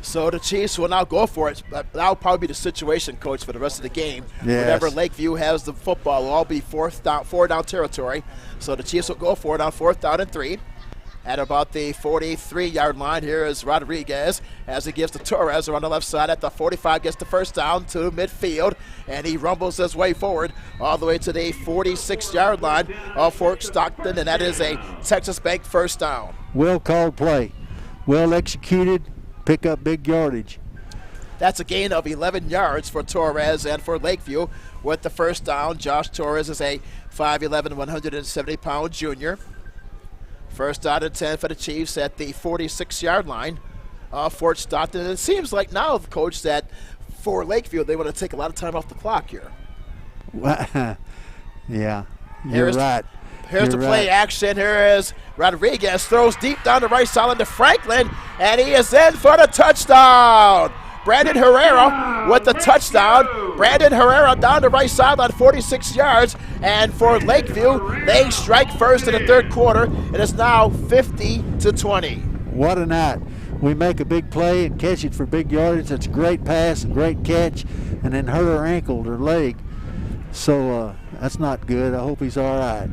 Speaker 3: So the Chiefs will now go for it. That'll probably be the situation, Coach, for the rest of the game.
Speaker 2: Yes.
Speaker 3: Whenever Lakeview has the football, will all be 4-down territory. So the Chiefs will go for it on 4th down and 3. At about the 43-yard line, here is Rodriguez as he gives to Torres around the left side at the 45, gets the 1st down to midfield, and he rumbles his way forward all the way to the 46-yard line of Fort Stockton, and that is a Texas Bank 1st down.
Speaker 2: Well called play, well executed, pick up big yardage.
Speaker 3: That's a gain of 11 yards for Torres and for Lakeview with the 1st down. Josh Torres is a 5'11", 170-pound junior. 1st down and 10 for the Chiefs at the 46-yard line of Fort Stockton. And it seems like now, Coach, that for Lakeview, they want to take a lot of time off the clock here.
Speaker 2: Yeah, you're right.
Speaker 3: Here's the play action. Here is Rodriguez, throws deep down the right side to Franklin, and he is in for the touchdown. Brandon Herrera with the touchdown. Brandon Herrera down the right sideline, 46 yards. And for Lakeview, they strike first in the 3rd quarter. It is now 50-20.
Speaker 2: What a night. We make a big play and catch it for big yardage. It's a great pass, a great catch, and then hurt her ankle, her leg. So that's not good. I hope he's all right.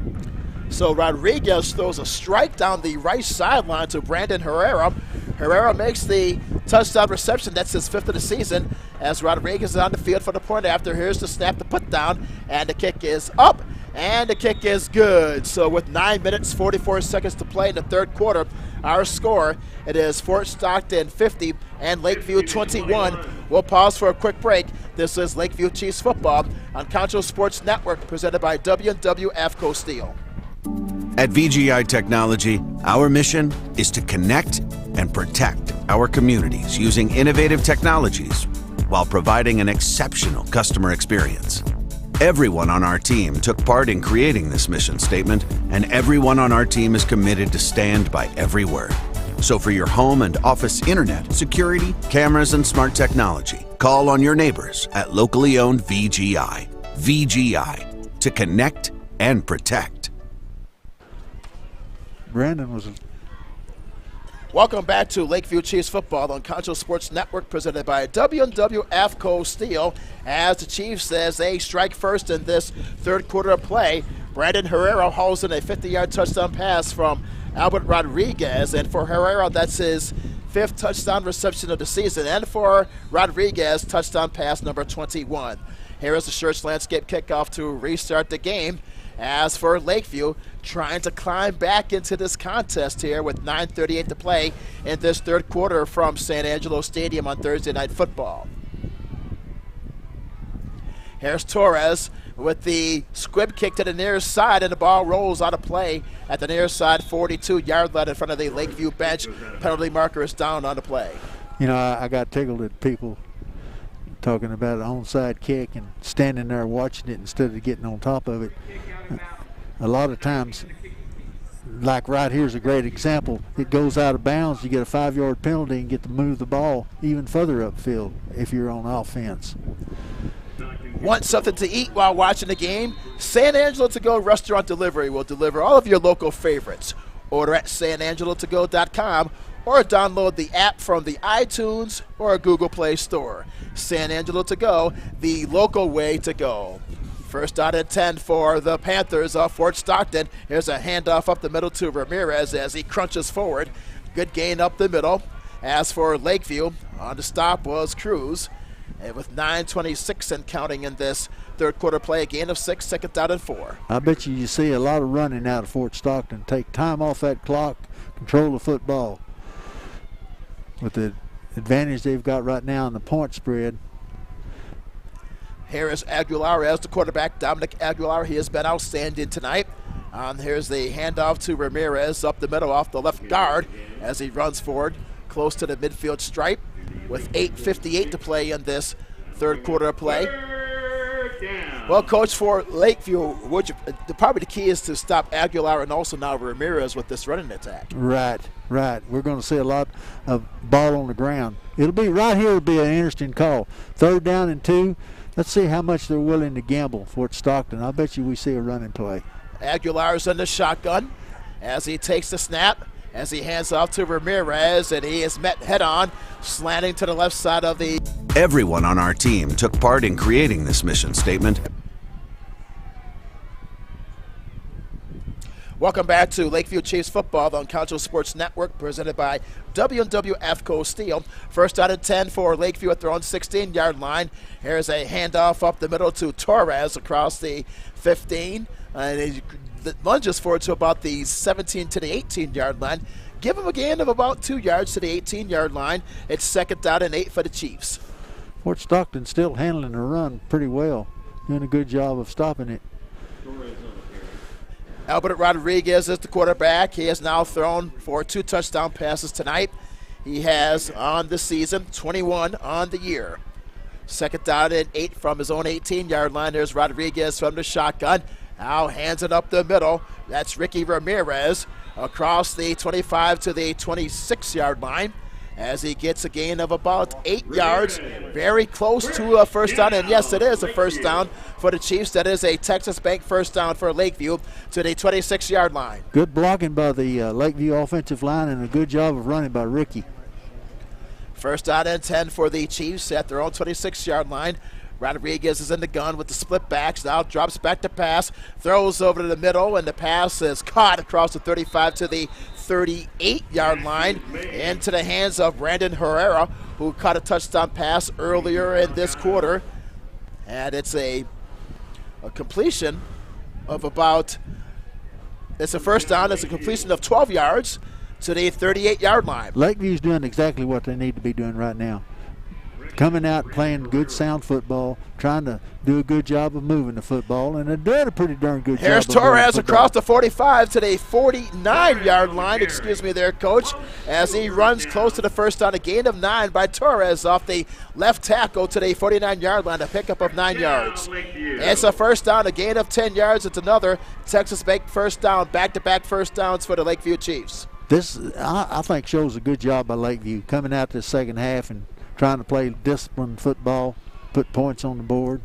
Speaker 3: So Rodriguez throws a strike down the right sideline to Brandon Herrera. Herrera makes the touchdown reception. That's his 5th of the season as Rodriguez is on the field for the point after. Here's the snap, the put down, and the kick is up, and the kick is good. So with 9 minutes, 44 seconds to play in the 3rd quarter, our score, it is Fort Stockton 50 and Lakeview 21. We'll pause for a quick break. This is Lakeview Chiefs football on Concho Sports Network, presented by W&W AFCO Steel.
Speaker 12: At VGI Technology, our mission is to connect and protect our communities using innovative technologies while providing an exceptional customer experience. Everyone on our team took part in creating this mission statement, and everyone on our team is committed to stand by every word. So for your home and office internet, security, cameras, and smart technology, call on your neighbors at locally owned VGI. VGI, to connect and protect.
Speaker 2: Brandon was...
Speaker 3: Welcome back to Lakeview Chiefs football on Concho Sports Network, presented by W&W AFCO Steel. As the Chiefs, as they strike first in this 3rd quarter of play, Brandon Herrera hauls in a 50-yard touchdown pass from Albert Rodriguez. And for Herrera, that's his 5th touchdown reception of the season. And for Rodriguez, touchdown pass number 21. Here is the Church Landscape kickoff to restart the game. As for Lakeview, trying to climb back into this contest here with 9:38 to play in this 3rd quarter from San Angelo Stadium on Thursday Night Football. Here's Torres with the squib kick to the near side, and the ball rolls out of play at the near side 42-yard line in front of the Lakeview bench. Penalty marker is down on the play.
Speaker 2: You know, I got tickled at people talking about an onside kick and standing there watching it instead of getting on top of it. A lot of times, like right here's a great example, it goes out of bounds, you get a 5-yard penalty and get to move the ball even further upfield if you're on offense.
Speaker 3: Want something to eat while watching the game? San Angelo To Go Restaurant Delivery will deliver all of your local favorites. Order at sanangelotogo.com or download the app from the iTunes or Google Play Store. San Angelo To Go, the local way to go. 1st down and 10 for the Panthers of Fort Stockton. Here's a handoff up the middle to Ramirez as he crunches forward. Good gain up the middle. As for Lakeview, on the stop was Cruz. And with 9:26 and counting in this 3rd quarter play, a gain of 6, 2nd down and 4.
Speaker 2: I bet you see a lot of running out of Fort Stockton. Take time off that clock, control the football. With the advantage they've got right now in the point spread.
Speaker 3: Here is Aguilar as the quarterback, Dominic Aguilar. He has been outstanding tonight. Here's the handoff to Ramirez up the middle off the left guard as he runs forward close to the midfield stripe with 8:58 to play in this third quarter of play. Well, Coach, for Lakeview, probably the key is to stop Aguilar and also now Ramirez with this running attack.
Speaker 2: Right. We're going to see a lot of ball on the ground. It'll be right here. Will be an interesting call. 3rd down and 2. Let's see how much they're willing to gamble. Fort Stockton. I bet you we see a running play.
Speaker 3: Aguilar's in the shotgun as he takes the snap, as he hands off to Ramirez, and he is met head-on, slanting to the left side of the...
Speaker 12: Everyone on our team took part in creating this mission statement.
Speaker 3: Welcome back to Lakeview Chiefs football on Concho Sports Network, presented by W&W AFCO Steel. 1st out and 10 for Lakeview at their own 16-yard line. Here's a handoff up the middle to Torres across the 15. And he lunges forward to about the 17 to the 18-yard line. Give him a gain of about 2 yards to the 18-yard line. It's 2nd down and 8 for the Chiefs.
Speaker 2: Fort Stockton still handling the run pretty well, doing a good job of stopping it.
Speaker 3: Albert Rodriguez is the quarterback. He has now thrown for 2 touchdown passes tonight. He has on the season 21 on the year. 2nd down and 8 from his own 18-yard line. There's Rodriguez from the shotgun. Now hands it up the middle. That's Ricky Ramirez across the 25 to the 26-yard line as he gets a gain of about 8 yards. Very close to a 1st down, and yes, it is a 1st down for the Chiefs. That is a Texas Bank 1st down for Lakeview to the 26-yard line.
Speaker 2: Good blocking by the Lakeview offensive line and a good job of running by Ricky.
Speaker 3: 1st down and 10 for the Chiefs at their own 26-yard line. Rodriguez is in the gun with the split backs. Now drops back to pass, throws over to the middle, and the pass is caught across the 35 to the 38-yard line into the hands of Brandon Herrera, who caught a touchdown pass earlier in this quarter. And it's a completion of about, it's a 1st down. It's a completion of 12 yards to the 38-yard line.
Speaker 2: Lakeview's doing exactly what they need to be doing right now. Coming out and playing good sound football, trying to do a good job of moving the football, and they're doing a pretty darn good job.
Speaker 3: Here's Torres across the 45 to the 49-yard line, excuse me there, Coach, as he runs close to the 1st down, a gain of 9 by Torres off the left tackle to the 49-yard line, a pickup of 9 yards. It's a 1st down, a gain of 10 yards. It's another Texas Bank 1st down, back-to-back 1st downs for the Lakeview Chiefs.
Speaker 2: This, I think, shows a good job by Lakeview coming out the 2nd half and trying to play disciplined football, put points on the board.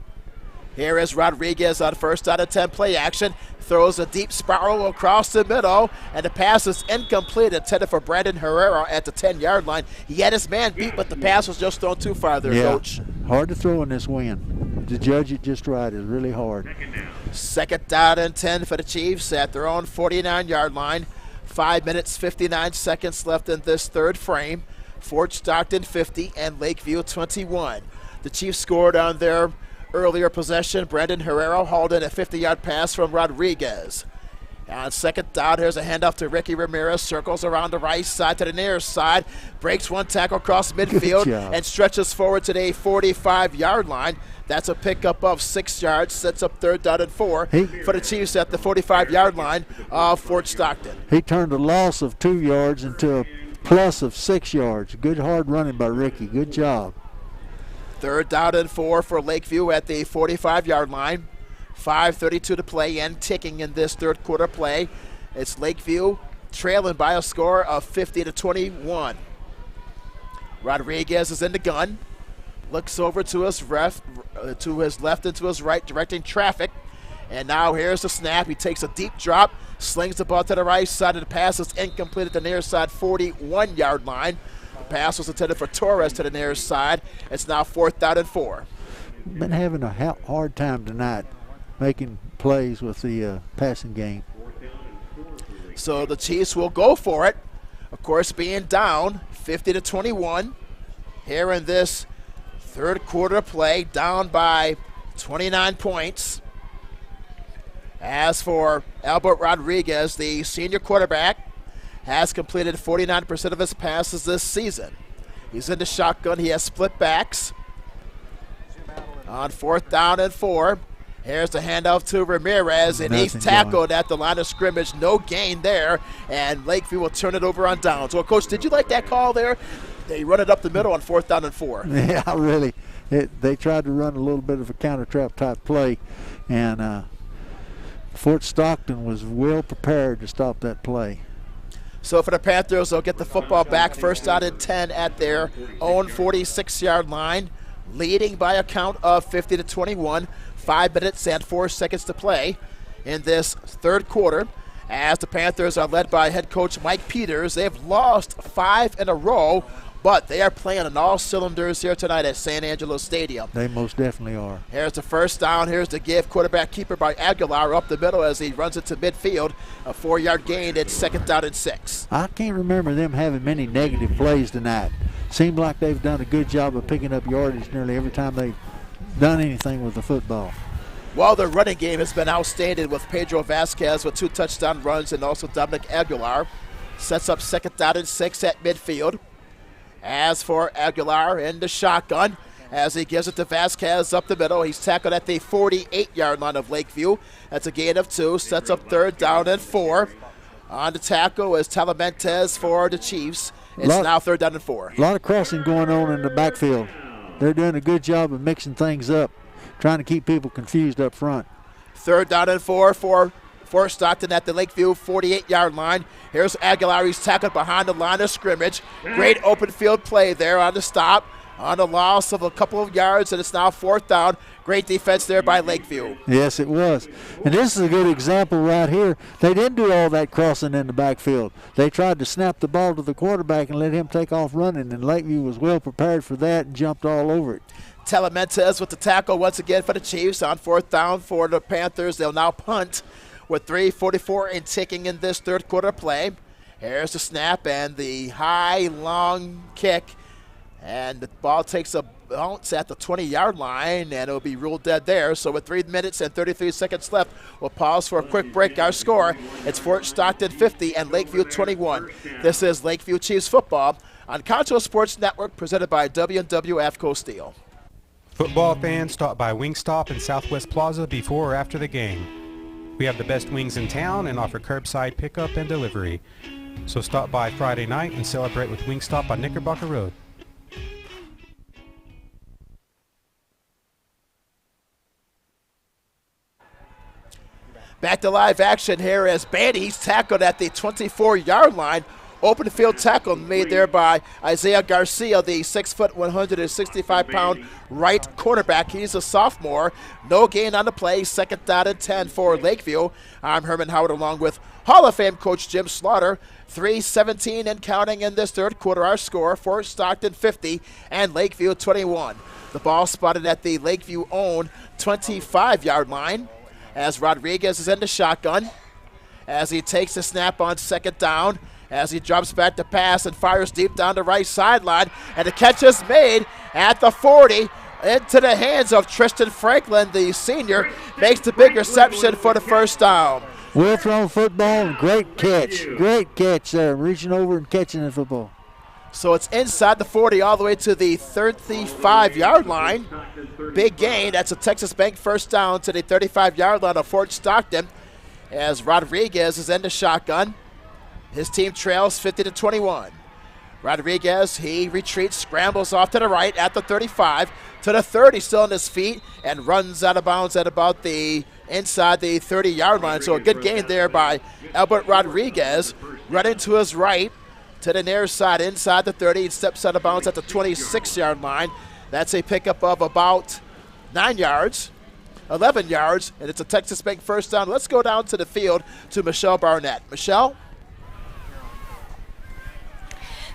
Speaker 3: Here is Rodriguez on 1st out of 10 play action. Throws a deep spiral across the middle, and the pass is incomplete, intended for Brandon Herrera at the 10-yard line. He had his man beat, but the pass was just thrown too far there, Coach.
Speaker 2: Hard to throw in this wind. To judge it just right is really hard.
Speaker 3: 2nd down and 10 for the Chiefs at their own 49-yard line. 5 minutes, 59 seconds left in this 3rd frame. Fort Stockton 50 and Lakeview 21. The Chiefs scored on their earlier possession. Brandon Herrera hauled in a 50-yard pass from Rodriguez. On 2nd down, here's a handoff to Ricky Ramirez. Circles around the right side to the near side. Breaks one tackle across midfield and stretches forward to the 45-yard line. That's a pickup of 6 yards. Sets up 3rd down and 4 for the Chiefs at the 45-yard line of Fort Stockton.
Speaker 2: He turned a loss of 2 yards into a plus of 6 yards. Good hard running by Ricky. Good job.
Speaker 3: 3rd down and 4 for Lakeview at the 45-yard line. 5:32 to play and ticking in this 3rd quarter play. It's Lakeview trailing by a score of 50-21. Rodriguez is in the gun. Looks over to his left and to his right, directing traffic. And now here's the snap. He takes a deep drop, slings the ball to the right side, and the pass is incomplete at the near side 41-yard line. The pass was intended for Torres to the near side. It's now 4th down and 4.
Speaker 2: Been having a hard time tonight making plays with the passing game.
Speaker 3: So the Chiefs will go for it. Of course, being down 50-21 here in this 3rd quarter play, down by 29 points. As for Albert Rodriguez, the senior quarterback, has completed 49% of his passes this season. He's in the shotgun. He has split backs. On 4th down and 4, Here's the handoff to Ramirez, and he's tackled at the line of scrimmage. No gain there, and Lakeview will turn it over on downs. Well, Coach, did you like that call there? They run it up the middle on 4th down and 4.
Speaker 2: Yeah, really. They tried to run a little bit of a counter trap type play, and Fort Stockton was well prepared to stop that play.
Speaker 3: So for the Panthers, they'll get the football back, 1st down and 10 at their own 46-yard line, leading by a count of 50-21. 5 minutes and 4 seconds to play in this third quarter, as the Panthers are led by head coach Mike Peters. They've lost 5 in a row, but they are playing on all cylinders here tonight at San Angelo Stadium.
Speaker 2: They most definitely are.
Speaker 3: Here's the 1st down. Here's the give. Quarterback keeper by Aguilar up the middle as he runs it to midfield. A 4-yard gain at 2nd down and 6.
Speaker 2: I can't remember them having many negative plays tonight. Seemed like they've done a good job of picking up yardage nearly every time they've done anything with the football.
Speaker 3: Well, their running game has been outstanding with Pedro Vasquez with 2 touchdown runs, and also Dominic Aguilar sets up 2nd down and 6 at midfield. As for Aguilar in the shotgun, as he gives it to Vasquez up the middle, he's tackled at the 48-yard line of Lakeview. That's a gain of 2, sets up 3rd down and 4. On the tackle is Talamentes for the Chiefs. It's now 3rd down and 4.
Speaker 2: A lot of crossing going on in the backfield. They're doing a good job of mixing things up, trying to keep people confused up front.
Speaker 3: 3rd down and 4 for Fort Stockton at the Lakeview 48-yard line. Here's Aguilar. He's tackled behind the line of scrimmage. Great open field play there on the stop, on a loss of a couple of yards, and it's now 4th down. Great defense there by Lakeview.
Speaker 2: Yes, it was. And this is a good example right here. They didn't do all that crossing in the backfield. They tried to snap the ball to the quarterback and let him take off running, and Lakeview was well prepared for that and jumped all over it.
Speaker 3: Talamentes with the tackle once again for the Chiefs on 4th down for the Panthers. They'll now punt with 3:44 and ticking in this third quarter play. Here's the snap and the high, long kick. And the ball takes a bounce at the 20-yard line, and it'll be ruled dead there. So with 3 minutes and 33 seconds left, we'll pause for a quick break. Our score, it's Fort Stockton 50 and Lakeview 21. This is Lakeview Chiefs football on Concho Sports Network, presented by W&W AFCO Steel.
Speaker 11: Football fans, stop by Wingstop in Southwest Plaza before or after the game. We have the best wings in town and offer curbside pickup and delivery. So stop by Friday night and celebrate with Wingstop on Knickerbocker Road.
Speaker 3: Back to live action here as Bandy's tackled at the 24-yard line. Open field tackle made there by Isaiah Garcia, the 6', 165-pound right cornerback. He's a sophomore. No gain on the play. 2nd down and 10 for Lakeview. I'm Herman Howard along with Hall of Fame coach Jim Slaughter. 3:17 and counting in this third quarter. Our score, Fort Stockton 50 and Lakeview 21. The ball spotted at the Lakeview-owned 25-yard line as Rodriguez is in the shotgun. As he takes the snap on 2nd down. As he drops back to pass and fires deep down the right sideline. And the catch is made at the 40 into the hands of Tristan Franklin, the senior, makes the big reception for the 1st down.
Speaker 2: Well thrown football and great catch. Great catch there, reaching over and catching the football.
Speaker 3: So it's inside the 40 all the way to the 35-yard line. Big gain. That's a Texas Bank 1st down to the 35-yard line of Fort Stockton as Rodriguez is in the shotgun. His team trails 50-21. Rodriguez, he retreats, scrambles off to the right at the 35, to the 30, still on his feet, and runs out of bounds at about the inside the 30-yard line. So a good gain there by Albert Rodriguez. Running to his right, to the near side, inside the 30, and steps out of bounds at the 26-yard line. That's a pickup of about 9 yards. 11 yards, and it's a Texas Bank 1st down. Let's go down to the field to Michelle Barnett. Michelle?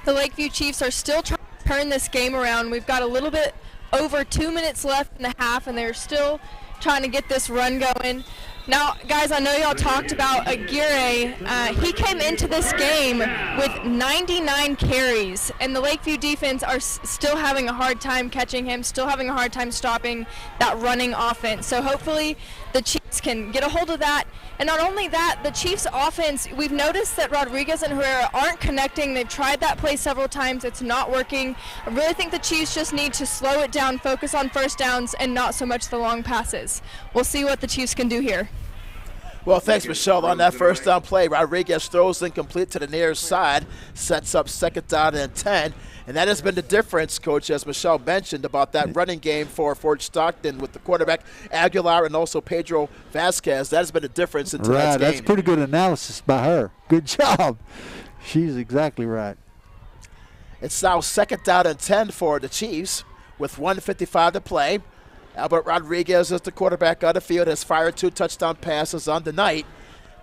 Speaker 8: The Lakeview Chiefs are still trying to turn this game around. We've got a little bit over 2 minutes left in the half, and they're still trying to get this run going. Now, guys, I know y'all talked about Aguirre. He came into this game with 99 carries, and the Lakeview defense are still having a hard time catching him, still having a hard time stopping that running offense. So hopefully the Chiefs teammates can get a hold of that. And not only that, the Chiefs offense, we've noticed that Rodriguez and Herrera aren't connecting. They've tried that play several times. It's not working. I really think the Chiefs just need to slow it down, focus on first downs, and not so much the long passes. We'll see what the Chiefs can do here.
Speaker 3: Well, thanks, Michelle. On that first down play, Rodriguez throws incomplete to the near side, sets up second down and 10. And that has been the difference, Coach, as Michelle mentioned, about that running game for Fort Stockton with the quarterback Aguilar and also Pedro Vasquez. That has been the difference in tonight's game.
Speaker 2: That's pretty good analysis by her. Good job. She's exactly right.
Speaker 3: It's now second down and 10 for the Chiefs with 1:55 to play. Albert Rodriguez is the quarterback on the field, has fired 2 touchdown passes on the night,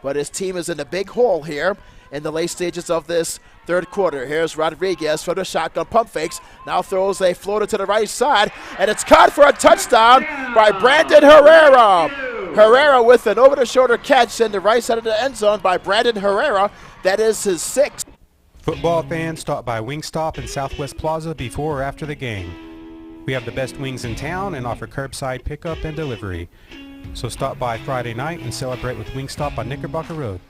Speaker 3: but his team is in a big hole here in the late stages of this third quarter. Here's Rodriguez for the shotgun pump fakes. Now throws a floater to the right side, and it's caught for a touchdown by Brandon Herrera. Herrera with an over-the-shoulder catch in the right side of the end zone by Brandon Herrera. That is his 6th.
Speaker 11: Football fans, stop by Wingstop in Southwest Plaza before or after the game. We have the best wings in town and offer curbside pickup and delivery. So stop by Friday night and celebrate with Wingstop on Knickerbocker Road.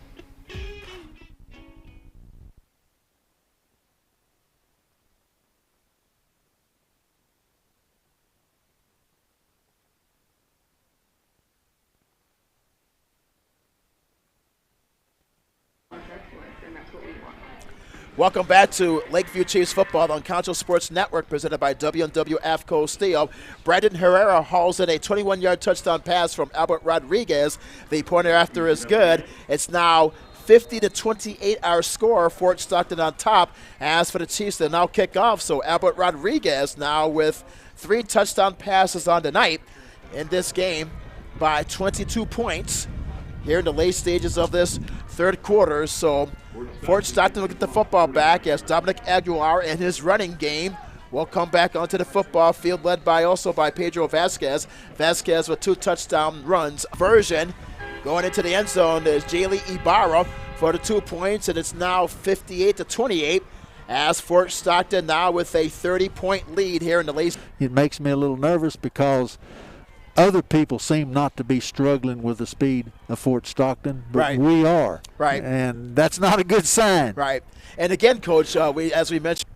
Speaker 3: Welcome back to Lakeview Chiefs football on Concho Sports Network, presented by W&W AFCO Steel. Brandon Herrera hauls in a 21-yard touchdown pass from Albert Rodriguez. The pointer after is good. It's now 50-28 our score. Fort Stockton on top. As for the Chiefs, they now kick off. So Albert Rodriguez now with 3 touchdown passes on the night in this game by 22 points here in the late stages of this third quarter. So Fort Stockton will get the football back as Dominic Aguilar and his running game will come back onto the football field, led by also by Pedro Vasquez. Vasquez with 2 touchdown runs. Version going into the end zone is Jaylee Ibarra for the 2 points, and it's now 58-28 as Fort Stockton now with a 30-point lead here in the late.
Speaker 2: It makes me a little nervous because other people seem not to be struggling with the speed of Fort Stockton, but we are.
Speaker 3: Right.
Speaker 2: And that's not a good sign.
Speaker 3: Right. And again, Coach, as we mentioned,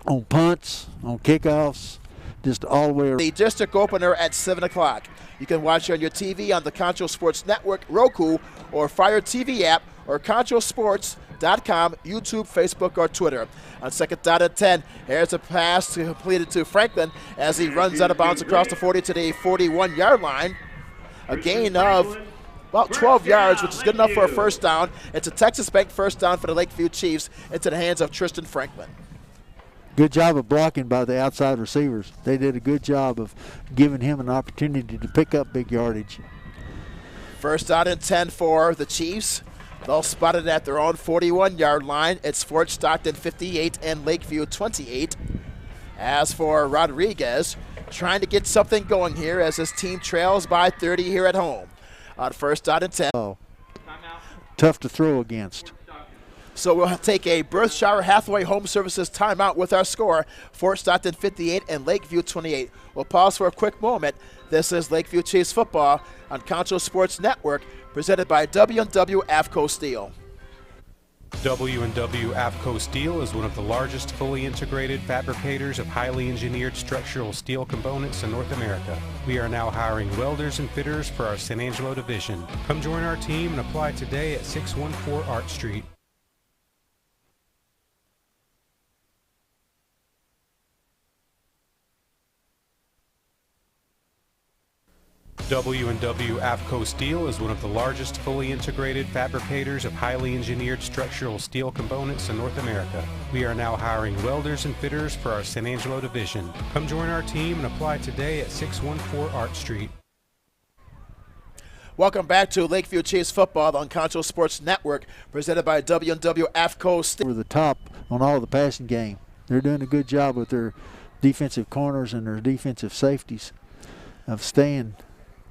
Speaker 2: on punts, on kickoffs, just all the way around.
Speaker 3: The district opener at 7 o'clock. You can watch it on your TV on the Concho Sports Network, Roku, or Fire TV app, or ConchoSports.com, YouTube, Facebook, or Twitter. On second down and 10, here's a pass completed to Franklin as he runs out of bounds across the 40 to the 41-yard line. A gain of about 12 yards, which is good enough for a first down. It's a Texas Bank first down for the Lakeview Chiefs into the hands of Tristan Franklin.
Speaker 2: Good job of blocking by the outside receivers. They did a good job of giving him an opportunity to pick up big yardage.
Speaker 3: First down and 10 for the Chiefs. They'll spot it at their own 41-yard line. It's Fort Stockton 58 and Lakeview 28. As for Rodriguez, trying to get something going here as his team trails by 30 here at home. On first down and 10.
Speaker 2: Oh, tough to throw against.
Speaker 3: So we'll take a Berkshire Hathaway Home Services timeout with our score, Fort Stockton 58 and Lakeview 28. We'll pause for a quick moment. This is Lakeview Chiefs football on Concho Sports Network, presented by W&W AFCO Steel.
Speaker 11: W&W AFCO Steel is one of the largest fully integrated fabricators of highly engineered structural steel components in North America. We are now hiring welders and fitters for our San Angelo division. Come join our team and apply today at 614 Art Street. W&W AFCO Steel is one of the largest fully integrated fabricators of highly engineered structural steel components in North America. We are now hiring welders and fitters for our San Angelo division. Come join our team and apply today at 614 Art Street.
Speaker 3: Welcome back to Lakeview Chiefs football on Concho Sports Network, presented by W&W AFCO Steel.
Speaker 2: Over the top on all the passing game. They're doing a good job with their defensive corners and their defensive safeties of staying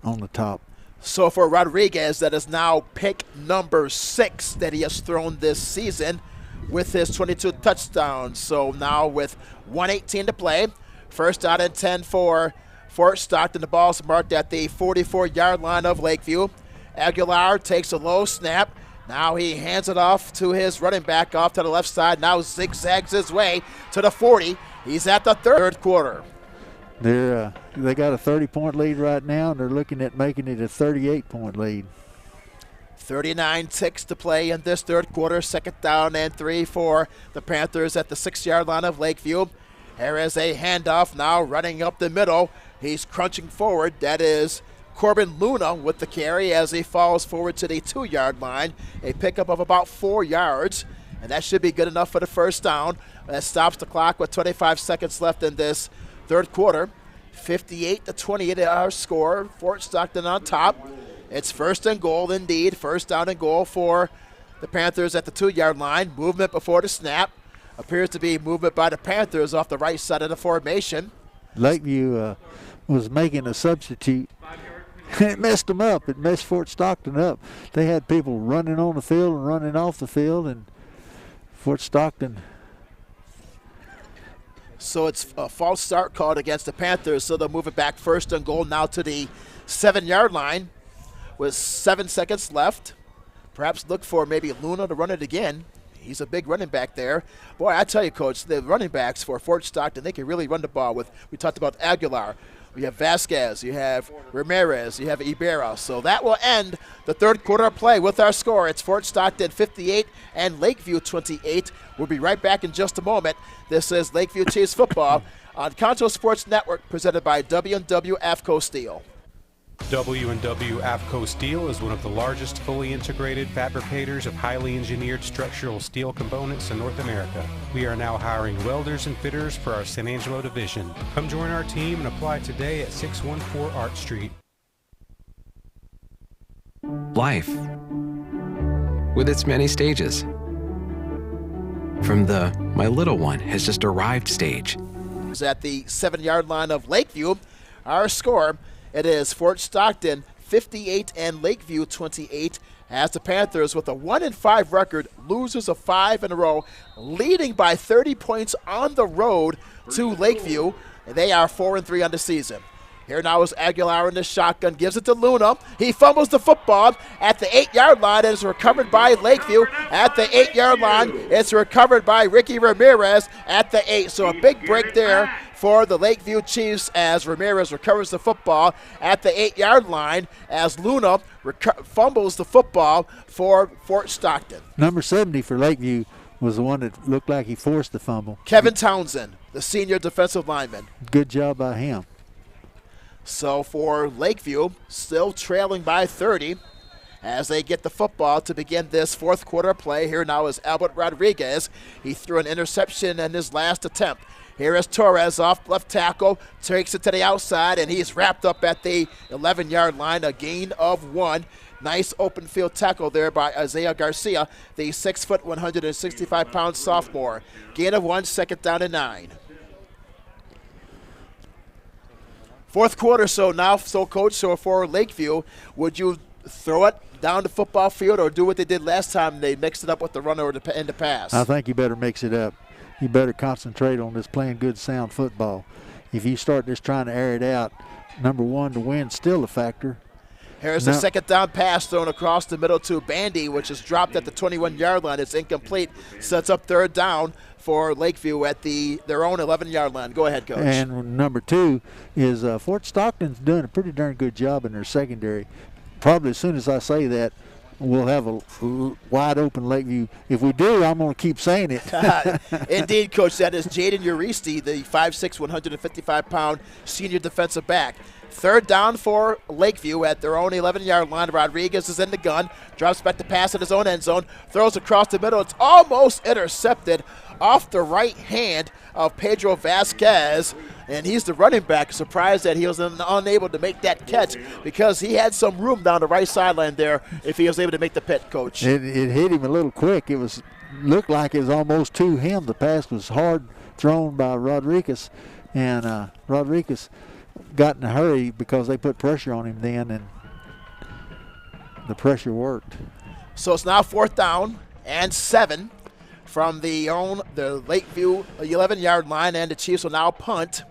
Speaker 2: on the top.
Speaker 3: So for Rodriguez, that is now pick number 6 that he has thrown this season with his 22 touchdowns. So now with 1:18 to play, first down and 10 for Fort Stockton. The ball's marked at the 44-yard line of Lakeview. Aguilar takes a low snap. Now he hands it off to his running back off to the left side. Now zigzags his way to the 40. He's at the third quarter.
Speaker 2: They got a 30-point lead right now, and they're looking at making it a 38-point lead.
Speaker 3: 39 ticks to play in this third quarter. Second down and 3 for the Panthers at the 6-yard line of Lakeview. Here is a handoff now running up the middle. He's crunching forward. That is Corbin Luna with the carry as he falls forward to the 2-yard line. A pickup of about 4 yards, and that should be good enough for the first down. That stops the clock with 25 seconds left in this third quarter. 58-28 our score. Fort Stockton on top. It's first and goal indeed. First down and goal for the Panthers at the 2-yard line. Movement before the snap. Appears to be movement by the Panthers off the right side of the formation.
Speaker 2: Lakeview was making a substitute. It messed them up. It messed Fort Stockton up. They had people running on the field and running off the field, and Fort Stockton.
Speaker 3: So it's a false start called against the Panthers, so they'll move it back first and goal now to the 7-yard line with 7 seconds left. Perhaps look for maybe Luna to run it again. He's a big running back there. Boy, I tell you, Coach, the running backs for Fort Stockton, they can really run the ball with. We talked about Aguilar. We have Vasquez, you have Ramirez, you have Ibarra. So that will end the third quarter of play with our score. It's Fort Stockton 58 and Lakeview 28. We'll be right back in just a moment. This is Lakeview Chiefs football on Concho Sports Network, presented by W&W AFCO Steel.
Speaker 11: W&W AFCO Steel is one of the largest fully integrated fabricators of highly engineered structural steel components in North America. We are now hiring welders and fitters for our San Angelo division. Come join our team and apply today at 614 Art Street.
Speaker 4: Life, with its many stages. From the "my little one has just arrived" stage.
Speaker 3: At the 7-yard line of Lakeview, our score, it is Fort Stockton 58 and Lakeview 28, as the Panthers, with a 1-5 record, losers of 5 in a row, leading by 30 points on the road to Lakeview. They are 4-3 on the season. Here now is Aguilar in the shotgun, gives it to Luna. He fumbles the football at the 8-yard line. It is recovered by Lakeview at the 8-yard line. It's recovered by Ricky Ramirez at the 8. So a big break there for the Lakeview Chiefs as Ramirez recovers the football at the 8-yard line as Luna fumbles the football for Fort Stockton.
Speaker 2: Number 70 for Lakeview was the one that looked like he forced the fumble.
Speaker 3: Kevin Townsend, the senior defensive lineman.
Speaker 2: Good job by him.
Speaker 3: So for Lakeview, still trailing by 30 as they get the football to begin this fourth quarter play. Here now is Albert Rodriguez. He threw an interception in his last attempt. Here is Torres off left tackle, takes it to the outside, and he's wrapped up at the 11-yard line, a gain of 1. Nice open field tackle there by Isaiah Garcia, the 6', 165-pound sophomore. Gain of 1, second down and 9. Fourth quarter, Coach, for Lakeview, would you throw it down the football field or do what they did last time? They mixed it up with the run or in the pass.
Speaker 2: I think you better mix it up. You better concentrate on this playing good, sound football. If you start just trying to air it out, number one, the wind's still a factor.
Speaker 3: Here's the second down pass thrown across the middle to Bandy, which is dropped at the 21-yard line. It's incomplete. Sets up third down for Lakeview at their own 11-yard line. Go ahead, Coach.
Speaker 2: And number 2 is Fort Stockton's doing a pretty darn good job in their secondary. Probably as soon as I say that, we'll have a wide open Lakeview. If we do, I'm going to keep saying it.
Speaker 3: Indeed, Coach. That is Jaden Uristi, the 5'6", 155-pound senior defensive back. Third down for Lakeview at their own 11-yard line. Rodriguez is in the gun, drops back to pass in his own end zone, throws across the middle. It's almost intercepted off the right hand of Pedro Vasquez, and he's the running back. Surprised that he was unable to make that catch because he had some room down the right sideline there if he was able to make the pit, Coach.
Speaker 2: It hit him a little quick. It looked like it was almost to him. The pass was hard thrown by Rodriguez, and Rodriguez got in a hurry because they put pressure on him then, and the pressure worked.
Speaker 3: So it's now fourth down and 7 from the Lakeview 11-yard line, and the Chiefs will now punt.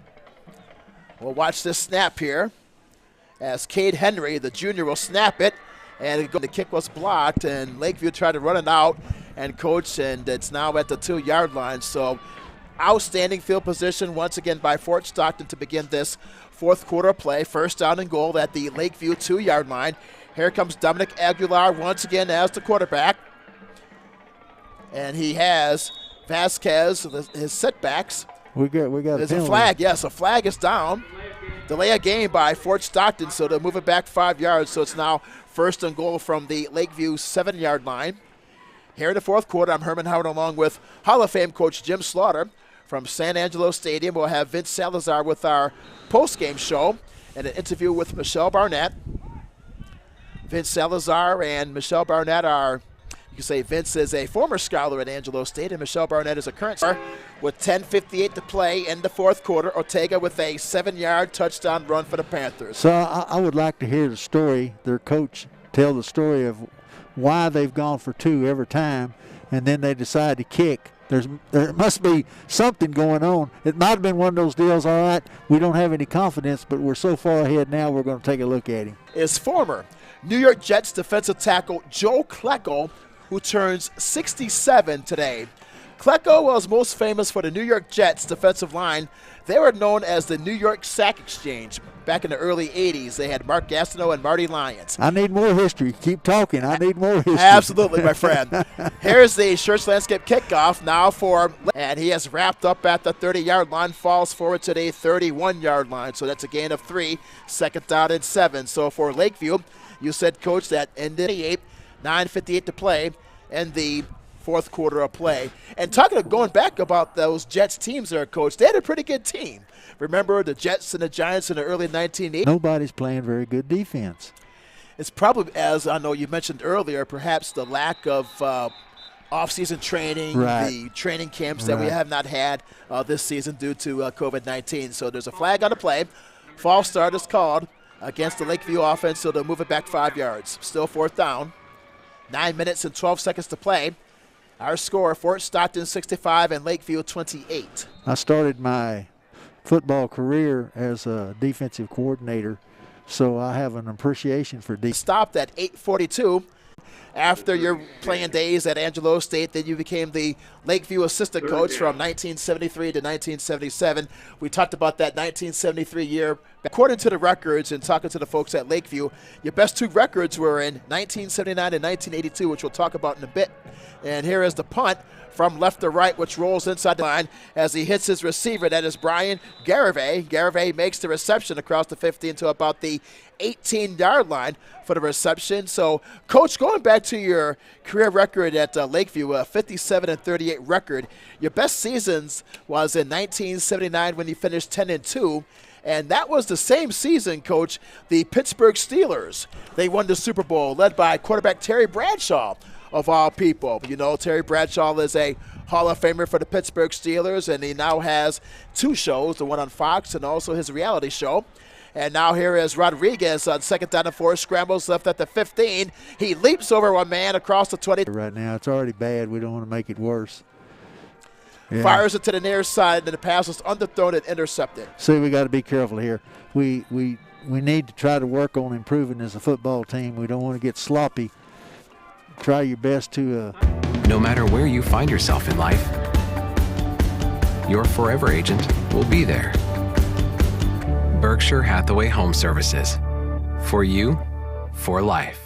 Speaker 3: We'll watch this snap here as Cade Henry, the junior, will snap it. And the kick was blocked, and Lakeview tried to run it out. And Coach, and it's now at the 2-yard line. So outstanding field position once again by Fort Stockton to begin this fourth quarter play. First down and goal at the Lakeview 2-yard line. Here comes Dominic Aguilar once again as the quarterback. And he has Vasquez, his setbacks.
Speaker 2: We got
Speaker 3: There's a flag. Yes, a flag is down. Delay a game by Fort Stockton, so they'll move it back 5 yards. So it's now first and goal from the Lakeview 7-yard line. Here in the fourth quarter, I'm Herman Howard along with Hall of Fame coach Jim Slaughter from San Angelo Stadium. We'll have Vince Salazar with our post-game show and an interview with Michelle Barnett. Vince Salazar and Michelle Barnett are, you can say Vince is a former scholar at Angelo State, and Michelle Barnett is a current star. With 10:58 to play in the fourth quarter, Ortega with a 7-yard touchdown run for the Panthers.
Speaker 2: So I would like to hear the story, their coach tell the story of why they've gone for 2 every time, and then they decide to kick. There must be something going on. It might have been one of those deals, all right, we don't have any confidence, but we're so far ahead now we're going to take a look at him.
Speaker 3: Is former New York Jets defensive tackle Joe Klecko, who turns 67 today. Klecko was most famous for the New York Jets defensive line. They were known as the New York Sack Exchange. Back in the early 80s, they had Mark Gastineau and Marty Lyons.
Speaker 2: I need more history. Keep talking. I need more history.
Speaker 3: Absolutely, my friend. Here's the Shirts Landscape kickoff now and he has wrapped up at the 30-yard line, falls forward to the 31-yard line. So that's a gain of 3, second down and 7. So for Lakeview, you said, Coach, that ended 8, 9:58 to play, and the fourth quarter of play. And going back about those Jets teams there, Coach, they had a pretty good team. Remember the Jets and the Giants in the early 1980s?
Speaker 2: Nobody's playing very good defense.
Speaker 3: It's probably, as I know you mentioned earlier, perhaps the lack of off-season training, the training camps that we have not had this season due to COVID-19. So there's a flag on the play. False start is called against the Lakeview offense, so they'll move it back 5 yards. Still fourth down. 9 minutes and 12 seconds to play. Our score, Fort Stockton 65 and Lakeview 28.
Speaker 2: I started my football career as a defensive coordinator, so I have an appreciation for defense.
Speaker 3: Stopped at 8:42. After your playing days at Angelo State, then you became the Lakeview assistant coach from 1973 to 1977. We talked about that 1973 year. According to the records and talking to the folks at Lakeview, your best 2 records were in 1979 and 1982, which we'll talk about in a bit. And here is the punt from left to right, which rolls inside the line as he hits his receiver. That is Brian Garavay. Garavay makes the reception across the 15 to about the 18-yard line for the reception. So, Coach, going back to your career record at Lakeview, a 57-38 record, your best seasons was in 1979 when you finished 10-2. And that was the same season, Coach, the Pittsburgh Steelers. They won the Super Bowl, led by quarterback Terry Bradshaw, of all people. You know, Terry Bradshaw is a Hall of Famer for the Pittsburgh Steelers, and he now has 2 shows, the one on Fox and also his reality show. And now here is Rodriguez on second down and 4, scrambles left at the 15. He leaps over one man across the 20.
Speaker 2: Right now, it's already bad. We don't want to make it worse. Yeah.
Speaker 3: Fires it to the near side, and the pass was underthrown and intercepted.
Speaker 2: See, we got to be careful here. We need to try to work on improving as a football team. We don't want to get sloppy. Try your best to...
Speaker 4: No matter where you find yourself in life, your forever agent will be there. Berkshire Hathaway Home Services. For you, for life.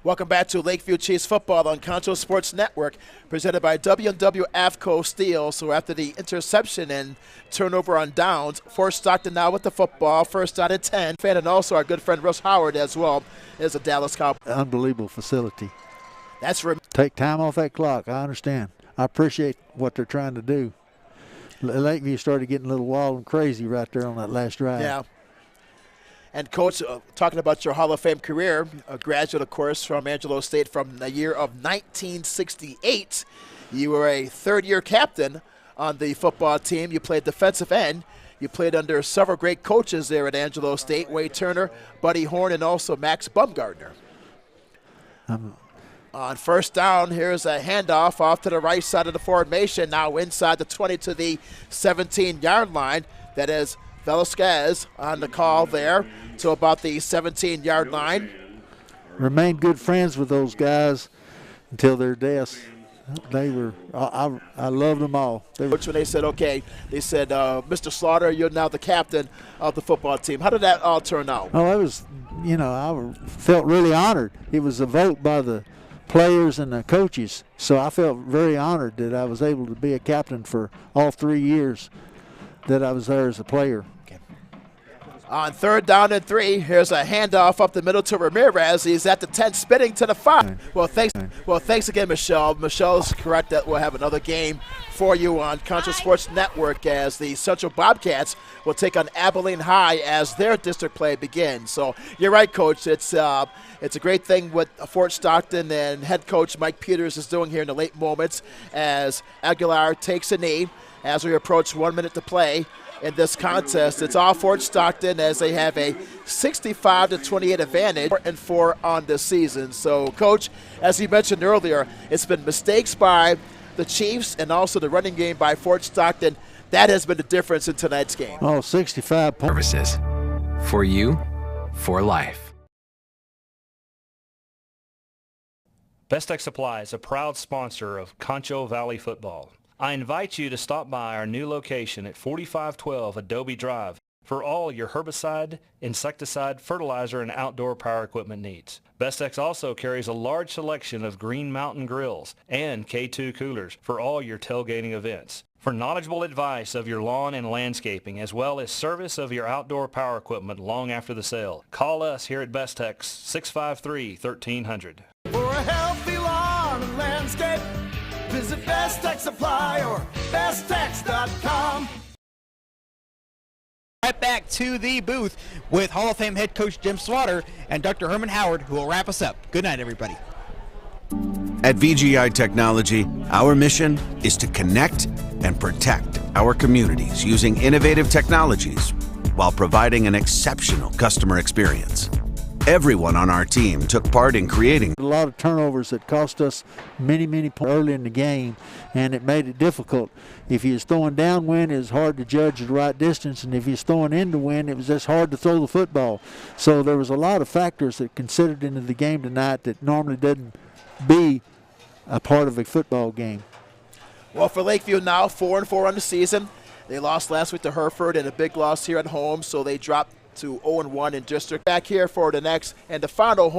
Speaker 3: Welcome back to Lakeview Chiefs football on Concho Sports Network, presented by W&W AFCO Steel. So after the interception and turnover on downs, Fort Stockton now with the football, first down and 10. And also our good friend Russ Howard as well is a Dallas Cowboy.
Speaker 2: Unbelievable facility.
Speaker 3: That's
Speaker 2: take time off that clock. I understand. I appreciate what they're trying to do. Lakeview started getting a little wild and crazy right there on that last drive.
Speaker 3: Yeah. And, Coach, talking about your Hall of Fame career, a graduate, of course, from Angelo State from the year of 1968. You were a third-year captain on the football team. You played defensive end. You played under several great coaches there at Angelo State, Wade Turner, Buddy Horn, and also Max Bumgardner. On first down, here's a handoff off to the right side of the formation, now inside the 20 to the 17-yard line. That is Velasquez on the call there to about the 17-yard line.
Speaker 2: Remained good friends with those guys until their deaths. They were, I loved them all.
Speaker 3: When they said, okay, they said, Mr. Slaughter, you're now the captain of the football team. How did that all turn out?
Speaker 2: Oh, it was, I felt really honored. It was a vote by the players and the coaches, so I felt very honored that I was able to be a captain for all 3 years that I was there as a player.
Speaker 3: On third down and 3, here's a handoff up the middle to Ramirez. He's at the 10, spinning to the 5. Well, thanks again, Michelle. Michelle's correct that we'll have another game for you on Concho Sports Network as the Central Bobcats will take on Abilene High as their district play begins. So you're right, Coach. It's a great thing what Fort Stockton and head coach Mike Peters is doing here in the late moments as Aguilar takes a knee as we approach 1 minute to play in this contest. It's all Fort Stockton as they have a 65-28 advantage and 4 on this season. So, Coach, as you mentioned earlier, it's been mistakes by the Chiefs and also the running game by Fort Stockton. That has been the difference in tonight's game.
Speaker 2: Oh, 65 points.
Speaker 4: Services. For you, for life.
Speaker 5: Best Tech Supply is a proud sponsor of Concho Valley Football. I invite you to stop by our new location at 4512 Adobe Drive for all your herbicide, insecticide, fertilizer, and outdoor power equipment needs. Bestex also carries a large selection of Green Mountain grills and K2 coolers for all your tailgating events. For knowledgeable advice of your lawn and landscaping, as well as service of your outdoor power equipment long after the sale, call us here at Bestex 653-1300.
Speaker 6: For a healthy lawn and landscape, visit Best Tech Supply or besttech.com.
Speaker 14: Right back to the booth with Hall of Fame head coach Jim Slaughter and Dr. Herman Howard, who will wrap us up. Good night, everybody.
Speaker 12: At VGI Technology, our mission is to connect and protect our communities using innovative technologies while providing an exceptional customer experience. Everyone on our team took part in creating
Speaker 2: a lot of turnovers that cost us many points early in the game, and it made it difficult. If he was throwing downwind, it was hard to judge the right distance, and if he was throwing into wind, it was just hard to throw the football. So there was a lot of factors that considered into the game tonight that normally doesn't be a part of a football game.
Speaker 3: Well, for Lakeview now, 4-4 on the season. They lost last week to Hereford and a big loss here at home, so they dropped to 0-1 in district. Back here for the next and the final home